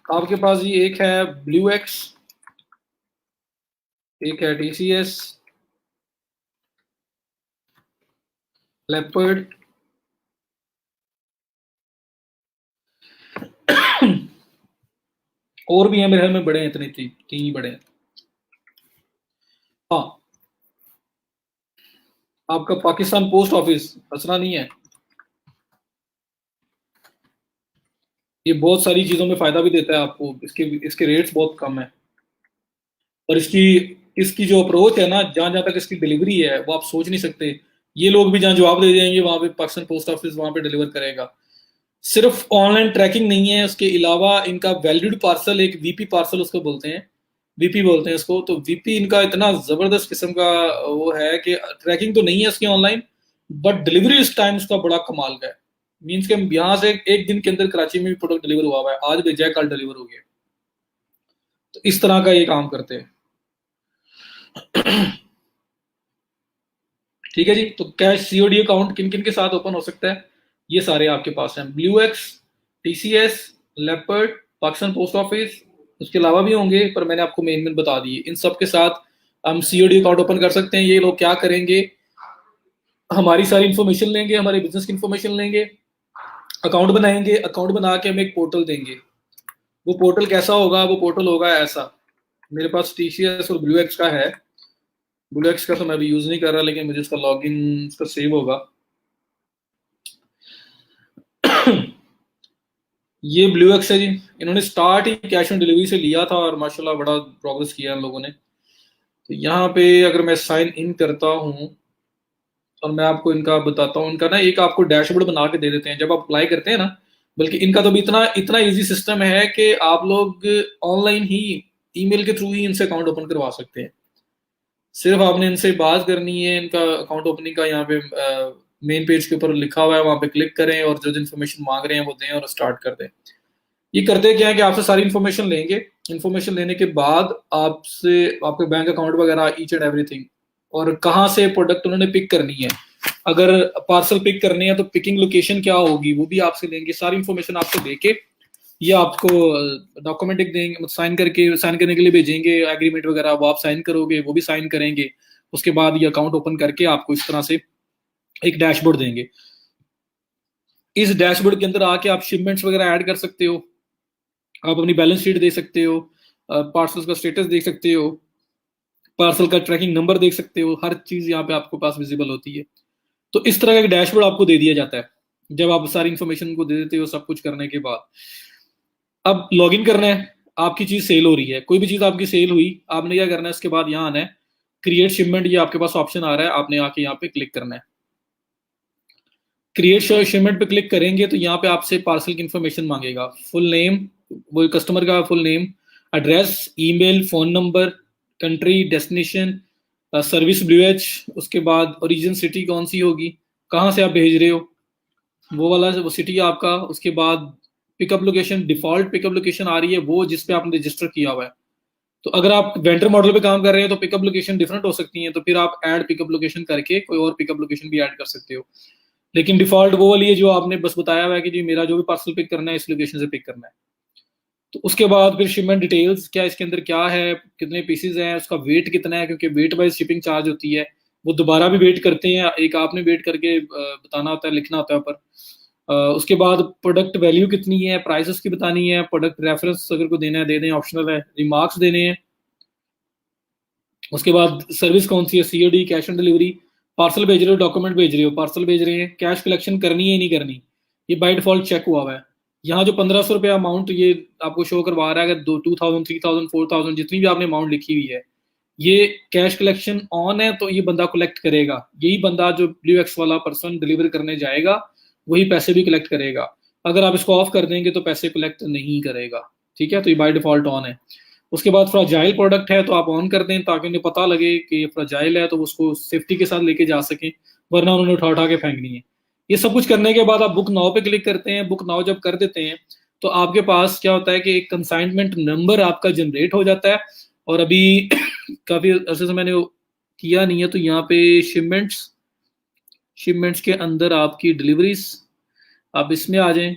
आपके पास ये एक है ब्लू एक्स, एक है टीसीएस, लेपर्ड, और भी हैं मेरे ख्याल में, बड़े हैं इतने, तीन तीन ही बड़े हैं। हाँ, आपका पाकिस्तान पोस्ट ऑफिस हंसना नहीं है, ये बहुत सारी चीजों में फायदा भी देता है आपको, इसके इसके रेट्स बहुत कम है। और इसकी इसकी जो अप्रोच है ना, जहां जहां तक इसकी डिलीवरी है वो आप सोच नहीं सकते। ये लोग भी जहां जवाब दे जाएंगे वहां पे पाकिस्तान पोस्ट ऑफिस वहां पे डिलीवर करेगा। सिर्फ ऑनलाइन ट्रैकिंग नहीं है, उसके अलावा इनका वैल्यूड पार्सल, एक वीपी पार्सल उसको बोलते हैं, वीपी बोलते हैं इसको। तो वीपी इनका इतना जबरदस्त किस्म का वो है कि ट्रैकिंग तो नहीं है इसकी ऑनलाइन, बट डिलीवरी इस टाइम उसका बड़ा कमाल का है। मीन्स के यहाँ से एक दिन के अंदर कराची में भी प्रोडक्ट डिलीवर हुआ है, आज भेजा है कल डिलीवर हो गया। तो इस तरह का ये काम करते हैं। ठीक है जी। तो कैश सीओडी अकाउंट किन किन के साथ ओपन हो सकता है, ये सारे आपके पास हैं। Blue x, TCS, leopard, Pakistan post office, उसके अलावा भी होंगे पर मैंने आपको मेन मेन बता दिए। इन सब के साथ हम सीओडी अकाउंट ओपन कर सकते हैं। ये लोग क्या करेंगे, हमारी सारी इन्फॉर्मेशन लेंगे, हमारे बिजनेस की इन्फॉर्मेशन लेंगे, अकाउंट बनाएंगे, अकाउंट बना के हमें एक पोर्टल देंगे। वो पोर्टल कैसा होगा, वो पोर्टल होगा ऐसा। मेरे पास टीसीएस और ब्लू एक्स का है। ब्लू एक्स का तो मैं अभी यूज नहीं कर रहा, लेकिन मुझे उसका लॉगिन उसका सेव होगा। ये ब्लू एक्स है जी। इन्होंने start he cash on delivery से लिया था और माशाल्लाह बड़ा प्रोग्रेस किया इन लोगों ने। तो यहाँ पे अगर मैं साइन इन करता हूँ और मैं आपको इनका बताता हूँ, इनका ना एक आपको डैशबोर्ड बना के दे देते हैं जब आप अप्लाई करते हैं ना। बल्कि इनका तो भी इतना इतना इजी सिस्टम है कि आप लोग ऑनलाइन ही ईमेल के थ्रू ही इनसे अकाउंट ओपन करवा सकते हैं। सिर्फ आपने इनसे बात करनी है। इनका अकाउंट ओपनिंग का यहाँ पे मेन पेज के ऊपर लिखा हुआ है, वहां पे क्लिक करें और जो इन्फॉर्मेशन मांग रहे हैं वो दें और स्टार्ट कर दें। ये करते क्या है कि आपसे सारी इन्फॉर्मेशन लेंगे। इन्फॉर्मेशन लेने के बाद आपसे आपके बैंक अकाउंट वगैरह ईच एंड एवरीथिंग, और कहाँ से प्रोडक्ट उन्होंने पिक करनी है। अगर पार्सल पिक करनी है तो पिकिंग लोकेशन क्या होगी वो भी आपसे लेंगे। सारी इन्फॉर्मेशन आपसे देके ये आपको डॉक्यूमेंट एक देंगे, साइन करके साइन करने के लिए भेजेंगे एग्रीमेंट वगैरह, वो आप साइन करोगे, वो भी साइन करेंगे। उसके बाद ये अकाउंट ओपन करके आपको इस तरह से एक डैशबोर्ड देंगे। इस डैशबोर्ड के अंदर आके आप शिपमेंट्स वगैरह ऐड कर सकते हो, आप अपनी बैलेंस शीट देख सकते हो, पार्सल्स का स्टेटस देख सकते हो, पार्सल का ट्रैकिंग नंबर देख सकते हो। हर चीज यहाँ पे आपको पास विजिबल होती है। तो इस तरह का एक डैशबोर्ड आपको दे दिया जाता है जब आप सारी इन्फॉर्मेशन को दे देते हो सब कुछ करने के बाद। अब लॉगिन करना है, आपकी चीज सेल हो रही है, कोई भी चीज आपकी सेल हुई, आपने क्या करना है, इसके बाद यहाँ आना है क्रिएट शिपमेंट। ये आपके पास ऑप्शन आ रहा है, आपने आके यहाँ पे क्लिक करना है। क्रिएट शिपमेंट पे क्लिक करेंगे तो यहाँ पे आपसे पार्सल की इन्फॉर्मेशन मांगेगा। फुल नेम, वो कस्टमर का full name, address, email, phone number, country, destination, service blue H, उसके बाद ओरिजिन सिटी कौन सी होगी, कहाँ से आप भेज रहे हो, वो वाला वो सिटी आपका। उसके बाद pickup location, default pickup location आ रही है वो जिस पे आपने रजिस्टर किया हुआ है। तो अगर आप वेंडर मॉडल पे काम कर रहे हैं तो पिकअप लोकेशन डिफरेंट हो सकती है, तो फिर आप ऐड पिकअप लोकेशन करके कोई और पिकअप लोकेशन भी ऐड कर सकते हो। लेकिन डिफॉल्ट वो वाली है जो आपने बस बताया हुआ है कि जी मेरा जो भी पार्सल पिक करना है इस लोकेशन से पिक करना है। तो उसके बाद फिर शिपमेंट डिटेल्स, क्या इसके अंदर क्या है, कितने पीसेज हैं, उसका वेट कितना है, क्योंकि वेट वाइज शिपिंग चार्ज होती है। वो दोबारा भी वेट करते हैं, एक आपने वेट करके बताना होता है, लिखना होता है ऊपर। उसके बाद प्रोडक्ट वैल्यू कितनी है, प्राइसेस की बतानी है, प्रोडक्ट रेफरेंस अगर को देना है दे दें, ऑप्शनल है, रिमार्क्स देने हैं। उसके बाद सर्विस कौन सी है, COD, cash on delivery, parcel भेज रहे हो, डॉक्यूमेंट भेज रहे हो, पार्सल भेज रहे हैं, कैश कलेक्शन करनी है नहीं करनी, ये बाय डिफॉल्ट चेक हुआ हुआ है। यहाँ जो 1500 रुपया अमाउंट ये आपको शो करवा रहा है कि 2000, 3000, 4000 जितनी भी आपने अमाउंट लिखी हुई है, ये कैश कलेक्शन ऑन है तो ये बंदा कलेक्ट करेगा। यही बंदा जो ब्लू एक्स वाला पर्सन डिलीवर करने जाएगा वही पैसे भी कलेक्ट करेगा। अगर आप इसको ऑफ कर देंगे तो पैसे कलेक्ट नहीं करेगा। ठीक है, तो ये बाय डिफॉल्ट ऑन है। उसके बाद फ्राजाइल प्रोडक्ट है तो आप ऑन कर दें ताकि उन्हें पता लगे कि ये फ्राजाइल है तो उसको सेफ्टी के साथ लेके जा सकें, वरना उन्होंने उठा उठा के फेंकनी है। ये सब कुछ करने के बाद आप बुक नाउ पे क्लिक करते हैं। बुक नाउ जब कर देते हैं तो आपके पास क्या होता है कि एक कंसाइनमेंट नंबर आपका जनरेट हो जाता है। और अभी काफी अर्से से मैंने किया नहीं है, तो यहाँ पे शिपमेंट्स, शिपमेंट्स के अंदर आपकी डिलीवरीज, आप इसमें आ जाएं।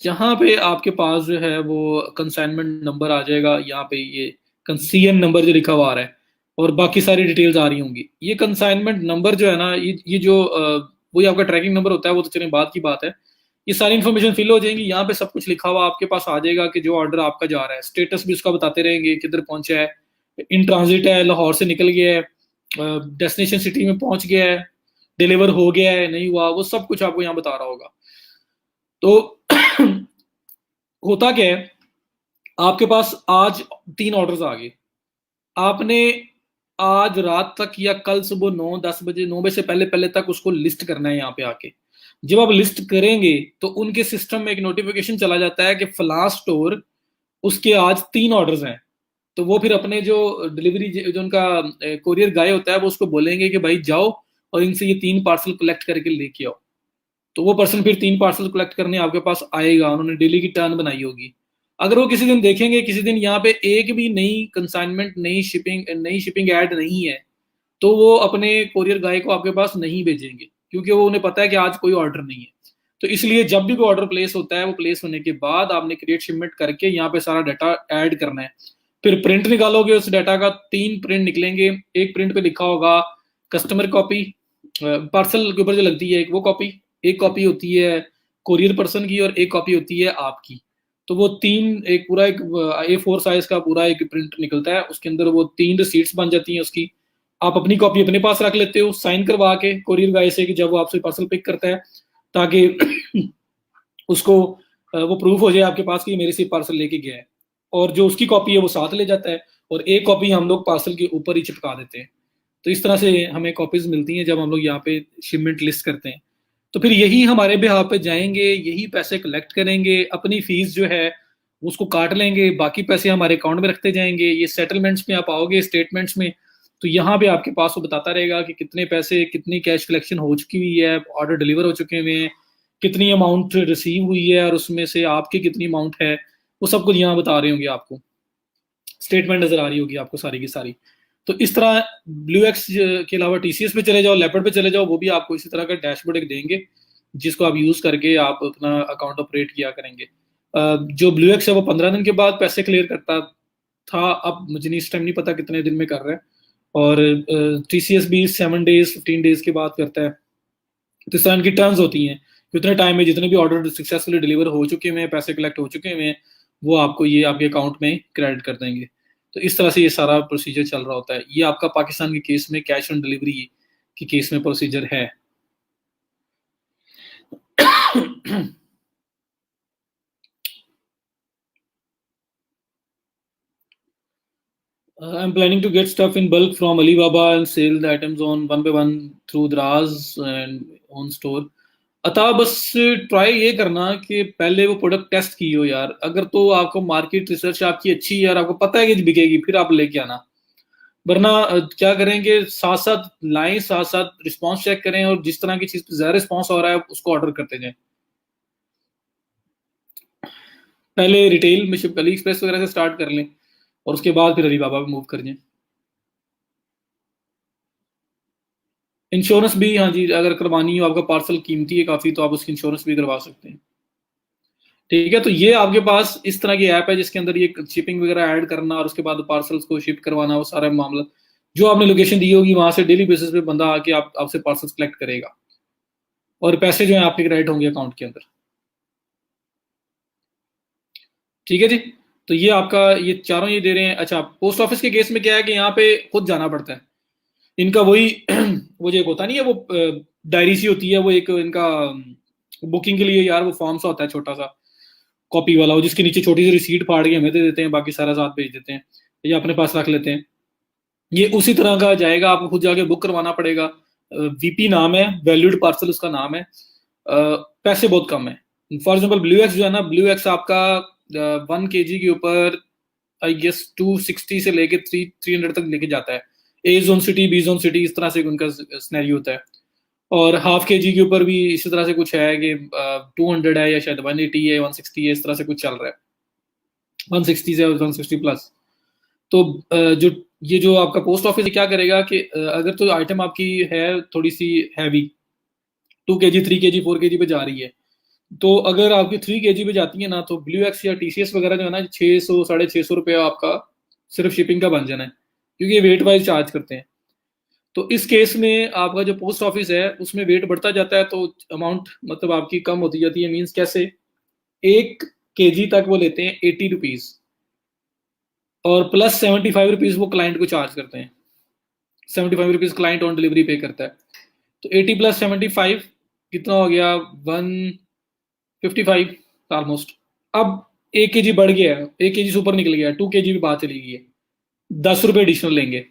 यहाँ पे आपके पास जो है वो कंसाइनमेंट नंबर आ जाएगा। यहाँ पे ये कंसीएन नंबर जो लिखा हुआ आ रहा है और बाकी सारी डिटेल्स आ रही होंगी। ये कंसाइनमेंट नंबर जो है ना, ये जो वही आपका ट्रैकिंग नंबर होता है, वो तो चलिए बात की बात है। ये सारी इन्फॉर्मेशन फिल हो जाएंगी, यहाँ पे सब कुछ लिखा हुआ आपके पास आ जाएगा कि जो ऑर्डर आपका जा रहा है, स्टेटस भी उसका बताते रहेंगे, किधर पहुंचा है, इन ट्रांजिट है, लाहौर से निकल गया है, डेस्टिनेशन सिटी में पहुंच गया है, डिलीवर हो गया है नहीं हुआ, वो सब कुछ आपको यहाँ बता रहा होगा। तो होता क्या है, आपके पास आज 3 ऑर्डर्स आ गए, आपने आज रात तक या कल सुबह 9-10 बजे, 9 बजे से पहले पहले तक उसको लिस्ट करना है। यहाँ पे आके जब आप लिस्ट करेंगे तो उनके सिस्टम में एक नोटिफिकेशन चला जाता है कि फलां स्टोर उसके आज 3 ऑर्डर्स हैं। तो वो फिर अपने जो डिलीवरी जो उनका कोरियर गाय होता है वो उसको बोलेंगे कि भाई जाओ और इनसे ये 3 पार्सल कलेक्ट करके लेके आओ। तो वो पर्सन फिर 3 पार्सल कलेक्ट करने आपके पास आएगा, उन्होंने डेली की टर्न बनाई होगी। अगर वो किसी दिन देखेंगे किसी दिन यहाँ पे एक भी नई कंसाइनमेंट, नई शिपिंग ऐड नहीं है, तो वो अपने कोरियर गाय को आपके पास नहीं भेजेंगे, क्योंकि वो उन्हें पता है कि आज कोई ऑर्डर नहीं है। तो इसलिए जब भी कोई ऑर्डर प्लेस होता है, वो प्लेस होने के बाद आपने क्रिएट शिपमेंट करके यहाँ पे सारा डाटा ऐड करना है। फिर प्रिंट निकालोगे उस डाटा का, 3 प्रिंट निकलेंगे। एक प्रिंट पे लिखा होगा कस्टमर कॉपी, पार्सल के ऊपर जो लगती है वो कॉपी, एक कॉपी होती है कोरियर पर्सन की, और एक कॉपी होती है आपकी। तो वो 3, एक पूरा एक A4 साइज का पूरा एक प्रिंट निकलता है, उसके अंदर वो 3 रिसीट्स बन जाती हैं उसकी। आप अपनी कॉपी अपने पास रख लेते हो साइन करवा के कोरियर गाय से कि जब वो आपसे पार्सल पिक करता है, ताकि उसको वो प्रूफ हो जाए आपके पास कि मेरे से पार्सल लेके गया है। और जो उसकी कॉपी है वो साथ ले जाता है, और एक कॉपी हम लोग पार्सल के ऊपर ही चिपका देते हैं। तो इस तरह से हमें कॉपीज मिलती हैं जब हम लोग यहाँ पे शिपमेंट लिस्ट करते हैं। तो फिर यही हमारे बिहाफ पे जाएंगे, यही पैसे कलेक्ट करेंगे, अपनी फीस जो है उसको काट लेंगे, बाकी पैसे हमारे अकाउंट में रखते जाएंगे। ये सेटलमेंट्स में आप आओगे, स्टेटमेंट्स में, तो यहाँ पे आपके पास वो बताता रहेगा कि कितने पैसे, कितनी कैश कलेक्शन हो चुकी हुई है, ऑर्डर डिलीवर हो चुके हुए हैं, कितनी अमाउंट रिसीव हुई है, और उसमें से आपकी कितनी अमाउंट है, वो सब कुछ यहाँ बता रहे होंगे आपको। स्टेटमेंट नजर आ रही होगी आपको सारी की सारी। तो इस तरह ब्लू एक्स के अलावा TCS पे चले जाओ, लेपर्ड पे चले जाओ, वो भी आपको इसी तरह का डैशबोर्ड एक देंगे, जिसको आप यूज करके आप अपना अकाउंट ऑपरेट किया करेंगे। जो ब्लू एक्स है वो 15 दिन के बाद पैसे क्लियर करता था, अब मुझे नहीं इस टाइम नहीं पता कितने दिन में कर रहा है। और TCS भी 7 डेज 15 डेज के बाद करता है। तो इस तरह इनकी टर्न्स होती हैं कि उतने टाइम में जितने भी ऑर्डर सक्सेसफुली डिलीवर हो चुके हैं, पैसे कलेक्ट हो चुके हैं, वो आपको ये आपके अकाउंट में क्रेडिट कर देंगे। तो इस तरह से ये सारा प्रोसीजर चल रहा होता है। ये आपका पाकिस्तान के केस में कैश ऑन डिलीवरी की केस में प्रोसीजर है। I'm planning to get stuff in bulk from Alibaba and sell the items on one by one through Draz and on store. अतः बस ट्राई ये करना कि पहले वो प्रोडक्ट टेस्ट की हो यार। अगर तो आपको मार्केट रिसर्च आपकी अच्छी है और आपको पता है कि बिकेगी, फिर आप लेके आना। वरना क्या करेंगे, साथ साथ लाएं, साथ साथ रिस्पांस चेक करें, और जिस तरह की चीज पे ज्यादा रिस्पांस हो रहा है उसको ऑर्डर करते जाएं। पहले रिटेल में शिप अली एक्सप्रेस वगैरह से स्टार्ट कर लें, और उसके बाद फिर अलीबाबा पे मूव कर जाएं। इंश्योरेंस भी, हाँ जी, अगर करवानी हो, आपका पार्सल कीमती है काफी, तो आप उसकी इंश्योरेंस भी करवा सकते हैं। ठीक है, तो ये आपके पास इस तरह की ऐप है जिसके अंदर ये शिपिंग वगैरह ऐड करना, और उसके बाद पार्सल्स को शिप करवाना, वो सारा मामला जो आपने लोकेशन दी होगी वहां से डेली बेसिस पे बंदा आके आपसे पार्सल्स कलेक्ट करेगा, और पैसे जो है आपके क्रेडिट होंगे अकाउंट के अंदर। ठीक है जी। तो ये आपका, ये चारों ये दे रहे हैं। अच्छा, पोस्ट ऑफिस के केस में क्या है कि यहाँ पे खुद जाना पड़ता है। इनका वही वो जो एक होता नहीं है, वो डायरी सी होती है, वो एक इनका बुकिंग के लिए यार वो फॉर्म सा होता है छोटा सा कॉपी वाला, वो जिसके नीचे छोटी सी रिसीट फाड़ के हमें दे देते हैं, बाकी सारा साथ भेज देते हैं या अपने पास रख लेते हैं। ये उसी तरह का जाएगा, आपको खुद जाके बुक करवाना पड़ेगा। VP नाम है, वैल्यूड पार्सल उसका नाम है। पैसे बहुत कम है। फॉर एग्जाम्पल ब्लू एक्स जो है ना, ब्लू एक्स आपका 1 kg के ऊपर आई गेस 260 से लेके 300 तक लेके जाता है। A zone city, B zone city, इस तरह से उनका स्नैरियो होता है। और ½ kg के ऊपर भी इसी तरह से कुछ है कि 200 है, या शायद 180 है, 160 है, इस तरह से कुछ चल रहा है, 160 से 160+। तो जो ये जो आपका पोस्ट ऑफिस क्या करेगा कि अगर तो आइटम आपकी है थोड़ी सी हैवी, 2 kg 3 kg 4 kg पे जा रही है, तो अगर आपकी 3 kg पे जाती है ना, तो ब्लू एक्स या TCS वगैरह जो है ना, 600 650 रुपया आपका सिर्फ शिपिंग का बन जाना है, क्योंकि ये वेट वाइज चार्ज करते हैं। तो इस केस में आपका जो पोस्ट ऑफिस है उसमें वेट बढ़ता जाता है, तो अमाउंट मतलब आपकी कम होती जाती है। मीन्स कैसे, 1 kg तक वो लेते हैं 80 रुपीज, और प्लस 75 रुपीज वो क्लाइंट को चार्ज करते हैं। 75 रुपीज क्लाइंट ऑन डिलीवरी पे करता है। तो 80 + 75 कितना हो गया, 155 ऑलमोस्ट। अब 1 kg बढ़ गया है, 1 kg से ऊपर निकल गया, 2 kg भी बात चली गई है, 10 रुपए एडिशनल लेंगे।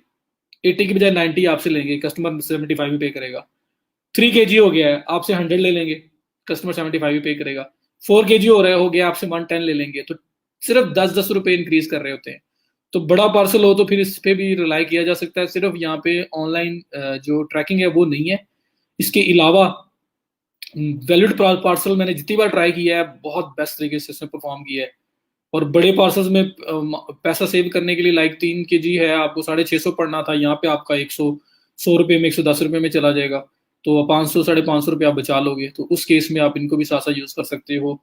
80 की बजाय 90 आपसे लेंगे, कस्टमर 75 भी पे करेगा। 3 kg हो गया है, आपसे 100 ले लेंगे, कस्टमर 75 भी पे करेगा। 4 kg हो रहा है, हो गया, आपसे 110 ले लेंगे। तो सिर्फ 10-10 रुपए इंक्रीज कर रहे होते हैं। तो बड़ा पार्सल हो तो फिर इस पे भी रिलाई किया जा सकता है। सिर्फ यहाँ पे ऑनलाइन जो ट्रैकिंग है वो नहीं है, इसके अलावा वैलिड पार्सल मैंने जितनी बार ट्राई किया है बहुत बेस्ट तरीके से इसने परफॉर्म किया है। और बड़े पार्सल्स में पैसा सेव करने के लिए लाइक 3 kg है, आपको 650 पड़ना था, यहाँ पे आपका 100 रुपये में, 110 रुपये में चला जाएगा। तो 500 550 रुपये आप बचा लोगे, तो उस केस में आप इनको भी साथ साथ यूज कर सकते हो।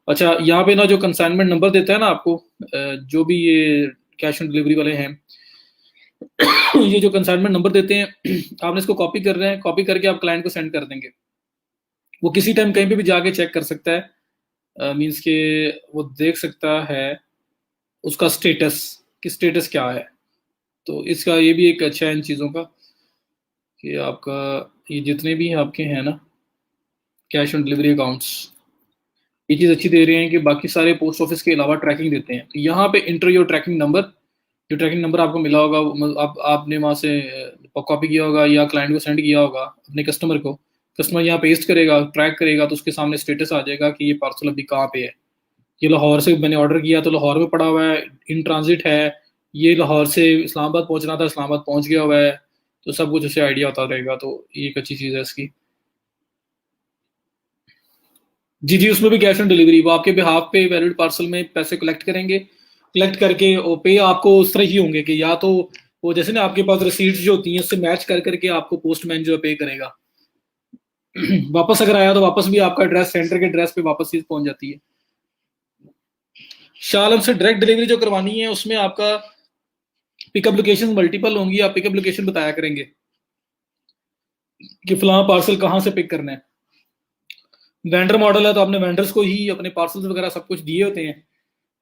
अच्छा, यहाँ पे ना जो कंसाइनमेंट नंबर देता है ना आपको, जो भी ये कैश ऑन डिलीवरी वाले हैं, ये जो कंसाइनमेंट नंबर देते हैं, आपने इसको कॉपी कर रहे हैं, कॉपी करके आप क्लाइंट को सेंड कर देंगे। वो किसी टाइम कहीं पे भी जाके चेक कर सकता है, मीन्स के वो देख सकता है उसका स्टेटस, कि स्टेटस क्या है। तो इसका ये भी एक अच्छा है इन चीज़ों का, कि आपका ये जितने भी आपके हैं ना कैश ऑन डिलीवरी अकाउंट्स, ये चीज़ अच्छी दे रहे हैं कि बाकी सारे पोस्ट ऑफिस के अलावा ट्रैकिंग देते हैं। तो यहाँ पे इंटर योर ट्रैकिंग नंबर, जो ट्रैकिंग नंबर आपको मिला होगा, आपने वहाँ से कॉपी किया होगा या क्लाइंट को सेंड किया होगा अपने कस्टमर को, कस्टमर यहाँ पेस्ट करेगा, ट्रैक करेगा, तो उसके सामने स्टेटस आ जाएगा कि ये पार्सल अभी कहाँ पे है। ये लाहौर से मैंने ऑर्डर किया तो लाहौर में पड़ा हुआ है, इन ट्रांजिट है, ये लाहौर से इस्लामाबाद पहुंचना था, इस्लामाबाद पहुंच गया हुआ है। तो सब कुछ उसे आइडिया होता रहेगा, तो ये एक अच्छी चीज़ है इसकी। जी जी, उसमें भी कैश ऑन डिलीवरी, वो आपके बिहाफ पे वैलिड पार्सल में पैसे कलेक्ट करेंगे, कलेक्ट करके वो पे आपको उस तरह ही होंगे कि या तो वो जैसे ना आपके पास रिसीट्स जो होती हैं उससे मैच कर करके आपको पोस्टमैन जो है पे करेगा। वापस अगर आया तो वापस भी आपका एड्रेस, सेंटर के एड्रेस पे वापस चीज पहुंच जाती है। शालम से डायरेक्ट डिलीवरी जो करवानी है उसमें आपका पिकअप लोकेशन मल्टीपल होंगी, आप पिकअप लोकेशन बताया करेंगे कि फलां पार्सल कहाँ से पिक करना है। वेंडर मॉडल है तो आपने वेंडर्स को ही अपने पार्सल्स वगैरह सब कुछ दिए होते हैं,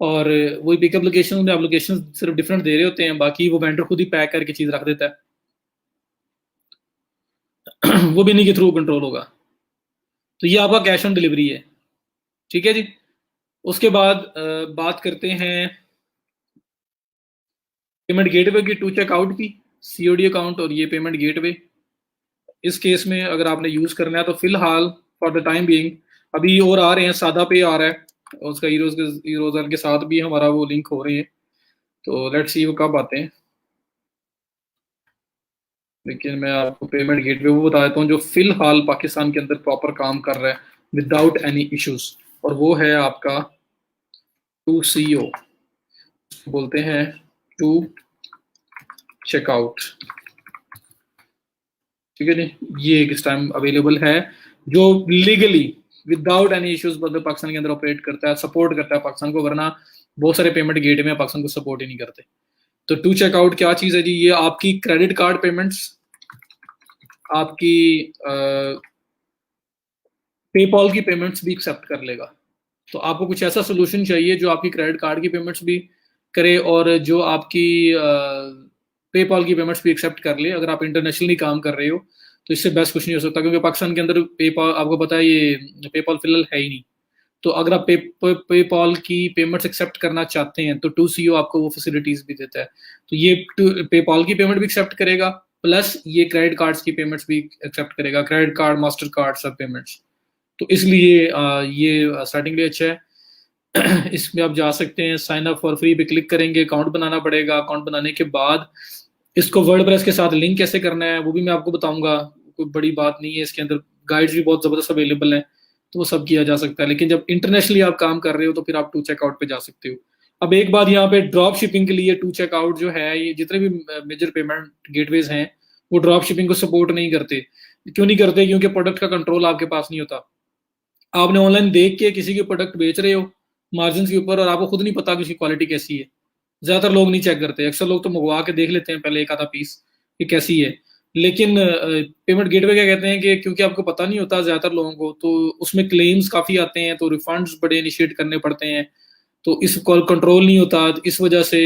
और वही पिकअप लोकेशन में आप लोकेशन सिर्फ डिफरेंट दे रहे होते हैं, बाकी वो वेंडर खुद ही पैक करके चीज रख देता है। वो भी नहीं के थ्रू कंट्रोल होगा। तो ये आपका कैश ऑन डिलीवरी है, ठीक है जी। उसके बाद बात करते हैं पेमेंट गेटवे की, टू चेकआउट की, सीओडी अकाउंट और ये पेमेंट गेटवे। इस केस में अगर आपने यूज करना है तो फिलहाल फॉर द टाइम बीइंग अभी और आ रहे हैं, सादा पे आ रहा है, और उसका हीरोजर के साथ भी हमारा वो लिंक हो रहे हैं। तो लेट्स सी वो कब आते हैं। लेकिन मैं आपको पेमेंट गेटवे वो बता देता हूँ जो फिलहाल पाकिस्तान के अंदर प्रॉपर काम कर रहा है विदाउट एनी इश्यूज, और वो है आपका टू सी ओ, बोलते हैं टू चेकआउट, ठीक है जी। ये इस टाइम अवेलेबल है, जो लीगली विदाउट एनी इश्यूज मतलब पाकिस्तान के अंदर ऑपरेट करता है, सपोर्ट करता है पाकिस्तान को, वरना बहुत सारे पेमेंट गेट में पाकिस्तान को सपोर्ट ही नहीं करते। तो टू चेकआउट क्या चीज है जी, ये आपकी क्रेडिट कार्ड पेमेंट्स, आपकी पेपॉल की पेमेंट्स भी एक्सेप्ट कर लेगा। तो आपको कुछ ऐसा सोल्यूशन चाहिए जो आपकी क्रेडिट कार्ड की पेमेंट्स भी करे और जो आपकी पेपॉल की पेमेंट्स भी एक्सेप्ट कर ले। अगर आप इंटरनेशनली काम कर रहे हो तो इससे बेस्ट कुछ नहीं हो सकता, क्योंकि पाकिस्तान के अंदर पेपॉल आपको पता है ये पेपॉल फिलहाल है ही नहीं। तो अगर आप पेपॉल की पेमेंट्स एक्सेप्ट करना चाहते हैं तो टू सी ओ आपको वो फैसिलिटीज भी देता है। तो ये पेपॉल की पेमेंट भी एक्सेप्ट करेगा, प्लस ये क्रेडिट कार्ड्स की पेमेंट्स भी एक्सेप्ट करेगा, क्रेडिट कार्ड, मास्टर कार्ड, सब पेमेंट्स। तो इसलिए ये स्टार्टिंग लिए अच्छा है। इसमें आप जा सकते हैं, साइन अप फॉर फ्री पे क्लिक करेंगे, अकाउंट बनाना पड़ेगा, अकाउंट बनाने के बाद इसको वर्डप्रेस के साथ लिंक कैसे करना है वो भी मैं आपको बताऊंगा, कोई बड़ी बात नहीं है, इसके अंदर गाइड्स भी बहुत जबरदस्त अवेलेबल हैं, तो वो सब किया जा सकता है। लेकिन जब इंटरनेशनली आप काम कर रहे हो तो फिर आप टू चेकआउट पे जा सकते हो। अब एक बात यहाँ पे, ड्रॉप शिपिंग के लिए टू चेकआउट जो है, ये जितने भी मेजर पेमेंट गेटवेज हैं वो ड्रॉप शिपिंग को सपोर्ट नहीं करते। क्यों नहीं करते? क्योंकि प्रोडक्ट का कंट्रोल आपके पास नहीं होता। आपने ऑनलाइन देख के किसी के प्रोडक्ट बेच रहे हो मार्जिन के ऊपर, और आपको खुद नहीं पता कि उसकी क्वालिटी कैसी है। ज्यादातर लोग नहीं चेक करते, अक्सर लोग तो मंगवा के देख लेते हैं पहले एक आधा पीस कि कैसी है। लेकिन पेमेंट गेटवे क्या कहते हैं कि क्योंकि आपको पता नहीं होता ज्यादातर लोगों को, तो उसमें क्लेम्स काफी आते हैं, तो रिफंड्स बड़े इनिशिएट करने पड़ते हैं, तो इस कॉल कंट्रोल नहीं होता। तो इस वजह से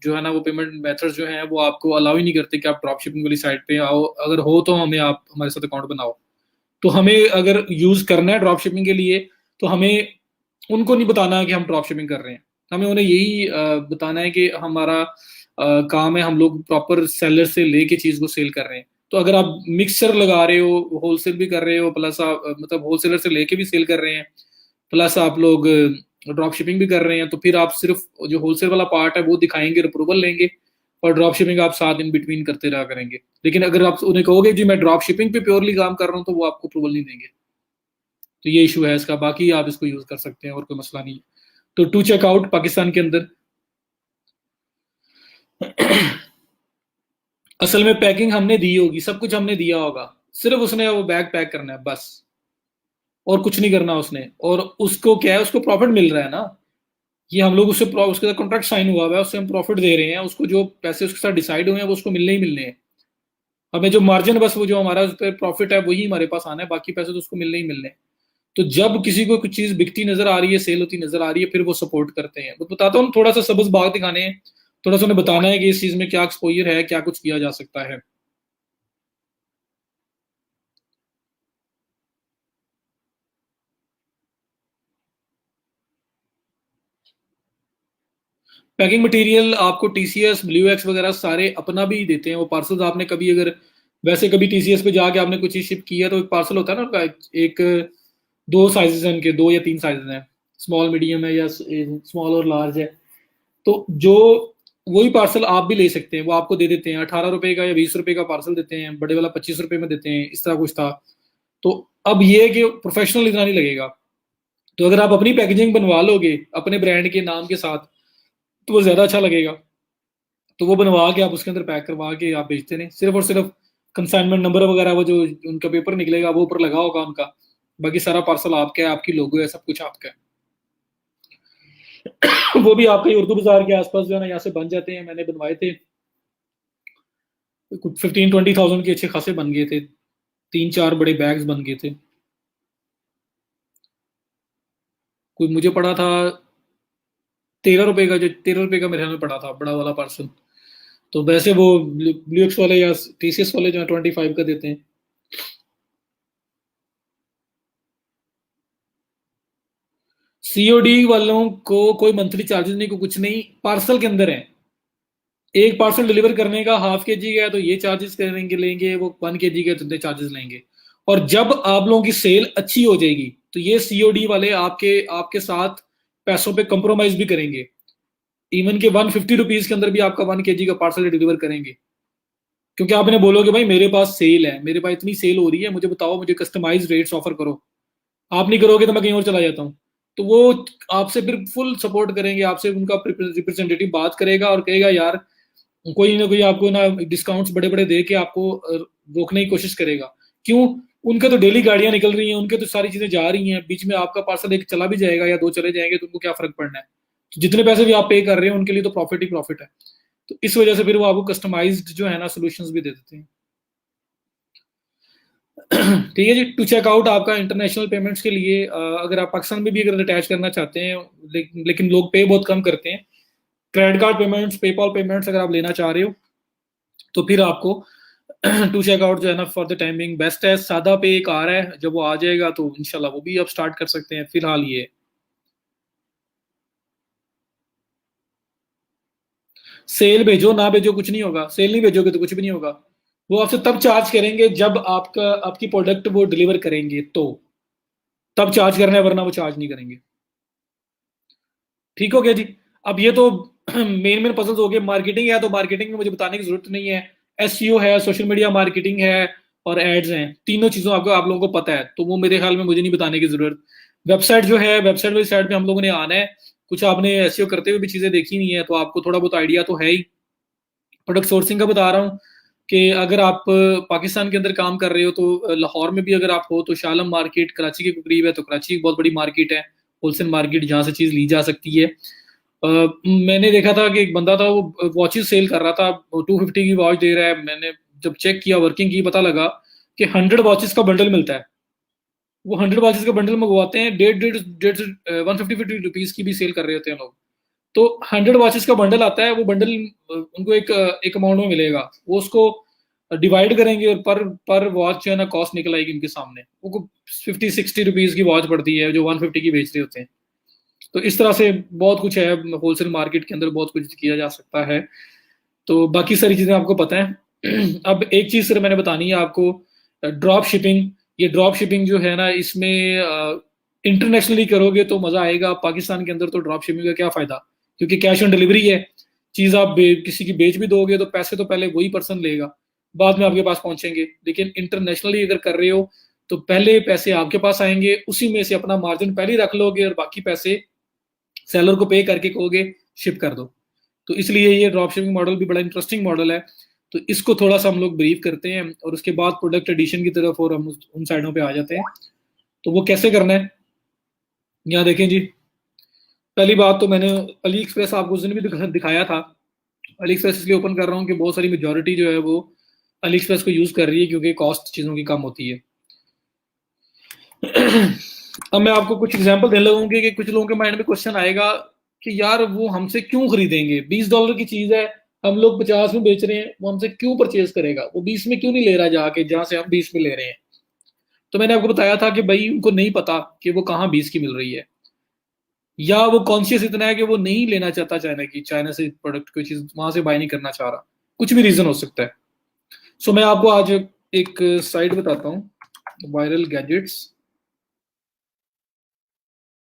जो है ना वो पेमेंट मेथड्स जो हैं वो आपको अलाउ ही नहीं करते कि आप ड्रॉप शिपिंग वाली साइट पे आओ, अगर हो तो हमें आप हमारे साथ अकाउंट बनाओ। तो हमें अगर यूज करना है ड्रॉप शिपिंग के लिए तो हमें उनको नहीं बताना कि हम ड्रॉप शिपिंग कर रहे हैं, हमें उन्हें यही बताना है कि हमारा काम है, हम लोग प्रॉपर सेलर से लेके चीज को सेल कर रहे हैं। तो अगर आप मिक्सचर लगा रहे हो, होलसेल भी कर रहे हो, प्लस आप मतलब होलसेलर से लेके भी सेल कर रहे हैं, प्लस आप लोग ड्रॉप शिपिंग भी कर रहे हैं, तो फिर आप सिर्फ जो होलसेल वाला पार्ट है वो दिखाएंगे, अप्रूवल लेंगे, और ड्रॉप शिपिंग आप साथ इन बिटवीन करते रहा करेंगे। लेकिन अगर आप उन्हें कहोगे जी मैं ड्रॉप शिपिंग पे प्योरली काम कर रहा हूँ तो वो आपको अप्रूवल नहीं देंगे। तो ये इशू है इसका, बाकी आप इसको यूज कर सकते हैं और कोई मसला नहीं है। तो टू चेकआउट पाकिस्तान के अंदर असल में पैकिंग हमने दी होगी, सब कुछ हमने दिया होगा, सिर्फ उसने वो बैग पैक करना है बस, और कुछ नहीं करना उसने। और उसको क्या है, उसको प्रॉफिट मिल रहा है ना, ये हम लोग उससे उसके साथ कॉन्ट्रैक्ट साइन हुआ हुआ है, उससे हम प्रॉफिट दे रहे हैं उसको, जो पैसे उसके साथ डिसाइड हुए हैं वो उसको मिलने ही मिलने हैं। हमें जो मार्जिन, बस वो जो हमारा उस पर प्रॉफिट है वही हमारे पास आना है, बाकी पैसे तो उसको मिलने ही मिलने हैं। तो जब किसी को कुछ चीज बिकती नजर आ रही है, सेल होती नजर आ रही है, फिर वो सपोर्ट करते हैं। वो बताता हूँ, थोड़ा सा सबज बाग दिखाने हैं, थोड़ा सा उन्हें बताना है कि इस चीज में क्या एक्सपोजर है, क्या कुछ किया जा सकता है। पैकिंग मटेरियल आपको टीसीएस, ब्लू एक्स वगैरह सारे अपना भी देते हैं। वो पार्सल्स आपने कभी अगर वैसे कभी टीसीएस पे जाके आपने कुछ चीज शिप किया, तो एक पार्सल होता है ना उनका, एक दो साइजेस हैं उनके, दो या तीन साइजेस हैं, स्मॉल मीडियम है या स्मॉल और लार्ज है। तो जो वही पार्सल आप भी ले सकते हैं, वो आपको दे देते हैं 18 रुपए का या 20 रुपए का पार्सल देते हैं, बड़े वाला 25 रुपए में देते हैं, इस तरह कुछ था। तो अब ये है कि प्रोफेशनल इतना नहीं लगेगा। तो अगर आप अपनी पैकेजिंग बनवा लोगे अपने ब्रांड के नाम के साथ, तो वो ज्यादा अच्छा लगेगा। तो वो बनवा के आप उसके अंदर पैक करवा के आप बेचते नहीं, सिर्फ और सिर्फ कंसाइनमेंट नंबर वगैरह वो जो उनका पेपर निकलेगा वो ऊपर लगा होगा उनका, बाकी सारा पार्सल आपका है, आपकी लोगो है, सब कुछ आपका है। वो भी आपके उर्दू बाजार के आसपास जो है ना, यहाँ से बन जाते हैं, मैंने बनवाए थे कुछ 15-20 थाउजेंड के, अच्छे खासे बन गए थे, 3-4 बड़े बैग्स बन गए थे। कोई मुझे पड़ा था 13 रुपए का, जो 13 रुपए का मेरे ख्याल में पड़ा था बड़ा वाला पार्सल। तो वैसे वो ब्लू एक्स वाले या टीसीएस वाले जो है 25 का देते हैं। सीओडी वालों को कोई मंथली चार्जेस नहीं, को कुछ नहीं, पार्सल के अंदर है। एक पार्सल डिलीवर करने का ½ kg का है तो ये चार्जेस करेंगे, लेंगे, वो 1 kg का तो चार्जेस लेंगे। और जब आप लोगों की सेल अच्छी हो जाएगी तो ये सीओडी वाले आपके आपके साथ पैसों पे कंप्रोमाइज भी करेंगे। इवन के 150 रुपीज के अंदर भी आपका 1 kg का पार्सल डिलीवर करेंगे। क्योंकि आप इन्हें बोलोगे भाई मेरे पास सेल है, मेरे पास इतनी सेल हो रही है, मुझे बताओ, मुझे कस्टमाइज रेट्स ऑफर करो। आप नहीं करोगे तो मैं कहीं और चला जाता हूँ। तो वो आपसे फिर फुल सपोर्ट करेंगे, आपसे उनका रिप्रेजेंटेटिव बात करेगा और कहेगा यार कोई ना कोई आपको ना डिस्काउंट्स बड़े बड़े दे के आपको रोकने की कोशिश करेगा। क्यों? उनके तो डेली गाड़ियां निकल रही हैं, उनके तो सारी चीजें जा रही हैं, बीच में आपका पार्सल एक चला भी जाएगा या दो चले जाएंगे तो उनको क्या फर्क पड़ना है। तो जितने पैसे भी आप पे कर रहे हैं उनके लिए तो प्रॉफिट ही प्रॉफिट है। तो इस वजह से फिर वो आपको कस्टमाइज्ड जो है ना सोल्यूशंस भी दे देते हैं। ठीक है जी। टू चेकआउट आपका इंटरनेशनल पेमेंट्स के लिए, अगर आप पाकिस्तान में भी अगर अटैच करना चाहते हैं, लेकिन लोग पे बहुत कम करते हैं, credit card payments, PayPal payments अगर आप लेना चाह रहे हो तो फिर आपको टू चेकआउट जो है ना फॉर द टाइमिंग बेस्ट है। सादा पे एक आ रहा है, जब वो आ जाएगा तो इंशाल्लाह वो भी आप स्टार्ट कर सकते हैं, फिलहाल ये सेल भेजो ना भेजो कुछ नहीं होगा, सेल नहीं भेजोगे तो कुछ भी नहीं होगा। वो आपसे तब चार्ज करेंगे जब आपका आपकी प्रोडक्ट वो डिलीवर करेंगे, तो तब चार्ज करना है, वरना वो चार्ज नहीं करेंगे। ठीक हो गया जी। अब ये तो मेन मेन पजल्स हो गए। मार्केटिंग है तो मार्केटिंग में मुझे बताने की जरूरत नहीं है। एसईओ है, सोशल मीडिया मार्केटिंग है, और एड्स हैं, तीनों चीजों आपको आप लोगों को पता है, तो वो मेरे ख्याल में मुझे नहीं बताने की जरूरत। वेबसाइट जो है, वेबसाइट वाली साइड पे हम लोगों ने आना है। कुछ आपने एसईओ करते हुए भी चीजें देखी नहीं है तो आपको थोड़ा बहुत आइडिया तो है ही। प्रोडक्ट सोर्सिंग का बता रहा हूँ कि अगर आप पाकिस्तान के अंदर काम कर रहे हो तो लाहौर में भी अगर आप हो तो शालम मार्केट कराची के करीब है, तो कराची एक बहुत बड़ी मार्केट है, होलसेल मार्केट, जहाँ से चीज ली जा सकती है। मैंने देखा था कि एक बंदा था वो वॉचेस सेल कर रहा था, 250 की वॉच दे रहा है। मैंने जब चेक किया, वर्किंग की, पता लगा कि 100 वॉचेस का बंडल मिलता है। वो 100 वॉचेस का बंडल मंगवाते हैं, डेढ़ डेढ़ डेढ़ 150-150 रुपीज की भी सेल कर रहे होते हैं लोग। तो 100 वॉचेस का बंडल आता है, वो बंडल उनको एक अमाउंट में मिलेगा, वो उसको डिवाइड करेंगे और पर पर वॉच जो है ना कॉस्ट निकल आएगी उनके सामने। वो 50-60 रुपीज की वॉच पड़ती है जो 150 की बेच रहे होते हैं। तो इस तरह से बहुत कुछ है होलसेल मार्केट के अंदर, बहुत कुछ किया जा सकता है। तो बाकी सारी चीजें आपको पता है। अब एक चीज सर मैंने बतानी है आपको, ड्रॉप शिपिंग। ये ड्रॉप शिपिंग जो है ना, इसमें इंटरनेशनली करोगे तो मजा आएगा, पाकिस्तान के अंदर तो ड्रॉप शिपिंग का क्या फायदा, क्योंकि कैश ऑन डिलीवरी है। चीज आप किसी की बेच भी दोगे तो पैसे तो पहले वही पर्सन लेगा, बाद में आपके पास पहुंचेंगे। लेकिन इंटरनेशनली अगर कर रहे हो तो पहले पैसे आपके पास आएंगे, उसी में से अपना मार्जिन पहले ही रख लोगे और बाकी पैसे सेलर को पे करके कहोगे शिप कर दो। तो इसलिए ये ड्रॉप शिपिंग मॉडल भी बड़ा इंटरेस्टिंग मॉडल है। तो इसको थोड़ा सा हम लोग ब्रीफ करते हैं और उसके बाद प्रोडक्ट एडिशन की तरफ और हम उन साइडों पे आ जाते हैं। तो वो कैसे करना है, यहाँ देखें जी। पहली बात तो मैंने अली एक्सप्रेस आपको उस दिन भी दिखाया था। अली एक्सप्रेस इसलिए ओपन कर रहा हूँ कि बहुत सारी मेजोरिटी जो है वो अली एक्सप्रेस को यूज कर रही है क्योंकि कॉस्ट चीजों की कम होती है। अब मैं आपको कुछ एग्जांपल देने लगूंगी कि कुछ लोगों के माइंड में क्वेश्चन आएगा कि यार वो हमसे क्यों खरीदेंगे, $20 की चीज है, हम लोग 50 में बेच रहे हैं, वो हमसे क्यों परचेज करेगा, वो 20 में क्यों नहीं ले रहा जाके जहां से हम 20 में ले रहे हैं। तो मैंने आपको बताया था कि भाई उनको नहीं पता कि वो कहाँ 20 की मिल रही है, या वो कॉन्शियस इतना है कि वो नहीं लेना चाहता चाइना से प्रोडक्ट, कोई चीज वहां से बाय नहीं करना चाह रहा। कुछ भी रीजन हो सकता है। सो मैं आपको आज एक साइट बताता हूँ, वायरल गैजेट्स।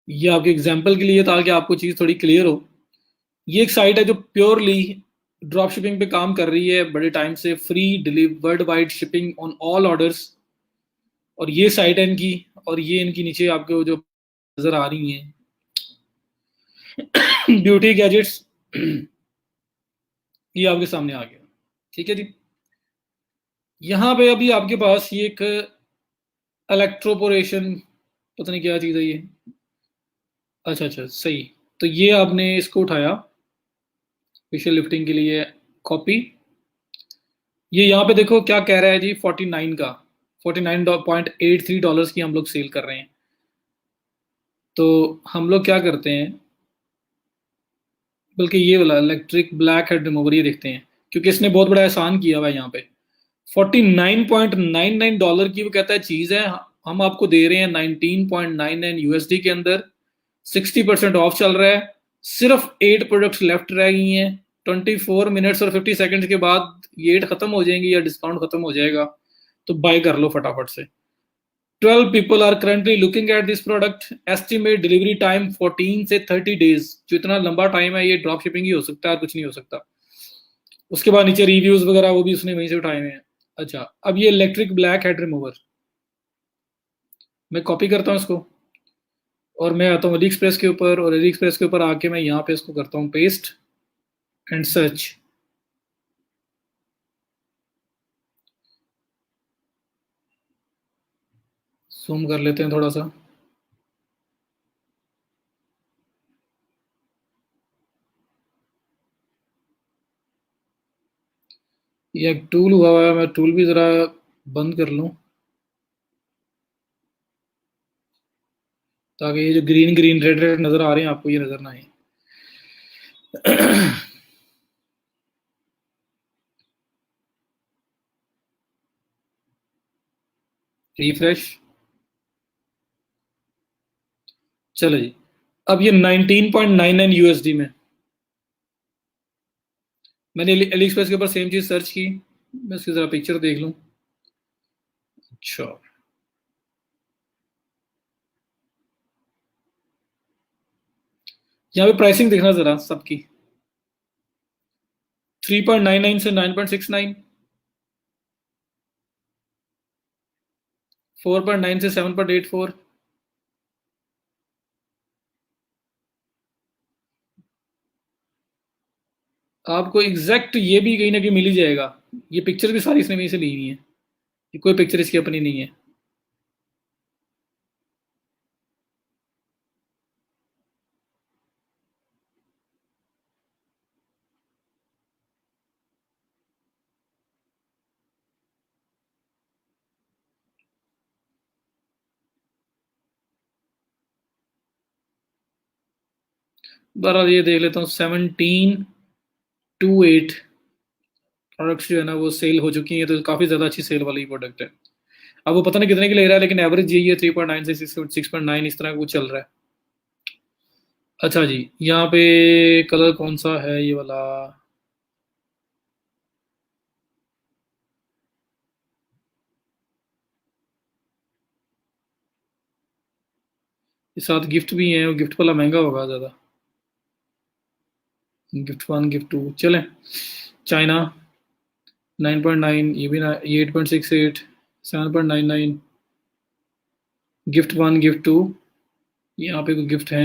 ये आपके एग्जाम्पल के लिए ताकि आपको चीज थोड़ी क्लियर हो। ये एक साइट है जो प्योरली ड्रॉप शिपिंग पे काम कर रही है बड़े टाइम से, free world wide shipping on all orders. और ये साइट है इनकी, और ये इनकी नीचे आपको जो नजर आ रही हैं ब्यूटी गैजेट्स, ये आपके सामने आ गया। ठीक है जी। यहाँ पे अभी आपके पास ये एक इलेक्ट्रोपोरेशन, पता नहीं क्या चीज़ है ये। अच्छा अच्छा सही। तो ये आपने इसको उठाया फेशियल लिफ्टिंग के लिए, कॉपी। ये यहाँ पे देखो क्या कह रहा है जी, 49 का, $49.83 की हम लोग सेल कर रहे हैं। तो हम लोग क्या करते हैं, बल्कि ये वाला इलेक्ट्रिक ब्लैक हेड रिमूवर ये देखते हैं, क्योंकि इसने बहुत बड़ा एहसान किया हुआ है यहाँ पे। $49.99 की वो कहता है चीज है, हम आपको दे रहे हैं 19.99 यूएसडी के अंदर। 60% ऑफ चल रहा है, सिर्फ 8 प्रोडक्ट्स लेफ्ट रह गई हैं। 24 मिनट्स और 50 सेकंड के बाद ये 8 खत्म हो जाएंगी या डिस्काउंट खत्म हो जाएगा। तो बाय कर लो फटाफट से। 12 people are currently looking at this product. Estimate delivery time 14 से 30 days। जो इतना लंबा टाइम है ये ड्रॉप शिपिंग ही हो सकता है और कुछ नहीं हो सकता। उसके बाद नीचे रिव्यूज वगैरह वो भी उसने वहीं से उठाए हुए हैं। अच्छा, अब ये इलेक्ट्रिक ब्लैक हेड रिमूवर, मैं कॉपी करता हूँ इसको और मैं आता हूँ अली एक्सप्रेस के ऊपर, और अली एक्सप्रेस के ऊपर आके मैं यहाँ पे इसको करता हूँ पेस्ट एंड सर्च। जूम कर लेते हैं थोड़ा सा। ये एक टूल हुआ हुआ है, मैं टूल भी ज़रा बंद कर लूँ ताकि ये जो ग्रीन ग्रीन रेड रेड नज़र आ रहे हैं आपको ये नज़र ना आए। रिफ्रेश। चलो जी। अब ये 19.99 यूएसडी में, मैंने अली एक्सप्रेस के ऊपर सेम चीज़ सर्च की। मैं इसकी ज़रा पिक्चर देख लूँ। अच्छा, यहाँ पे प्राइसिंग देखना ज़रा सबकी। 3.99 से 9.69, 4.9 से 7.84। आपको एग्जैक्ट ये भी कहीं ना कहीं मिल ही जाएगा। ये पिक्चर भी सारी इसने वहीं से ली हुई है, ये कोई पिक्चर इसकी अपनी नहीं है। बहरहाल ये देख लेता हूँ, 17 to 8 प्रोडक्ट्स जो है ना वो सेल हो चुकी हैं, तो काफ़ी ज़्यादा अच्छी सेल वाली प्रोडक्ट है। अब वो पता नहीं कितने की ले रहा है, लेकिन एवरेज यही है, 3.9 से 6.9 इस तरह का कुछ चल रहा है। अच्छा जी, यहाँ पे कलर कौन सा है ये वाला, इस साथ गिफ्ट भी है, और गिफ्ट वाला महंगा होगा ज़्यादा। गिफ्ट 1 गिफ्ट 2 चलें। चाइना 9.9, ये भी ना, ये 8.68, 7.99, गिफ्ट 1 गिफ्ट 2, यहाँ पे कोई गिफ्ट है?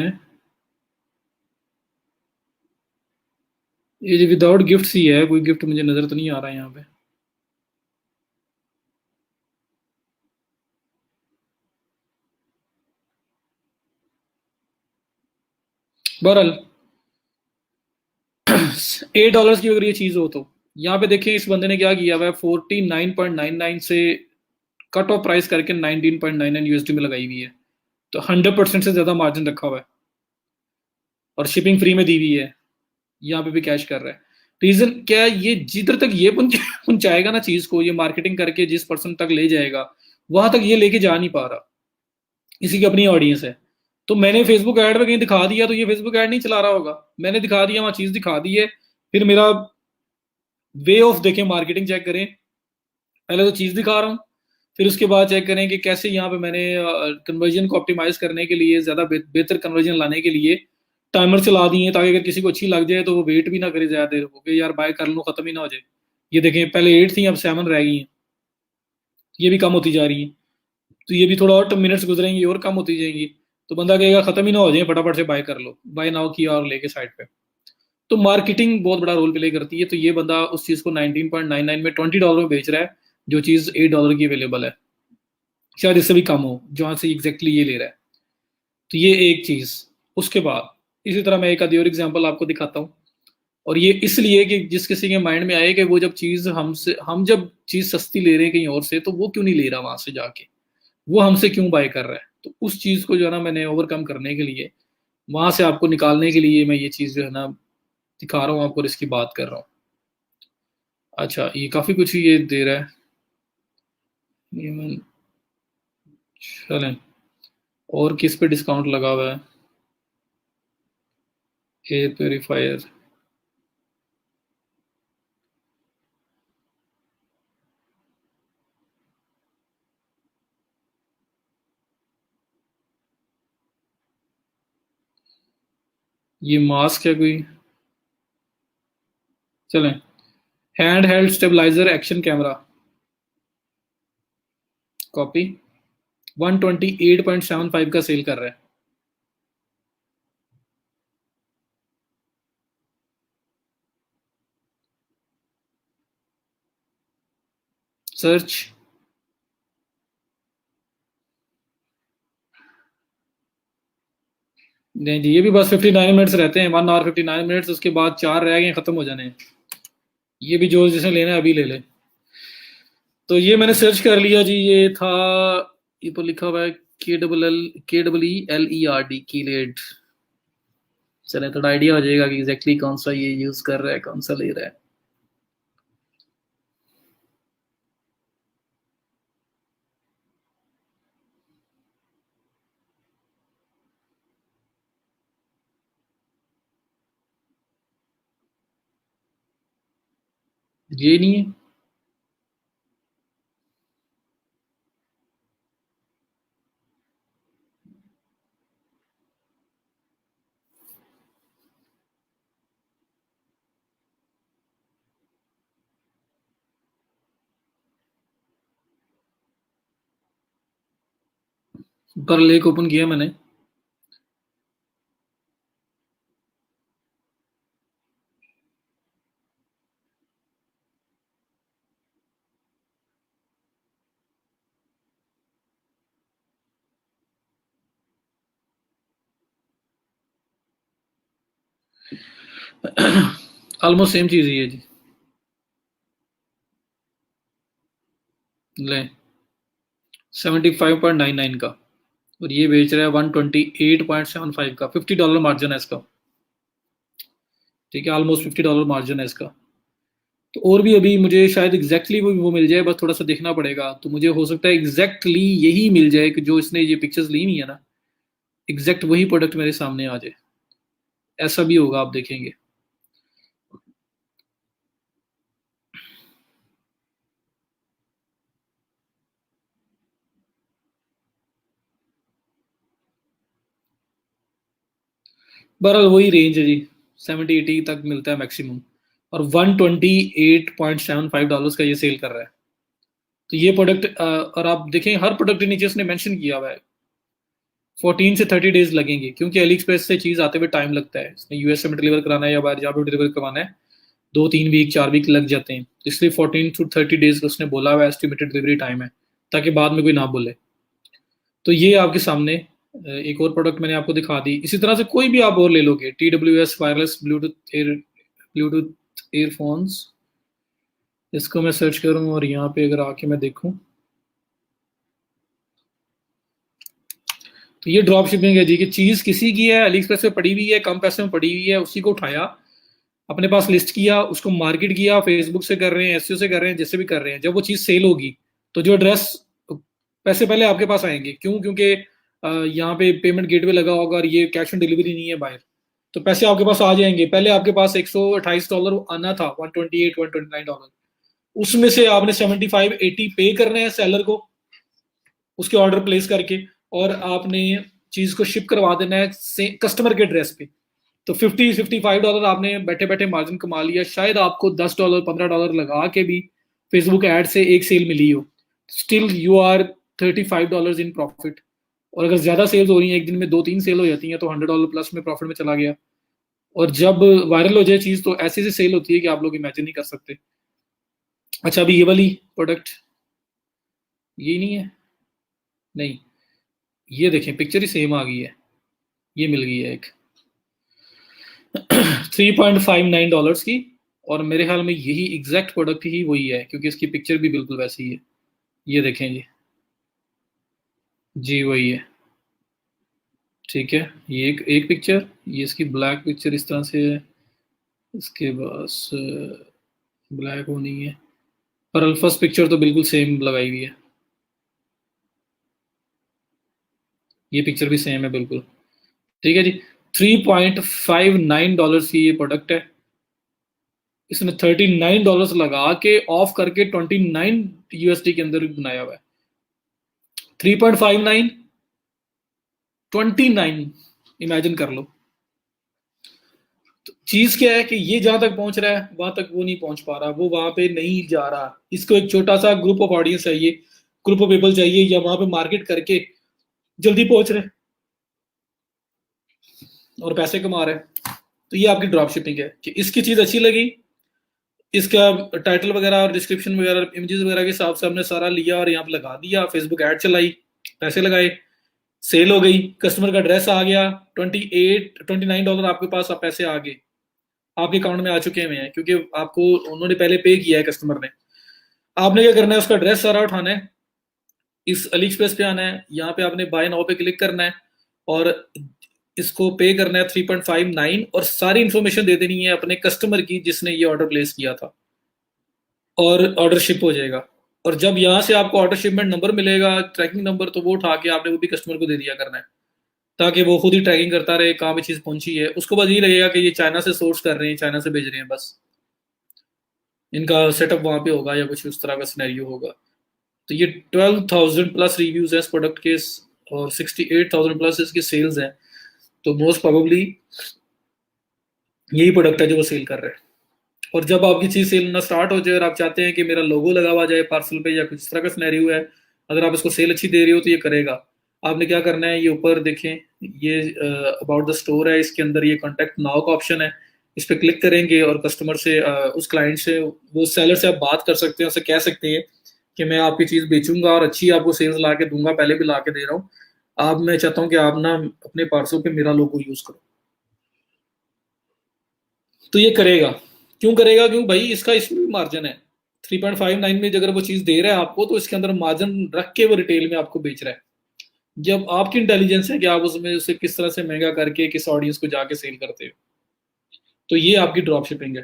ये विदाउट गिफ्ट ही है, कोई गिफ्ट मुझे नजर तो नहीं आ रहा है यहाँ पे। बहरहाल $8 की अगर ये चीज हो तो यहाँ पे देखिए इस बंदे ने क्या किया हुआ है, 49.99 से कट ऑफ प्राइस करके 19.99 USD में लगाई हुई है। तो 100% से ज्यादा मार्जिन रखा हुआ है और शिपिंग फ्री में दी हुई है। यहाँ पे भी कैश कर रहा है। रीजन क्या है, ये जिधर तक ये पहुंचाएगा ना चीज को, ये मार्केटिंग करके जिस पर्सन तक ले जाएगा वहां तक ये लेके जा नहीं पा रहा। इसी की अपनी ऑडियंस है। तो मैंने फेसबुक ऐड में कहीं दिखा दिया तो ये फेसबुक ऐड नहीं चला रहा होगा। मैंने दिखा दिया, वहां चीज दिखा दी है, फिर मेरा वे ऑफ देखें, मार्केटिंग चेक करें। पहले तो चीज दिखा रहा हूँ, फिर उसके बाद चेक करें कि कैसे यहाँ पे मैंने कन्वर्जन को ऑप्टिमाइज करने के लिए, ज्यादा बेहतर कन्वर्जन लाने के लिए टाइमर चला दिए हैं, ताकि अगर किसी को अच्छी लग जाए तो वो वेट भी ना करे ज्यादा देर हो गई, यार बाय कर लो, खत्म ही ना हो जाए। ये देखें, पहले 8 थी, अब 7 रह गई हैं। ये भी कम होती जा रही है। तो ये भी थोड़ा और मिनट्स गुजरेंगी और कम होती जाएंगी। तो बंदा कहेगा खत्म ही ना हो जाए, फटाफट से बाय कर लो, बाय नाउ किया और लेके साइड पे। तो मार्केटिंग बहुत बड़ा रोल प्ले करती है। तो ये बंदा उस चीज को 19.99 में $20 में बेच रहा है, जो चीज $8 की अवेलेबल है, शायद इससे भी कम हो, जहां से एग्जैक्टली ये ले रहा है। तो ये एक चीज। उसके बाद इसी तरह मैं एक आधी और एग्जांपल आपको दिखाता हूँ। और ये इसलिए कि जिस किसी के माइंड में आए कि वो जब चीज हमसे, हम जब चीज सस्ती ले रहे हैं कहीं और से, तो वो क्यों नहीं ले रहा वहां से जाके, वो हमसे क्यों बाय कर रहा है। तो उस चीज को जो है ना, मैंने ओवरकम करने के लिए, वहां से आपको निकालने के लिए मैं ये चीज जो है ना दिखा रहा हूँ आपको और इसकी बात कर रहा हूँ। अच्छा, ये काफी कुछ ये दे रहा है। ये मैं, चलें, और किस पे डिस्काउंट लगा हुआ है? Air purifier. ये मास्क है कोई? चलें, hand held stabiliser action camera, copy, 128.75 का सेल कर रहा है। सर्च। नहीं जी, ये भी बस 59 मिनट्स रहते हैं, 1 आवर 59 मिनट्स, उसके बाद 4 रह गए, खत्म हो जाने हैं। ये भी जो जिसे लेना है अभी ले ले। तो ये मैंने सर्च कर लिया जी, ये था, ये पर लिखा हुआ है KEELERD, कीलेड। चले, थोड़ा आइडिया हो जाएगा कि एग्जैक्टली कौन सा ये यूज कर रहा है, कौन सा ले रहा है। ये नहीं है। पर लेक ओपन किया मैंने। ऑलमोस्ट सेम चीज ही है जी। ले, 75.99 का, और ये बेच रहा है 128.75 का। $50 मार्जिन है इसका। ठीक है, ऑलमोस्ट $50 मार्जिन है इसका। तो और भी अभी मुझे शायद एग्जैक्टली वो मिल जाए, बस थोड़ा सा देखना पड़ेगा। तो मुझे हो सकता है एग्जैक्टली यही मिल जाए कि जो इसने ये पिक्चर्स ली नहीं है ना, एग्जैक्ट वही प्रोडक्ट मेरे सामने आ जाए। ऐसा भी होगा, आप देखेंगे। बहरहाल वही रेंज है जी, 70-80 तक मिलता है मैक्सिमम। और $128.75 का ये सेल कर रहा है। तो ये प्रोडक्ट, और आप देखें हर प्रोडक्ट के नीचे उसने मेंशन किया हुआ है 14 से 30 डेज लगेंगे, क्योंकि अली एक्सप्रेस से चीज़ आते हुए टाइम लगता है, इसने यूएसए में डिलीवर कराना है या बाहर जहाँ पे डिलीवर करवाना है, 2-3 वीक 4 वीक लग जाते हैं, इसलिए 14 to 30 डेज उसने बोला हुआ एस्टिमेटेड डिलीवरी टाइम है, ताकि बाद में कोई ना बोले। तो ये आपके सामने एक और प्रोडक्ट मैंने आपको दिखा दी। इसी तरह से कोई भी आप और ले लोगे, TWS वायरलेस ब्लूटूथ एयरफोन्स, इसको मैं सर्च करूं और यहाँ पे अगर आके मैं देखूं, तो ये ड्रॉप शिपिंग है जी, कि चीज किसी की है, अली एक्सप्रेस पे पड़ी हुई है, कम पैसे में पड़ी हुई है, उसी को उठाया, अपने पास लिस्ट किया, उसको मार्केट किया, फेसबुक से कर रहे हैं, एसईओ से कर रहे हैं, जिससे भी कर रहे हैं, जब वो चीज सेल होगी तो जो एड्रेस, पैसे पहले आपके पास आएंगे, क्यों? क्योंकि यहाँ पे पेमेंट गेटवे लगा होगा और ये कैश ऑन डिलीवरी नहीं है बाहर, तो पैसे आपके पास आ जाएंगे। पहले आपके पास $128 आना था, 128 $129, उसमें से आपने 75-80 पे करने हैं सेलर को, उसके ऑर्डर प्लेस करके, और आपने चीज को शिप करवा देना है कस्टमर के एड्रेस पे। तो $50-55 आपने बैठे बैठे मार्जिन कमा लिया। शायद आपको $10-15 लगा के भी फेसबुक एड से एक सेल मिली हो, still you are $35 in profit. और अगर ज्यादा सेल्स हो रही हैं, एक दिन में 2-3 सेल हो जाती हैं, तो $100 प्लस में प्रॉफिट में चला गया। और जब वायरल हो जाए चीज, तो ऐसी ऐसी सेल होती है कि आप लोग इमेजिन नहीं कर सकते। अच्छा, अभी ये वाली प्रोडक्ट, ये नहीं है, नहीं, ये देखें, पिक्चर ही सेम आ गई है, ये मिल गई है एक $3.59 की, और मेरे ख्याल में यही एग्जैक्ट प्रोडक्ट ही वही है, क्योंकि इसकी पिक्चर भी बिल्कुल वैसी ही है। ये देखें जी, जी वही है। ठीक है, ये एक पिक्चर, ये इसकी ब्लैक पिक्चर इस तरह से है, इसके पास ब्लैक वो नहीं है, पर अल्फास पिक्चर तो बिल्कुल सेम लगाई हुई है, ये पिक्चर भी सेम है बिल्कुल। ठीक है जी, $3.59 की ये प्रोडक्ट है, इसने $39 लगा के ऑफ करके $29 के अंदर बनाया हुआ है। 3.59, 29, इमेजिन कर लो। तो चीज क्या है कि ये जहां तक पहुंच रहा है, वहां तक वो नहीं पहुंच पा रहा, वो वहां पे नहीं जा रहा। इसको एक छोटा सा ग्रुप ऑफ ऑडियंस चाहिए, ग्रुप ऑफ पीपल चाहिए, या वहां पे मार्केट करके जल्दी पहुंच रहे और पैसे कमा रहे हैं। तो ये आपकी ड्रॉप शिपिंग है, कि इसकी चीज अच्छी लगी, इसका टाइटल वगैरह और डिस्क्रिप्शन वगैरह इमेजेस वगैरह के हिसाब से हमने सारा लिया और यहाँ पे लगा दिया, फेसबुक ऐड चलाई, पैसे लगाए, सेल हो गई, कस्टमर का एड्रेस आ गया, $29 आपके पास आप पैसे आ गए, आपके अकाउंट में आ चुके हुए हैं, क्योंकि आपको उन्होंने पहले पे किया है कस्टमर ने। आपने क्या करना है, उसका एड्रेस सारा उठाना है, इस अली एक्सप्रेस पे आना है, यहाँ पे आपने बाय नाउ पे क्लिक करना है, और इसको पे करना है 3.59, और सारी इंफॉर्मेशन दे देनी है अपने कस्टमर की जिसने ये ऑर्डर प्लेस किया था, और ऑर्डर शिप हो जाएगा। और जब यहाँ से आपको ऑर्डर शिपमेंट नंबर मिलेगा, ट्रैकिंग नंबर, तो वो उठा के आपने वो भी कस्टमर को दे दिया करना है, ताकि वो खुद ही ट्रैकिंग करता रहे कहाँ पे चीज़ पहुंची है। उसको बस ये लगेगा कि ये चाइना से सोर्स कर रहे हैं, चाइना से भेज रहे हैं, बस इनका सेटअप वहां पे होगा या कुछ उस तरह का सिनेरियो होगा। तो ये 12,000 प्लस रिव्यूज हैं इस प्रोडक्ट के, और 68,000 प्लस इसकी सेल्स हैं। तो मोस्ट प्रोबेबली यही प्रोडक्ट है जो वो सेल कर रहे हैं। और जब आपकी चीज सेल होना स्टार्ट हो जाए और आप चाहते हैं कि मेरा लोगो लगा हुआ जाए पार्सल पे या कुछ इस तरह का सिनेरियो है, अगर आप इसको सेल अच्छी दे रहे हो तो ये करेगा। आपने क्या करना है, ये ऊपर देखें, ये अबाउट द स्टोर है, इसके अंदर ये कॉन्टेक्ट नाउ का ऑप्शन है, इस पर क्लिक करेंगे और कस्टमर से, उस क्लाइंट से, वो सेलर से आप बात कर सकते हैं, उससे कह सकते हैं कि मैं आपकी चीज़ बेचूंगा और अच्छी आपको सेल्स ला के दूंगा, पहले भी ला के दे रहा हूँ, आप, मैं चाहता हूँ कि आप ना अपने पार्सल पे मेरा लोगो यूज करो। तो ये करेगा। क्यों करेगा? क्यों भाई, इसका इसमें भी मार्जिन है। 3.59 में अगर वो चीज दे रहा है आपको, तो इसके अंदर मार्जिन रख के वो रिटेल में आपको बेच रहा है। जब आपकी इंटेलिजेंस है कि आप उसमें उसे किस तरह से महंगा करके किस ऑडियंस को जाके सेल करते हो। तो ये आपकी ड्रॉप शिपिंग है।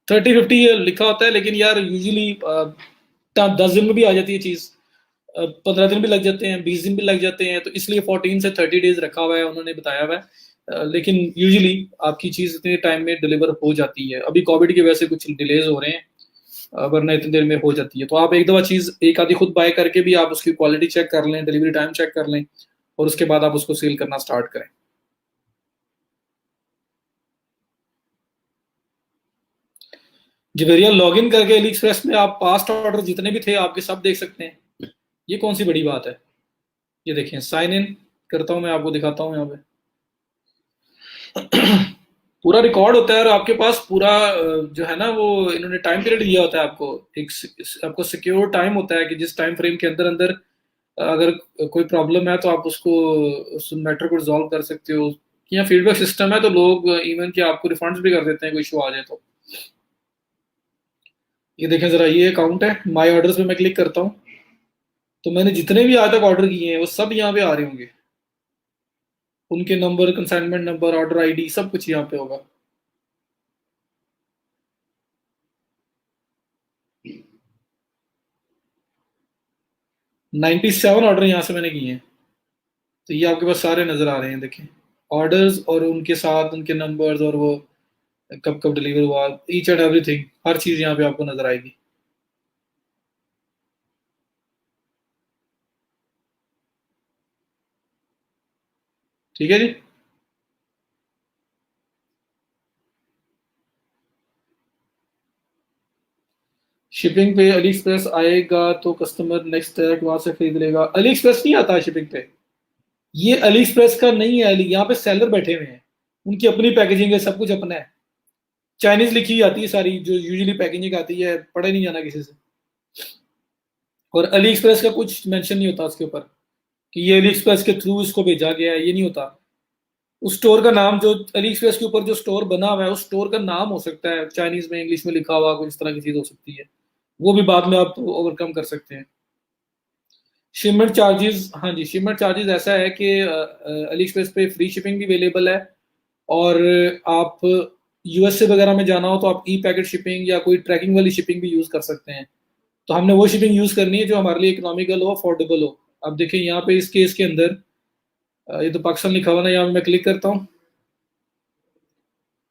30-50 लिखा होता है, लेकिन यार यूजली 10 दिन में भी आ जाती है चीज, 15 दिन भी लग जाते हैं, 20 दिन भी लग जाते हैं, तो इसलिए 14 से 30 डेज रखा हुआ है, उन्होंने बताया हुआ है। लेकिन यूजुअली आपकी चीज इतने टाइम में डिलीवर हो जाती है। अभी कोविड की वजह से कुछ डिलेज हो रहे हैं, वरना इतनी देर में हो जाती है। तो आप एक दफा चीज एक आधी खुद बाय करके भी आप उसकी क्वालिटी चेक कर लें, डिलीवरी टाइम चेक कर लें, और उसके बाद आप उसको सेल करना स्टार्ट करें। जी भैया, लॉग इन करके एली एक्सप्रेस में आप पास्ट ऑर्डर जितने भी थे आपके सब देख सकते हैं। ये कौन सी बड़ी बात है? ये देखिए, साइन इन करता हूँ मैं, आपको दिखाता हूँ यहाँ पे। पूरा रिकॉर्ड होता है और आपके पास पूरा जो है ना, वो इन्होंने टाइम पीरियड दिया होता है आपको। एक आपको सिक्योर टाइम होता है कि जिस टाइम फ्रेम के अंदर अंदर अगर कोई प्रॉब्लम है तो आप उसको, उस मैटर को रिजॉल्व कर सकते हो। यहाँ फीडबैक सिस्टम है तो लोग इवन कि आपको रिफंड्स भी कर देते हैं कोई इशू आ जाए तो। ये देखें जरा, ये अकाउंट है, माई ऑर्डर्स पे मैं क्लिक करता हूँ तो मैंने जितने भी आज तक ऑर्डर किए हैं वो सब यहाँ पे आ रहे होंगे। उनके number, consignment number, order ID, सब कुछ यहाँ पे होगा। 97 ऑर्डर यहाँ से मैंने किए हैं। तो ये आपके पास सारे नजर आ रहे हैं, देखें ऑर्डर्स और उनके साथ उनके नंबर्स, और वो कब कब डिलीवर हुआ, ईच एंड एवरीथिंग, हर चीज यहाँ पे आपको नजर आएगी। ठीक है जी। शिपिंग पे अली एक्सप्रेस आएगा तो कस्टमर नेक्स्ट डायरेक्ट वहां से खरीद लेगा। अली एक्सप्रेस नहीं आता है शिपिंग पे। ये अली एक्सप्रेस का नहीं है, अली यहाँ पे सेलर बैठे हुए हैं, उनकी अपनी पैकेजिंग है, सब कुछ अपना है। चाइनीज लिखी हुई आती है सारी, जो यूजुअली पैकेजिंग आती है, पढ़े नहीं जाना किसी से। और अली एक्सप्रेस का कुछ मेंशन नहीं होता उसके ऊपर कि ये अली एक्सप्रेस के थ्रू इसको भेजा गया है, ये नहीं होता। उस स्टोर का नाम, जो अली एक्सप्रेस के ऊपर जो स्टोर बना हुआ है, उस स्टोर का नाम हो सकता है चाइनीज में, इंग्लिश में लिखा हुआ, कुछ इस तरह की चीज हो सकती है। वो भी बाद में आप ओवरकम कर सकते हैं। शिपमेंट चार्जेस, हाँ जी, शिपमेंट चार्जेस ऐसा है कि अली एक्सप्रेस पे फ्री शिपिंग भी अवेलेबल है। और आप यूएसए वगैरह में जाना हो तो आप ई पैकेट शिपिंग या कोई ट्रैकिंग वाली शिपिंग भी यूज कर सकते हैं। तो हमने वो शिपिंग यूज करनी है जो हमारे लिए इकोनॉमिकल हो, अफोर्डेबल हो। अब देखिए यहाँ पे इस केस के अंदर ये तो पाकिस्तान लिखा हुआ ना, यहाँ पे मैं क्लिक करता हूँ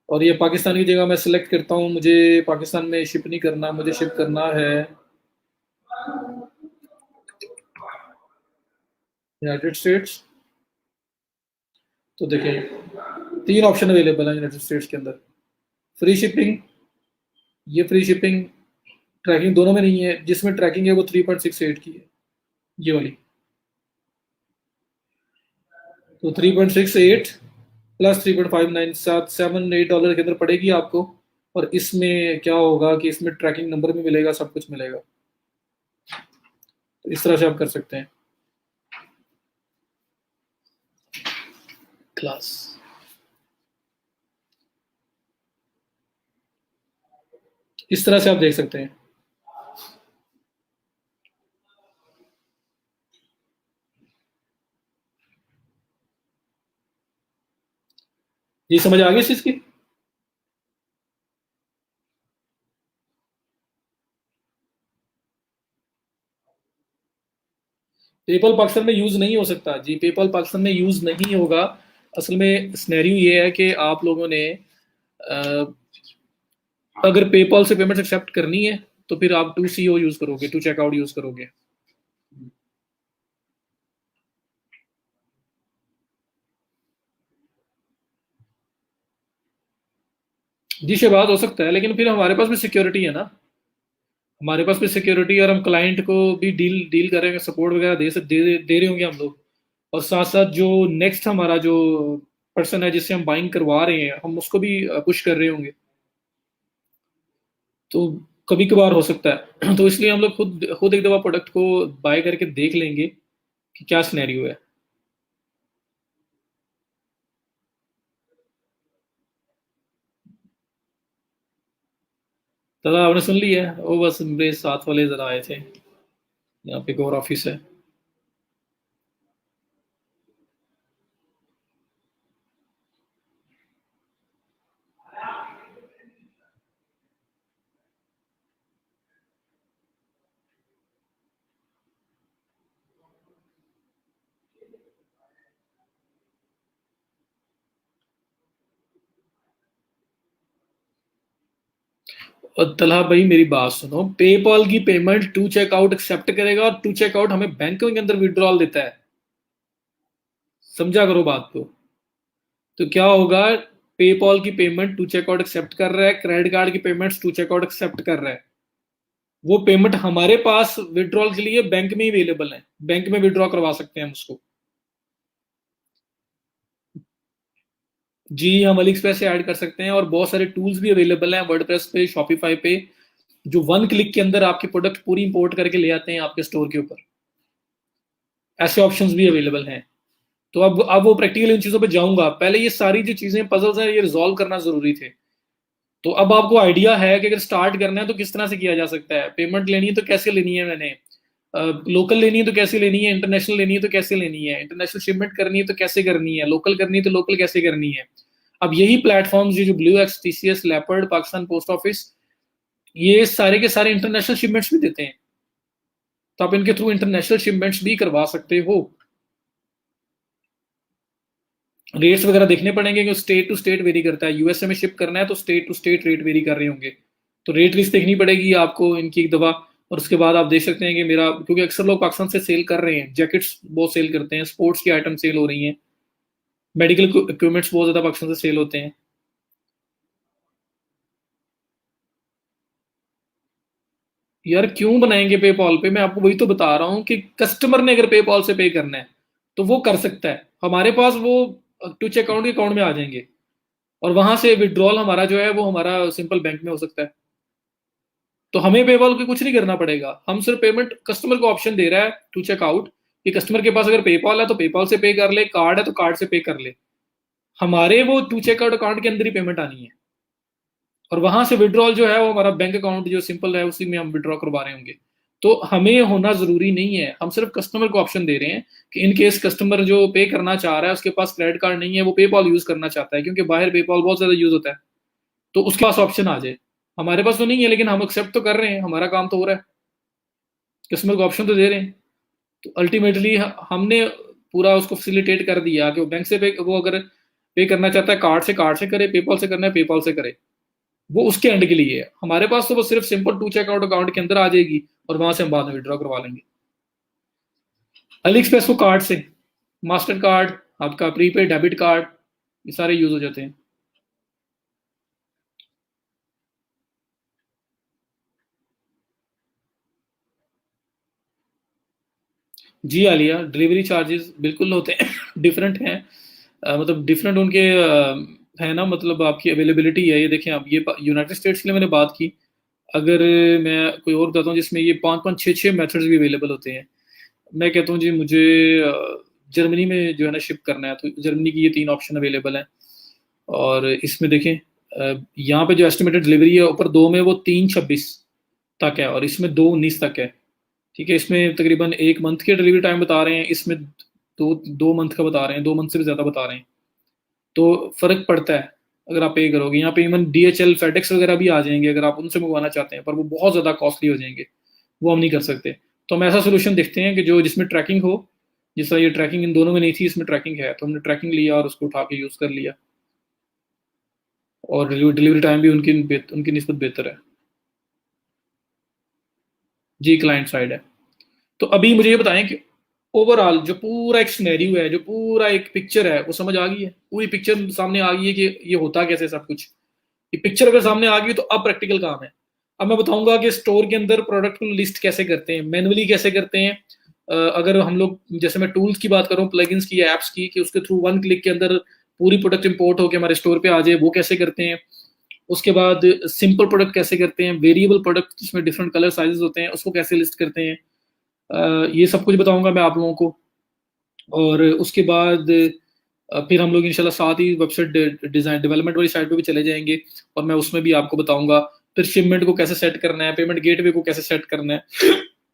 और ये पाकिस्तान की जगह मैं सिलेक्ट करता हूँ। मुझे पाकिस्तान में शिप नहीं करना, मुझे शिप करना है यूनाइटेड स्टेट्स। तो देखिए, तीन ऑप्शन अवेलेबल है यूनाइटेड स्टेट्स के अंदर। फ्री शिपिंग, ये फ्री शिपिंग, ट्रैकिंग दोनों में नहीं है। जिसमें ट्रैकिंग है वो 3.68 की है, ये वाली। तो 3.68 प्लस 3.59, $7-8 के अंदर पड़ेगी आपको। और इसमें क्या होगा कि इसमें ट्रैकिंग नंबर भी मिलेगा, सब कुछ मिलेगा। तो इस तरह से आप कर सकते हैं। क्लास, इस तरह से आप देख सकते हैं। जी, समझ आ गई इस चीज की। पेपल पाकिस्तान में यूज नहीं हो सकता जी, पेपल पाकिस्तान में यूज नहीं होगा। असल में स्नैरियो ये है कि आप लोगों ने अगर पेपल से पेमेंट एक्सेप्ट करनी है तो फिर आप 2CO यूज करोगे, टू चेकआउट यूज करोगे। जी, शहबाज हो सकता है, लेकिन फिर हमारे पास भी सिक्योरिटी है ना। हमारे पास भी सिक्योरिटी, और हम क्लाइंट को भी डील डील करेंगे, सपोर्ट वगैरह दे रहे होंगे हम लोग। और साथ साथ जो नेक्स्ट हमारा जो पर्सन है जिससे हम बाइंग करवा रहे हैं, हम उसको भी पुश कर रहे होंगे। तो कभी कभार हो सकता है। तो इसलिए हम लोग खुद खुद एक दफा प्रोडक्ट को बाय करके देख लेंगे कि क्या सिनेरियो है। दादा आपने सुन लिया है? वो बस मेरे साथ वाले जरा आए थे, यहाँ पे गौर ऑफिस है। और तलहा भाई मेरी बात सुनो, पेपॉल की पेमेंट टू चेकआउट एक्सेप्ट करेगा, और टू चेकआउट हमें बैंक के अंदर विड्रॉल देता है। समझा करो बात को। तो क्या होगा, पेपॉल की पेमेंट टू चेकआउट एक्सेप्ट कर रहा है, क्रेडिट कार्ड की पेमेंट्स टू चेकआउट एक्सेप्ट कर रहा है। वो पेमेंट हमारे पास विड्रॉल के लिए बैंक में ही अवेलेबल है, बैंक में विड्रॉ करवा सकते हैं हम उसको। जी, हम अली एक्सप्रेस से ऐड कर सकते हैं, और बहुत सारे टूल्स भी अवेलेबल हैं वर्डप्रेस पे, शॉपिफाई पे, जो वन क्लिक के अंदर आपके प्रोडक्ट पूरी इंपोर्ट करके ले आते हैं आपके स्टोर के ऊपर। ऐसे ऑप्शंस भी अवेलेबल हैं। तो अब वो प्रैक्टिकल इन चीज़ों पे जाऊंगा, पहले ये सारी जो चीज़ें पजल्स हैं ये रिजॉल्व करना ज़रूरी थे। तो अब आपको आइडिया है कि अगर स्टार्ट करना है तो किस तरह से किया जा सकता है, पेमेंट लेनी है तो कैसे लेनी है मैंने, लोकल लेनी है तो कैसे लेनी है, इंटरनेशनल लेनी है तो कैसे लेनी है, इंटरनेशनल शिपमेंट करनी है तो कैसे करनी है, लोकल करनी है तो लोकल कैसे करनी है। अब यही प्लेटफॉर्म्स जो blue x, TCS, leopard, Pakistan post office, ये सारे के सारे इंटरनेशनल शिपमेंट्स भी देते हैं। तो आप इनके थ्रू इंटरनेशनल शिपमेंट्स भी करवा सकते हो। रेट्स वगैरह देखने पड़ेंगे कि स्टेट टू स्टेट वेरी करता है, यूएसए में शिप करना है तो state to state rate vary कर रहे होंगे। तो रेट लिस्ट देखनी पड़ेगी आपको इनकी एक दफ़ा। और उसके बाद आप देख सकते हैं कि मेरा, क्योंकि अक्सर लोग पाकिस्तान से सेल कर रहे हैं, जैकेट्स बहुत सेल करते हैं, स्पोर्ट्स की आइटम सेल हो रही हैं, मेडिकल इक्विपमेंट्स बहुत ज़्यादा पाकिस्तान से सेल होते हैं। यार क्यों बनाएंगे पेपॉल पे, मैं आपको वही तो बता रहा हूँ कि कस्टमर ने अगर पेपॉल से पे करना है तो वो कर सकता है, हमारे पास वो टूच अकाउंट के अकाउंट में आ जाएंगे, और वहां से विड्रॉल हमारा जो है वो हमारा सिंपल बैंक में हो सकता है। तो हमें पेपॉल को कुछ नहीं करना पड़ेगा, हम सिर्फ पेमेंट, कस्टमर को ऑप्शन दे रहा है टू चेकआउट, कि कस्टमर के पास अगर पेपॉल है तो पेपॉल से पे कर ले, कार्ड है तो कार्ड से पे कर ले, हमारे वो टू चेकआउट अकाउंट के अंदर ही पेमेंट आनी है। और वहां से विड्रॉल जो है वो हमारा बैंक अकाउंट जो सिंपल है उसी में हम विड्रॉ करवा रहे होंगे। तो हमें होना जरूरी नहीं है, हम सिर्फ कस्टमर को ऑप्शन दे रहे हैं कि इन केस कस्टमर जो पे करना चाह रहा है उसके पास क्रेडिट कार्ड नहीं है, वो पेपॉल यूज करना चाहता है क्योंकि बाहर पेपॉल बहुत ज्यादा यूज होता है, तो उसके पास ऑप्शन आ जाए। हमारे पास तो नहीं है लेकिन हम एक्सेप्ट तो कर रहे हैं, हमारा काम तो हो रहा है, कस्टमर को ऑप्शन तो दे रहे हैं। तो अल्टीमेटली हमने पूरा उसको फैसिलिटेट कर दिया कि वो बैंक से पे, वो अगर पे करना चाहता है कार्ड से करे, पेपॉल से करना है पेपॉल से करे, वो उसके एंड के लिए है। हमारे पास तो वो सिर्फ सिंपल टू चेकआउट अकाउंट के अंदर आ जाएगी, और वहां से हम बाद में विड्रॉ करवा लेंगे। अली एक्सप्रेस को कार्ड से, मास्टर कार्ड, आपका प्रीपेड डेबिट कार्ड, ये सारे यूज हो जाते हैं। जी आलिया, डिलीवरी चार्जेस बिल्कुल होते हैं डिफरेंट हैं, मतलब डिफरेंट उनके है ना, मतलब आपकी अवेलेबिलिटी है। ये देखें, आप ये यूनाइटेड स्टेट्स के लिए मैंने बात की, अगर मैं कोई और बताता हूँ जिसमें ये पाँच पाँच छः छः मेथड्स भी अवेलेबल होते हैं। मैं कहता हूँ जी मुझे जर्मनी में जो है ना शिप करना है, तो जर्मनी की ये तीन ऑप्शन अवेलेबल हैं। और इसमें देखें, यहाँ पे जो एस्टिमेटेड डिलीवरी है ऊपर दो में वो 3/26 तक है, और इसमें 2/19 तक है। ठीक है, इसमें तकरीबन 1 मंथ के डिलीवरी टाइम बता रहे हैं, इसमें दो 2 मंथ का बता रहे हैं, 2 मंथ से भी ज़्यादा बता रहे हैं। तो फ़र्क पड़ता है अगर आप पे करोगे। यहाँ पे इवन DHL, फेडेक्स वगैरह भी आ जाएंगे अगर आप उनसे मंगवाना चाहते हैं, पर वो बहुत ज़्यादा कॉस्टली हो जाएंगे, वो हम नहीं कर सकते। तो हम ऐसा सोल्यूशन देखते हैं कि जो जिसमें ट्रैकिंग हो, जिस तरह ये ट्रैकिंग इन दोनों में नहीं थी, इसमें ट्रैकिंग है, तो हमने ट्रैकिंग लिया और उसको उठा के यूज़ कर लिया, और डिलीवरी टाइम भी उनकी निस्बत बेहतर है। जी, क्लाइंट साइड है। तो अभी मुझे ये बताएं कि ओवरऑल जो पूरा एक सिनेरियो है, जो पूरा एक पिक्चर है, वो समझ आ गई है, पूरी पिक्चर सामने आ गई है कि ये होता कैसे सब कुछ। ये पिक्चर अगर सामने आ गई तो अब प्रैक्टिकल काम है। अब मैं बताऊंगा कि स्टोर के अंदर प्रोडक्ट को लिस्ट कैसे करते हैं, मैनुअली कैसे करते हैं। अगर हम लोग, जैसे मैं टूल्स की बात करूँ, प्लगइन्स की, एप्स की, कि उसके थ्रू वन क्लिक के अंदर पूरी प्रोडक्ट इंपोर्ट होकर हमारे स्टोर पे आ जाए, वो कैसे करते हैं। उसके बाद सिंपल प्रोडक्ट कैसे करते हैं, वेरिएबल प्रोडक्ट जिसमें डिफरेंट कलर साइजेस होते हैं उसको कैसे लिस्ट करते हैं, ये सब कुछ बताऊंगा मैं आप लोगों को। और उसके बाद फिर हम लोग इंशाल्लाह साथ ही वेबसाइट डिजाइन डेवलपमेंट वाली साइड पे भी चले जाएंगे, और मैं उसमें भी आपको बताऊंगा फिर शिपमेंट को कैसे सेट करना है, पेमेंट गेटवे को कैसे सेट करना है,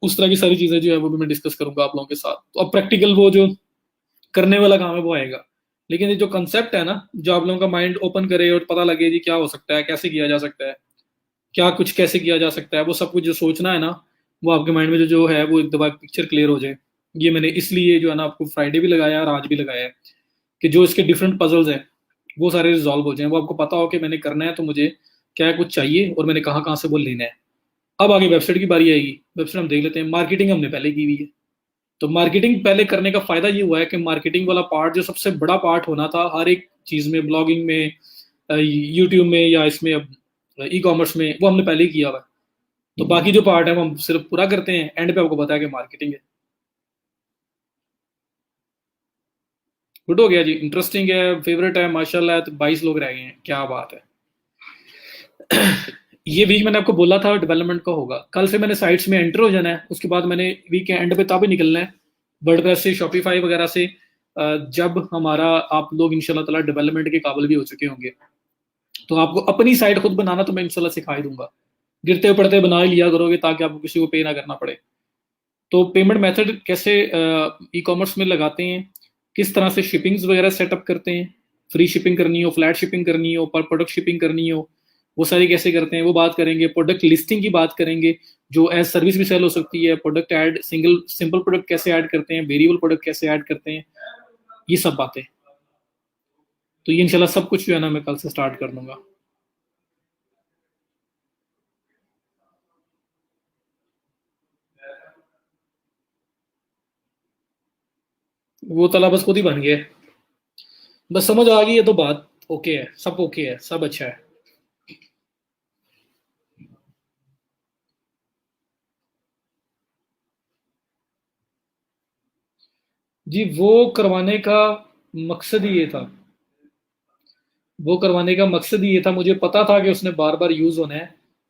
उस तरह की सारी चीजें जो है वो भी मैं डिस्कस करूंगा आप लोगों के साथ। तो अब प्रैक्टिकल वो जो करने वाला काम है वो आएगा, लेकिन ये जो कंसेप्ट है ना, जो आप लोगों का माइंड ओपन करे और पता लगे जी क्या हो सकता है, कैसे किया जा सकता है, क्या कुछ कैसे किया जा सकता है, वो सब कुछ जो सोचना है ना, वो आपके माइंड में जो जो है वो एक दफा पिक्चर क्लियर हो जाए। ये मैंने इसलिए जो है ना आपको फ्राइडे भी लगाया और आज भी लगाया है, कि जो इसके डिफरेंट पजल्स हैं वो सारे रिजॉल्व हो जाएं, वो आपको पता हो कि मैंने करना है तो मुझे क्या कुछ चाहिए और मैंने कहाँ कहाँ से वो लेना है। अब आगे वेबसाइट की बारी आएगी। वेबसाइट हम देख लेते हैं। मार्केटिंग हमने पहले की हुई है, तो मार्केटिंग पहले करने का फायदा ये हुआ है कि मार्केटिंग वाला पार्ट जो सबसे बड़ा पार्ट होना था हर एक चीज में, ब्लॉगिंग में, यूट्यूब में, या इसमें अब ई कॉमर्स में, वो हमने पहले ही किया हुआ है। तो बाकी जो पार्ट है वो हम सिर्फ पूरा करते हैं, एंड पे आपको पता है कि मार्केटिंग है। गुड हो गया जी, इंटरेस्टिंग है, फेवरेट है, माशाल्लाह। तो 22 लोग रह गए हैं, क्या बात है। ये वीक मैंने आपको बोला था डेवलपमेंट का होगा, कल से मैंने साइट्स में एंटर हो जाना है, उसके बाद मैंने वीक के एंड पे तब ही निकलना है वर्डप्रेस से, शॉपिफाई वगैरह से, जब हमारा आप लोग इंशाल्लाह ताला डेवलपमेंट के काबिल भी हो चुके होंगे। तो आपको अपनी साइट खुद बनाना तो मैं इंशाल्लाह सिखा ही दूंगा, गिरते पड़ते बना ही लिया करोगे ताकि आपको किसी को पे ना करना पड़े। तो पेमेंट मेथड कैसे ई कॉमर्स में लगाते हैं, किस तरह से शिपिंग्स वगैरह सेटअप करते हैं, फ्री शिपिंग करनी हो, फ्लैट शिपिंग करनी हो, पर प्रोडक्ट शिपिंग करनी हो, वो सारी कैसे करते हैं वो बात करेंगे। प्रोडक्ट लिस्टिंग की बात करेंगे, जो एज सर्विस भी सेल हो सकती है। Product add, single simple product कैसे ऐड करते हैं, वेरिएबल प्रोडक्ट कैसे ऐड करते हैं, ये सब बातें। तो ये इंशाल्लाह सब कुछ जो है ना मैं कल से स्टार्ट कर दूंगा। वो तला बस खुद ही बन गया है। बस समझ आ गई है तो बात ओके है, सब ओके है, सब अच्छा है। जी वो करवाने का मकसद ही ये था, वो करवाने का मकसद ही ये था, मुझे पता था कि उसने बार बार यूज होना है,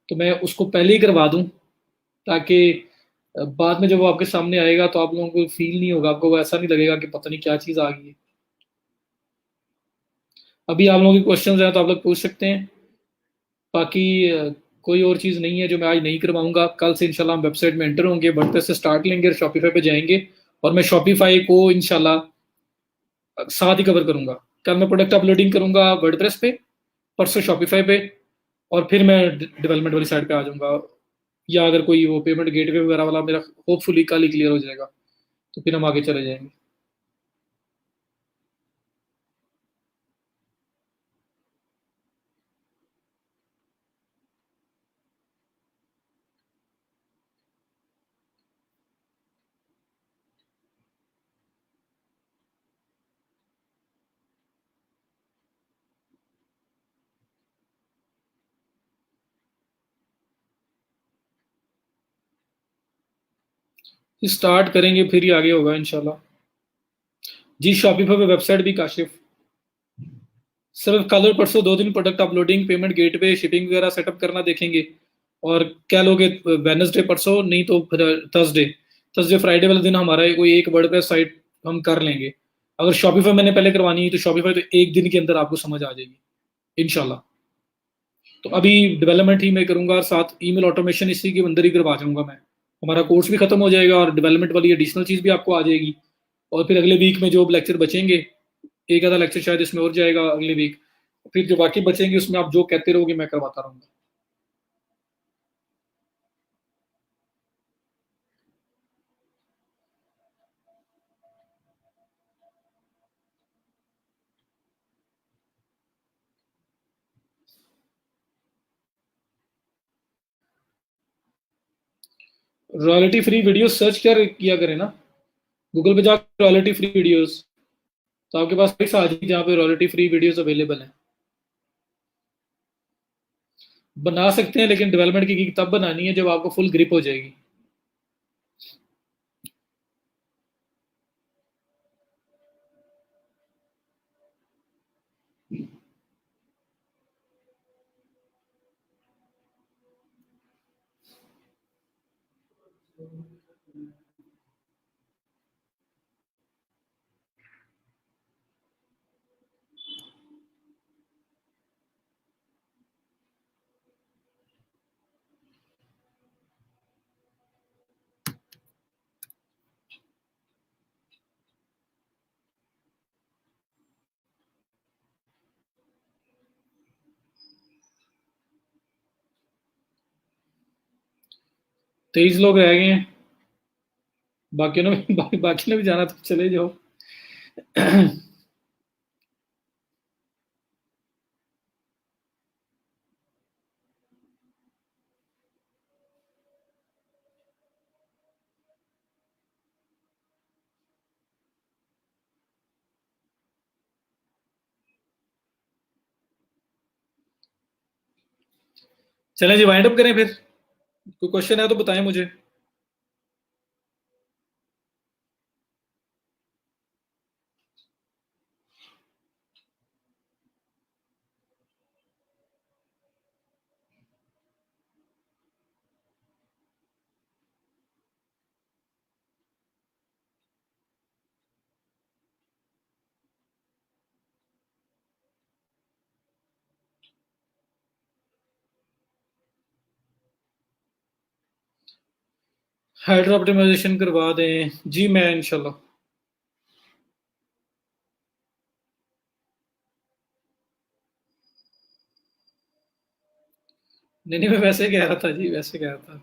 तो मैं उसको पहले ही करवा दूं, ताकि बाद में जब वो आपके सामने आएगा तो आप लोगों को फील नहीं होगा, आपको वो ऐसा नहीं लगेगा कि पता नहीं क्या चीज़ आ गई है। अभी आप लोगों के क्वेश्चंस हैं तो आप लोग पूछ सकते हैं। बाकी कोई और चीज़ नहीं है जो मैं आज नहीं करवाऊंगा। कल से इंशाल्लाह हम वेबसाइट में एंटर होंगे, वर्डप्रेस से स्टार्ट लेंगे और शॉपिफाई पे जाएंगे, और मैं शॉपिफाई को इंशाल्लाह साथ ही कवर करूंगा। कल मैं प्रोडक्ट अपलोडिंग करूंगा वर्डप्रेस पे, परसों शॉपिफाई पे, और फिर मैं डेवलपमेंट वाली साइड पे आ जाऊंगा। या अगर कोई वो पेमेंट गेटवे वगैरह वाला मेरा होपफुली कल ही क्लियर हो जाएगा, तो फिर हम आगे चले जाएंगे। स्टार्ट करेंगे फिर ही आगे होगा इंशाल्लाह। जी शॉपिफाई पे वेबसाइट भी काशिफ, सिर्फ कल और परसों 2 दिन product uploading, payment gateway, shipping वगैरह सेटअप करना देखेंगे। और क्या लोगे, वेनसडे परसों, नहीं तो फिर थर्सडे, थर्सडे फ्राइडे वाले दिन हमारा कोई एक वर्डप्रेस साइट हम कर लेंगे। अगर शॉपिफाई मैंने पहले करवानी है तो शॉपिफाई तो एक दिन के अंदर आपको समझ आ जाएगी इंशाल्लाह। तो अभी डेवलपमेंट ही मैं करूंगा, और साथ ईमेल ऑटोमेशन इसी के अंदर ही करवा जाऊंगा मैं। हमारा कोर्स भी खत्म हो जाएगा और डेवलपमेंट वाली एडिशनल चीज़ भी आपको आ जाएगी। और फिर अगले वीक में जो लेक्चर बचेंगे, एक आधा लेक्चर शायद इसमें और जाएगा अगले वीक, फिर जो बाकी बचेंगे उसमें आप जो कहते रहोगे मैं करवाता रहूंगा। 'रॉयल्टी फ्री वीडियो सर्च कर किया करें ना, गूगल पे जाकर 'रॉयल्टी फ्री वीडियोस', तो आपके पास साइट्स आ जाएगी जहाँ पे 'रॉयल्टी फ्री वीडियोस' अवेलेबल हैं। बना सकते हैं, लेकिन डेवलपमेंट की gig तब बनानी है जब आपको फुल ग्रिप हो जाएगी। तेईस लोग रह गए हैं, बाकियों ने बाकी ने भी जाना तो चले जाओ। चलें जी, वाइंड अप करें फिर। कोई क्वेश्चन है तो बताएं मुझे। हेडर ऑप्टिमाइजेशन करवा दें जी, मैं इंशाल्लाह। नहीं नहीं, मैं वैसे कह रहा था जी, वैसे कह रहा था।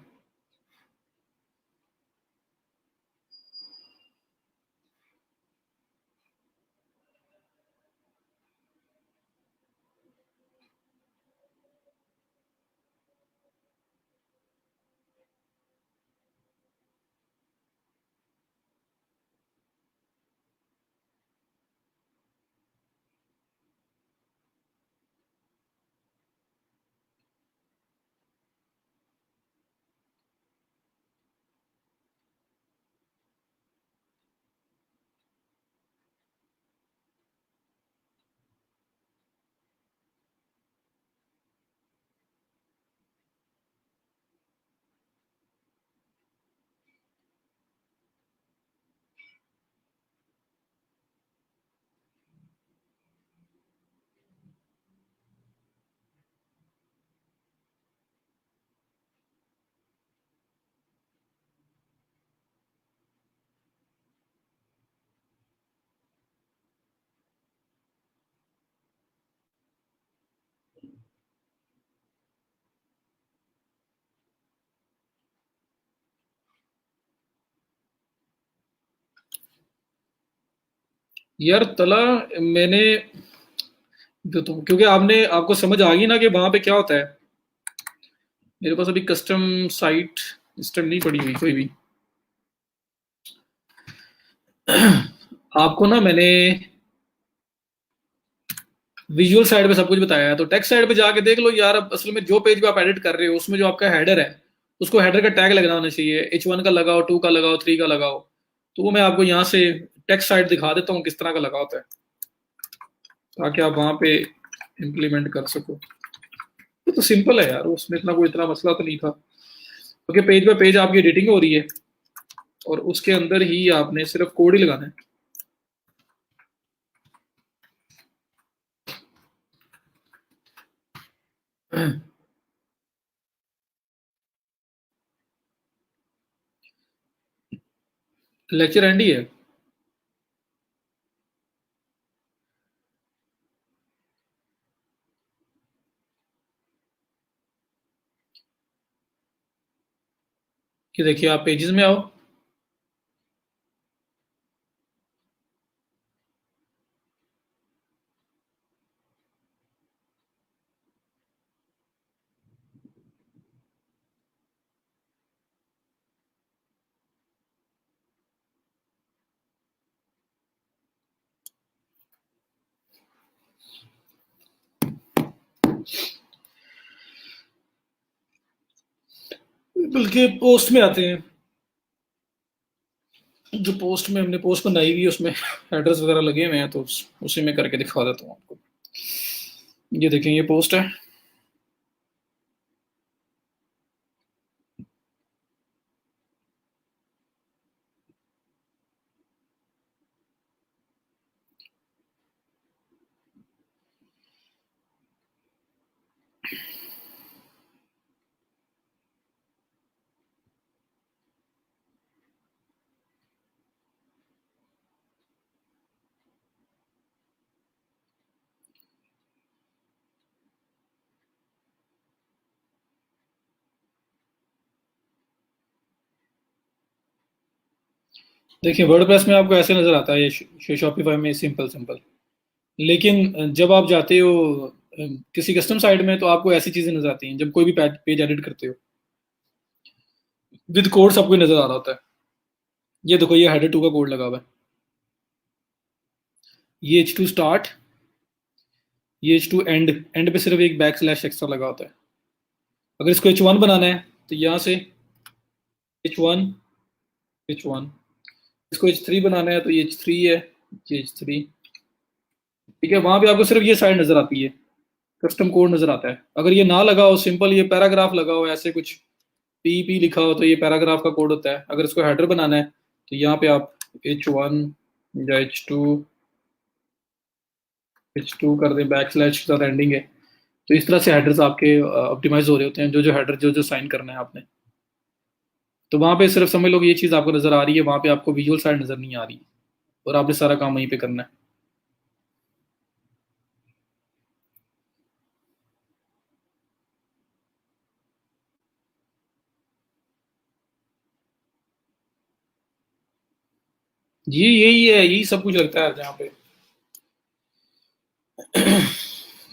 यार तला, मैंने जो तुम, क्योंकि आपने, आपको समझ आ गई ना कि वहां पे क्या होता है। मेरे पास अभी कस्टम साइट इंस्टॉल नहीं पड़ी हुई कोई भी। आपको ना मैंने विजुअल साइड पे सब कुछ बताया है, तो टेक्स्ट साइड पे जाके देख लो यार। अब असल में जो पेज पे आप एडिट कर रहे हो उसमें जो आपका हेडर है, उसको हेडर का टैग लगना होना चाहिए। H1 का लगाओ, 2 का लगाओ, 3 का लगाओ। तो वो मैं आपको यहाँ से टेक्स्ट साइड दिखा देता हूँ किस तरह का लगा होता है, ताकि आप वहां पे इम्प्लीमेंट कर सको। ये तो सिंपल है यार, उसमें इतना कोई इतना मसला तो नहीं था, क्योंकि पेज पे पेज आपकी एडिटिंग हो रही है और उसके अंदर ही आपने सिर्फ कोड ही लगाना है। लेक्चर एंड ही है। कि देखिए, आप पेजेस में आओ। बल्कि पोस्ट में आते हैं। जो पोस्ट में हमने पोस्ट बनाई हुई है उसमें एड्रेस वगैरह लगे हुए हैं, तो उसी में करके दिखा देता हूँ आपको। ये देखें, ये पोस्ट है। देखिए, वर्डप्रेस में आपको ऐसे नजर आता है, ये शॉपिफाई में सिंपल सिंपल। लेकिन जब आप जाते हो किसी कस्टम साइट में, तो आपको ऐसी चीजें नजर आती हैं जब कोई भी पेज एडिट करते हो। विद कोड सब कुछ नजर आ रहा होता है। ये देखो, ये हेडर 2 का कोड लगा हुआ है। ये H2 स्टार्ट, ये H2 एंड। एंड पे सिर्फ एक बैक स्लैश एक्स्ट्रा लगा होता है। अगर इसको H1 बनाना है तो यहाँ से H1 H1, इसको H3 बनाना है तो ये H3 है, ये H3। ठीक है, वहां पे आपको सिर्फ ये साइड नजर आती है, कस्टम कोड नजर आता है। अगर ये ना लगा हो, सिंपल ये पैराग्राफ लगा हो, ऐसे कुछ पी लिखा हो, तो ये पैराग्राफ का कोड होता है। अगर इसको हेडर बनाना है तो यहाँ पे आप H1 या H2 कर दें, बैक स्लैश के साथ एंडिंग है। तो इस तरह से हेडर्स आपके ऑप्टिमाइज हो रहे होते हैं, जो जो हेडर जो जो साइन करना है आपने। तो वहां पे सिर्फ समझ लो कि ये चीज आपको नजर आ रही है, वहां पे आपको विजुअल साइड नजर नहीं आ रही, और आपने सारा काम वहीं पे करना है। ये यही है, यही सब कुछ लगता है जहाँ पे।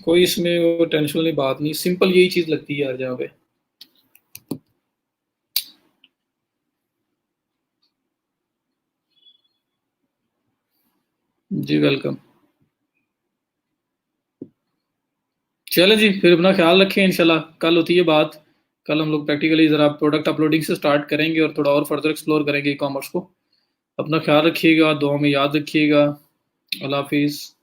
कोई इसमें वो टेंशन वाली बात नहीं, सिंपल यही चीज लगती है यार जहाँ पे। जी वेलकम। चले जी, फिर अपना ख्याल रखें, इंशाल्लाह कल होती है बात। कल हम लोग प्रैक्टिकली ज़रा प्रोडक्ट अपलोडिंग से स्टार्ट करेंगे और थोड़ा और फर्दर एक्सप्लोर करेंगे ई कॉमर्स को। अपना ख्याल रखिएगा, दुआ में याद रखिएगा। अल्लाह हाफिज़।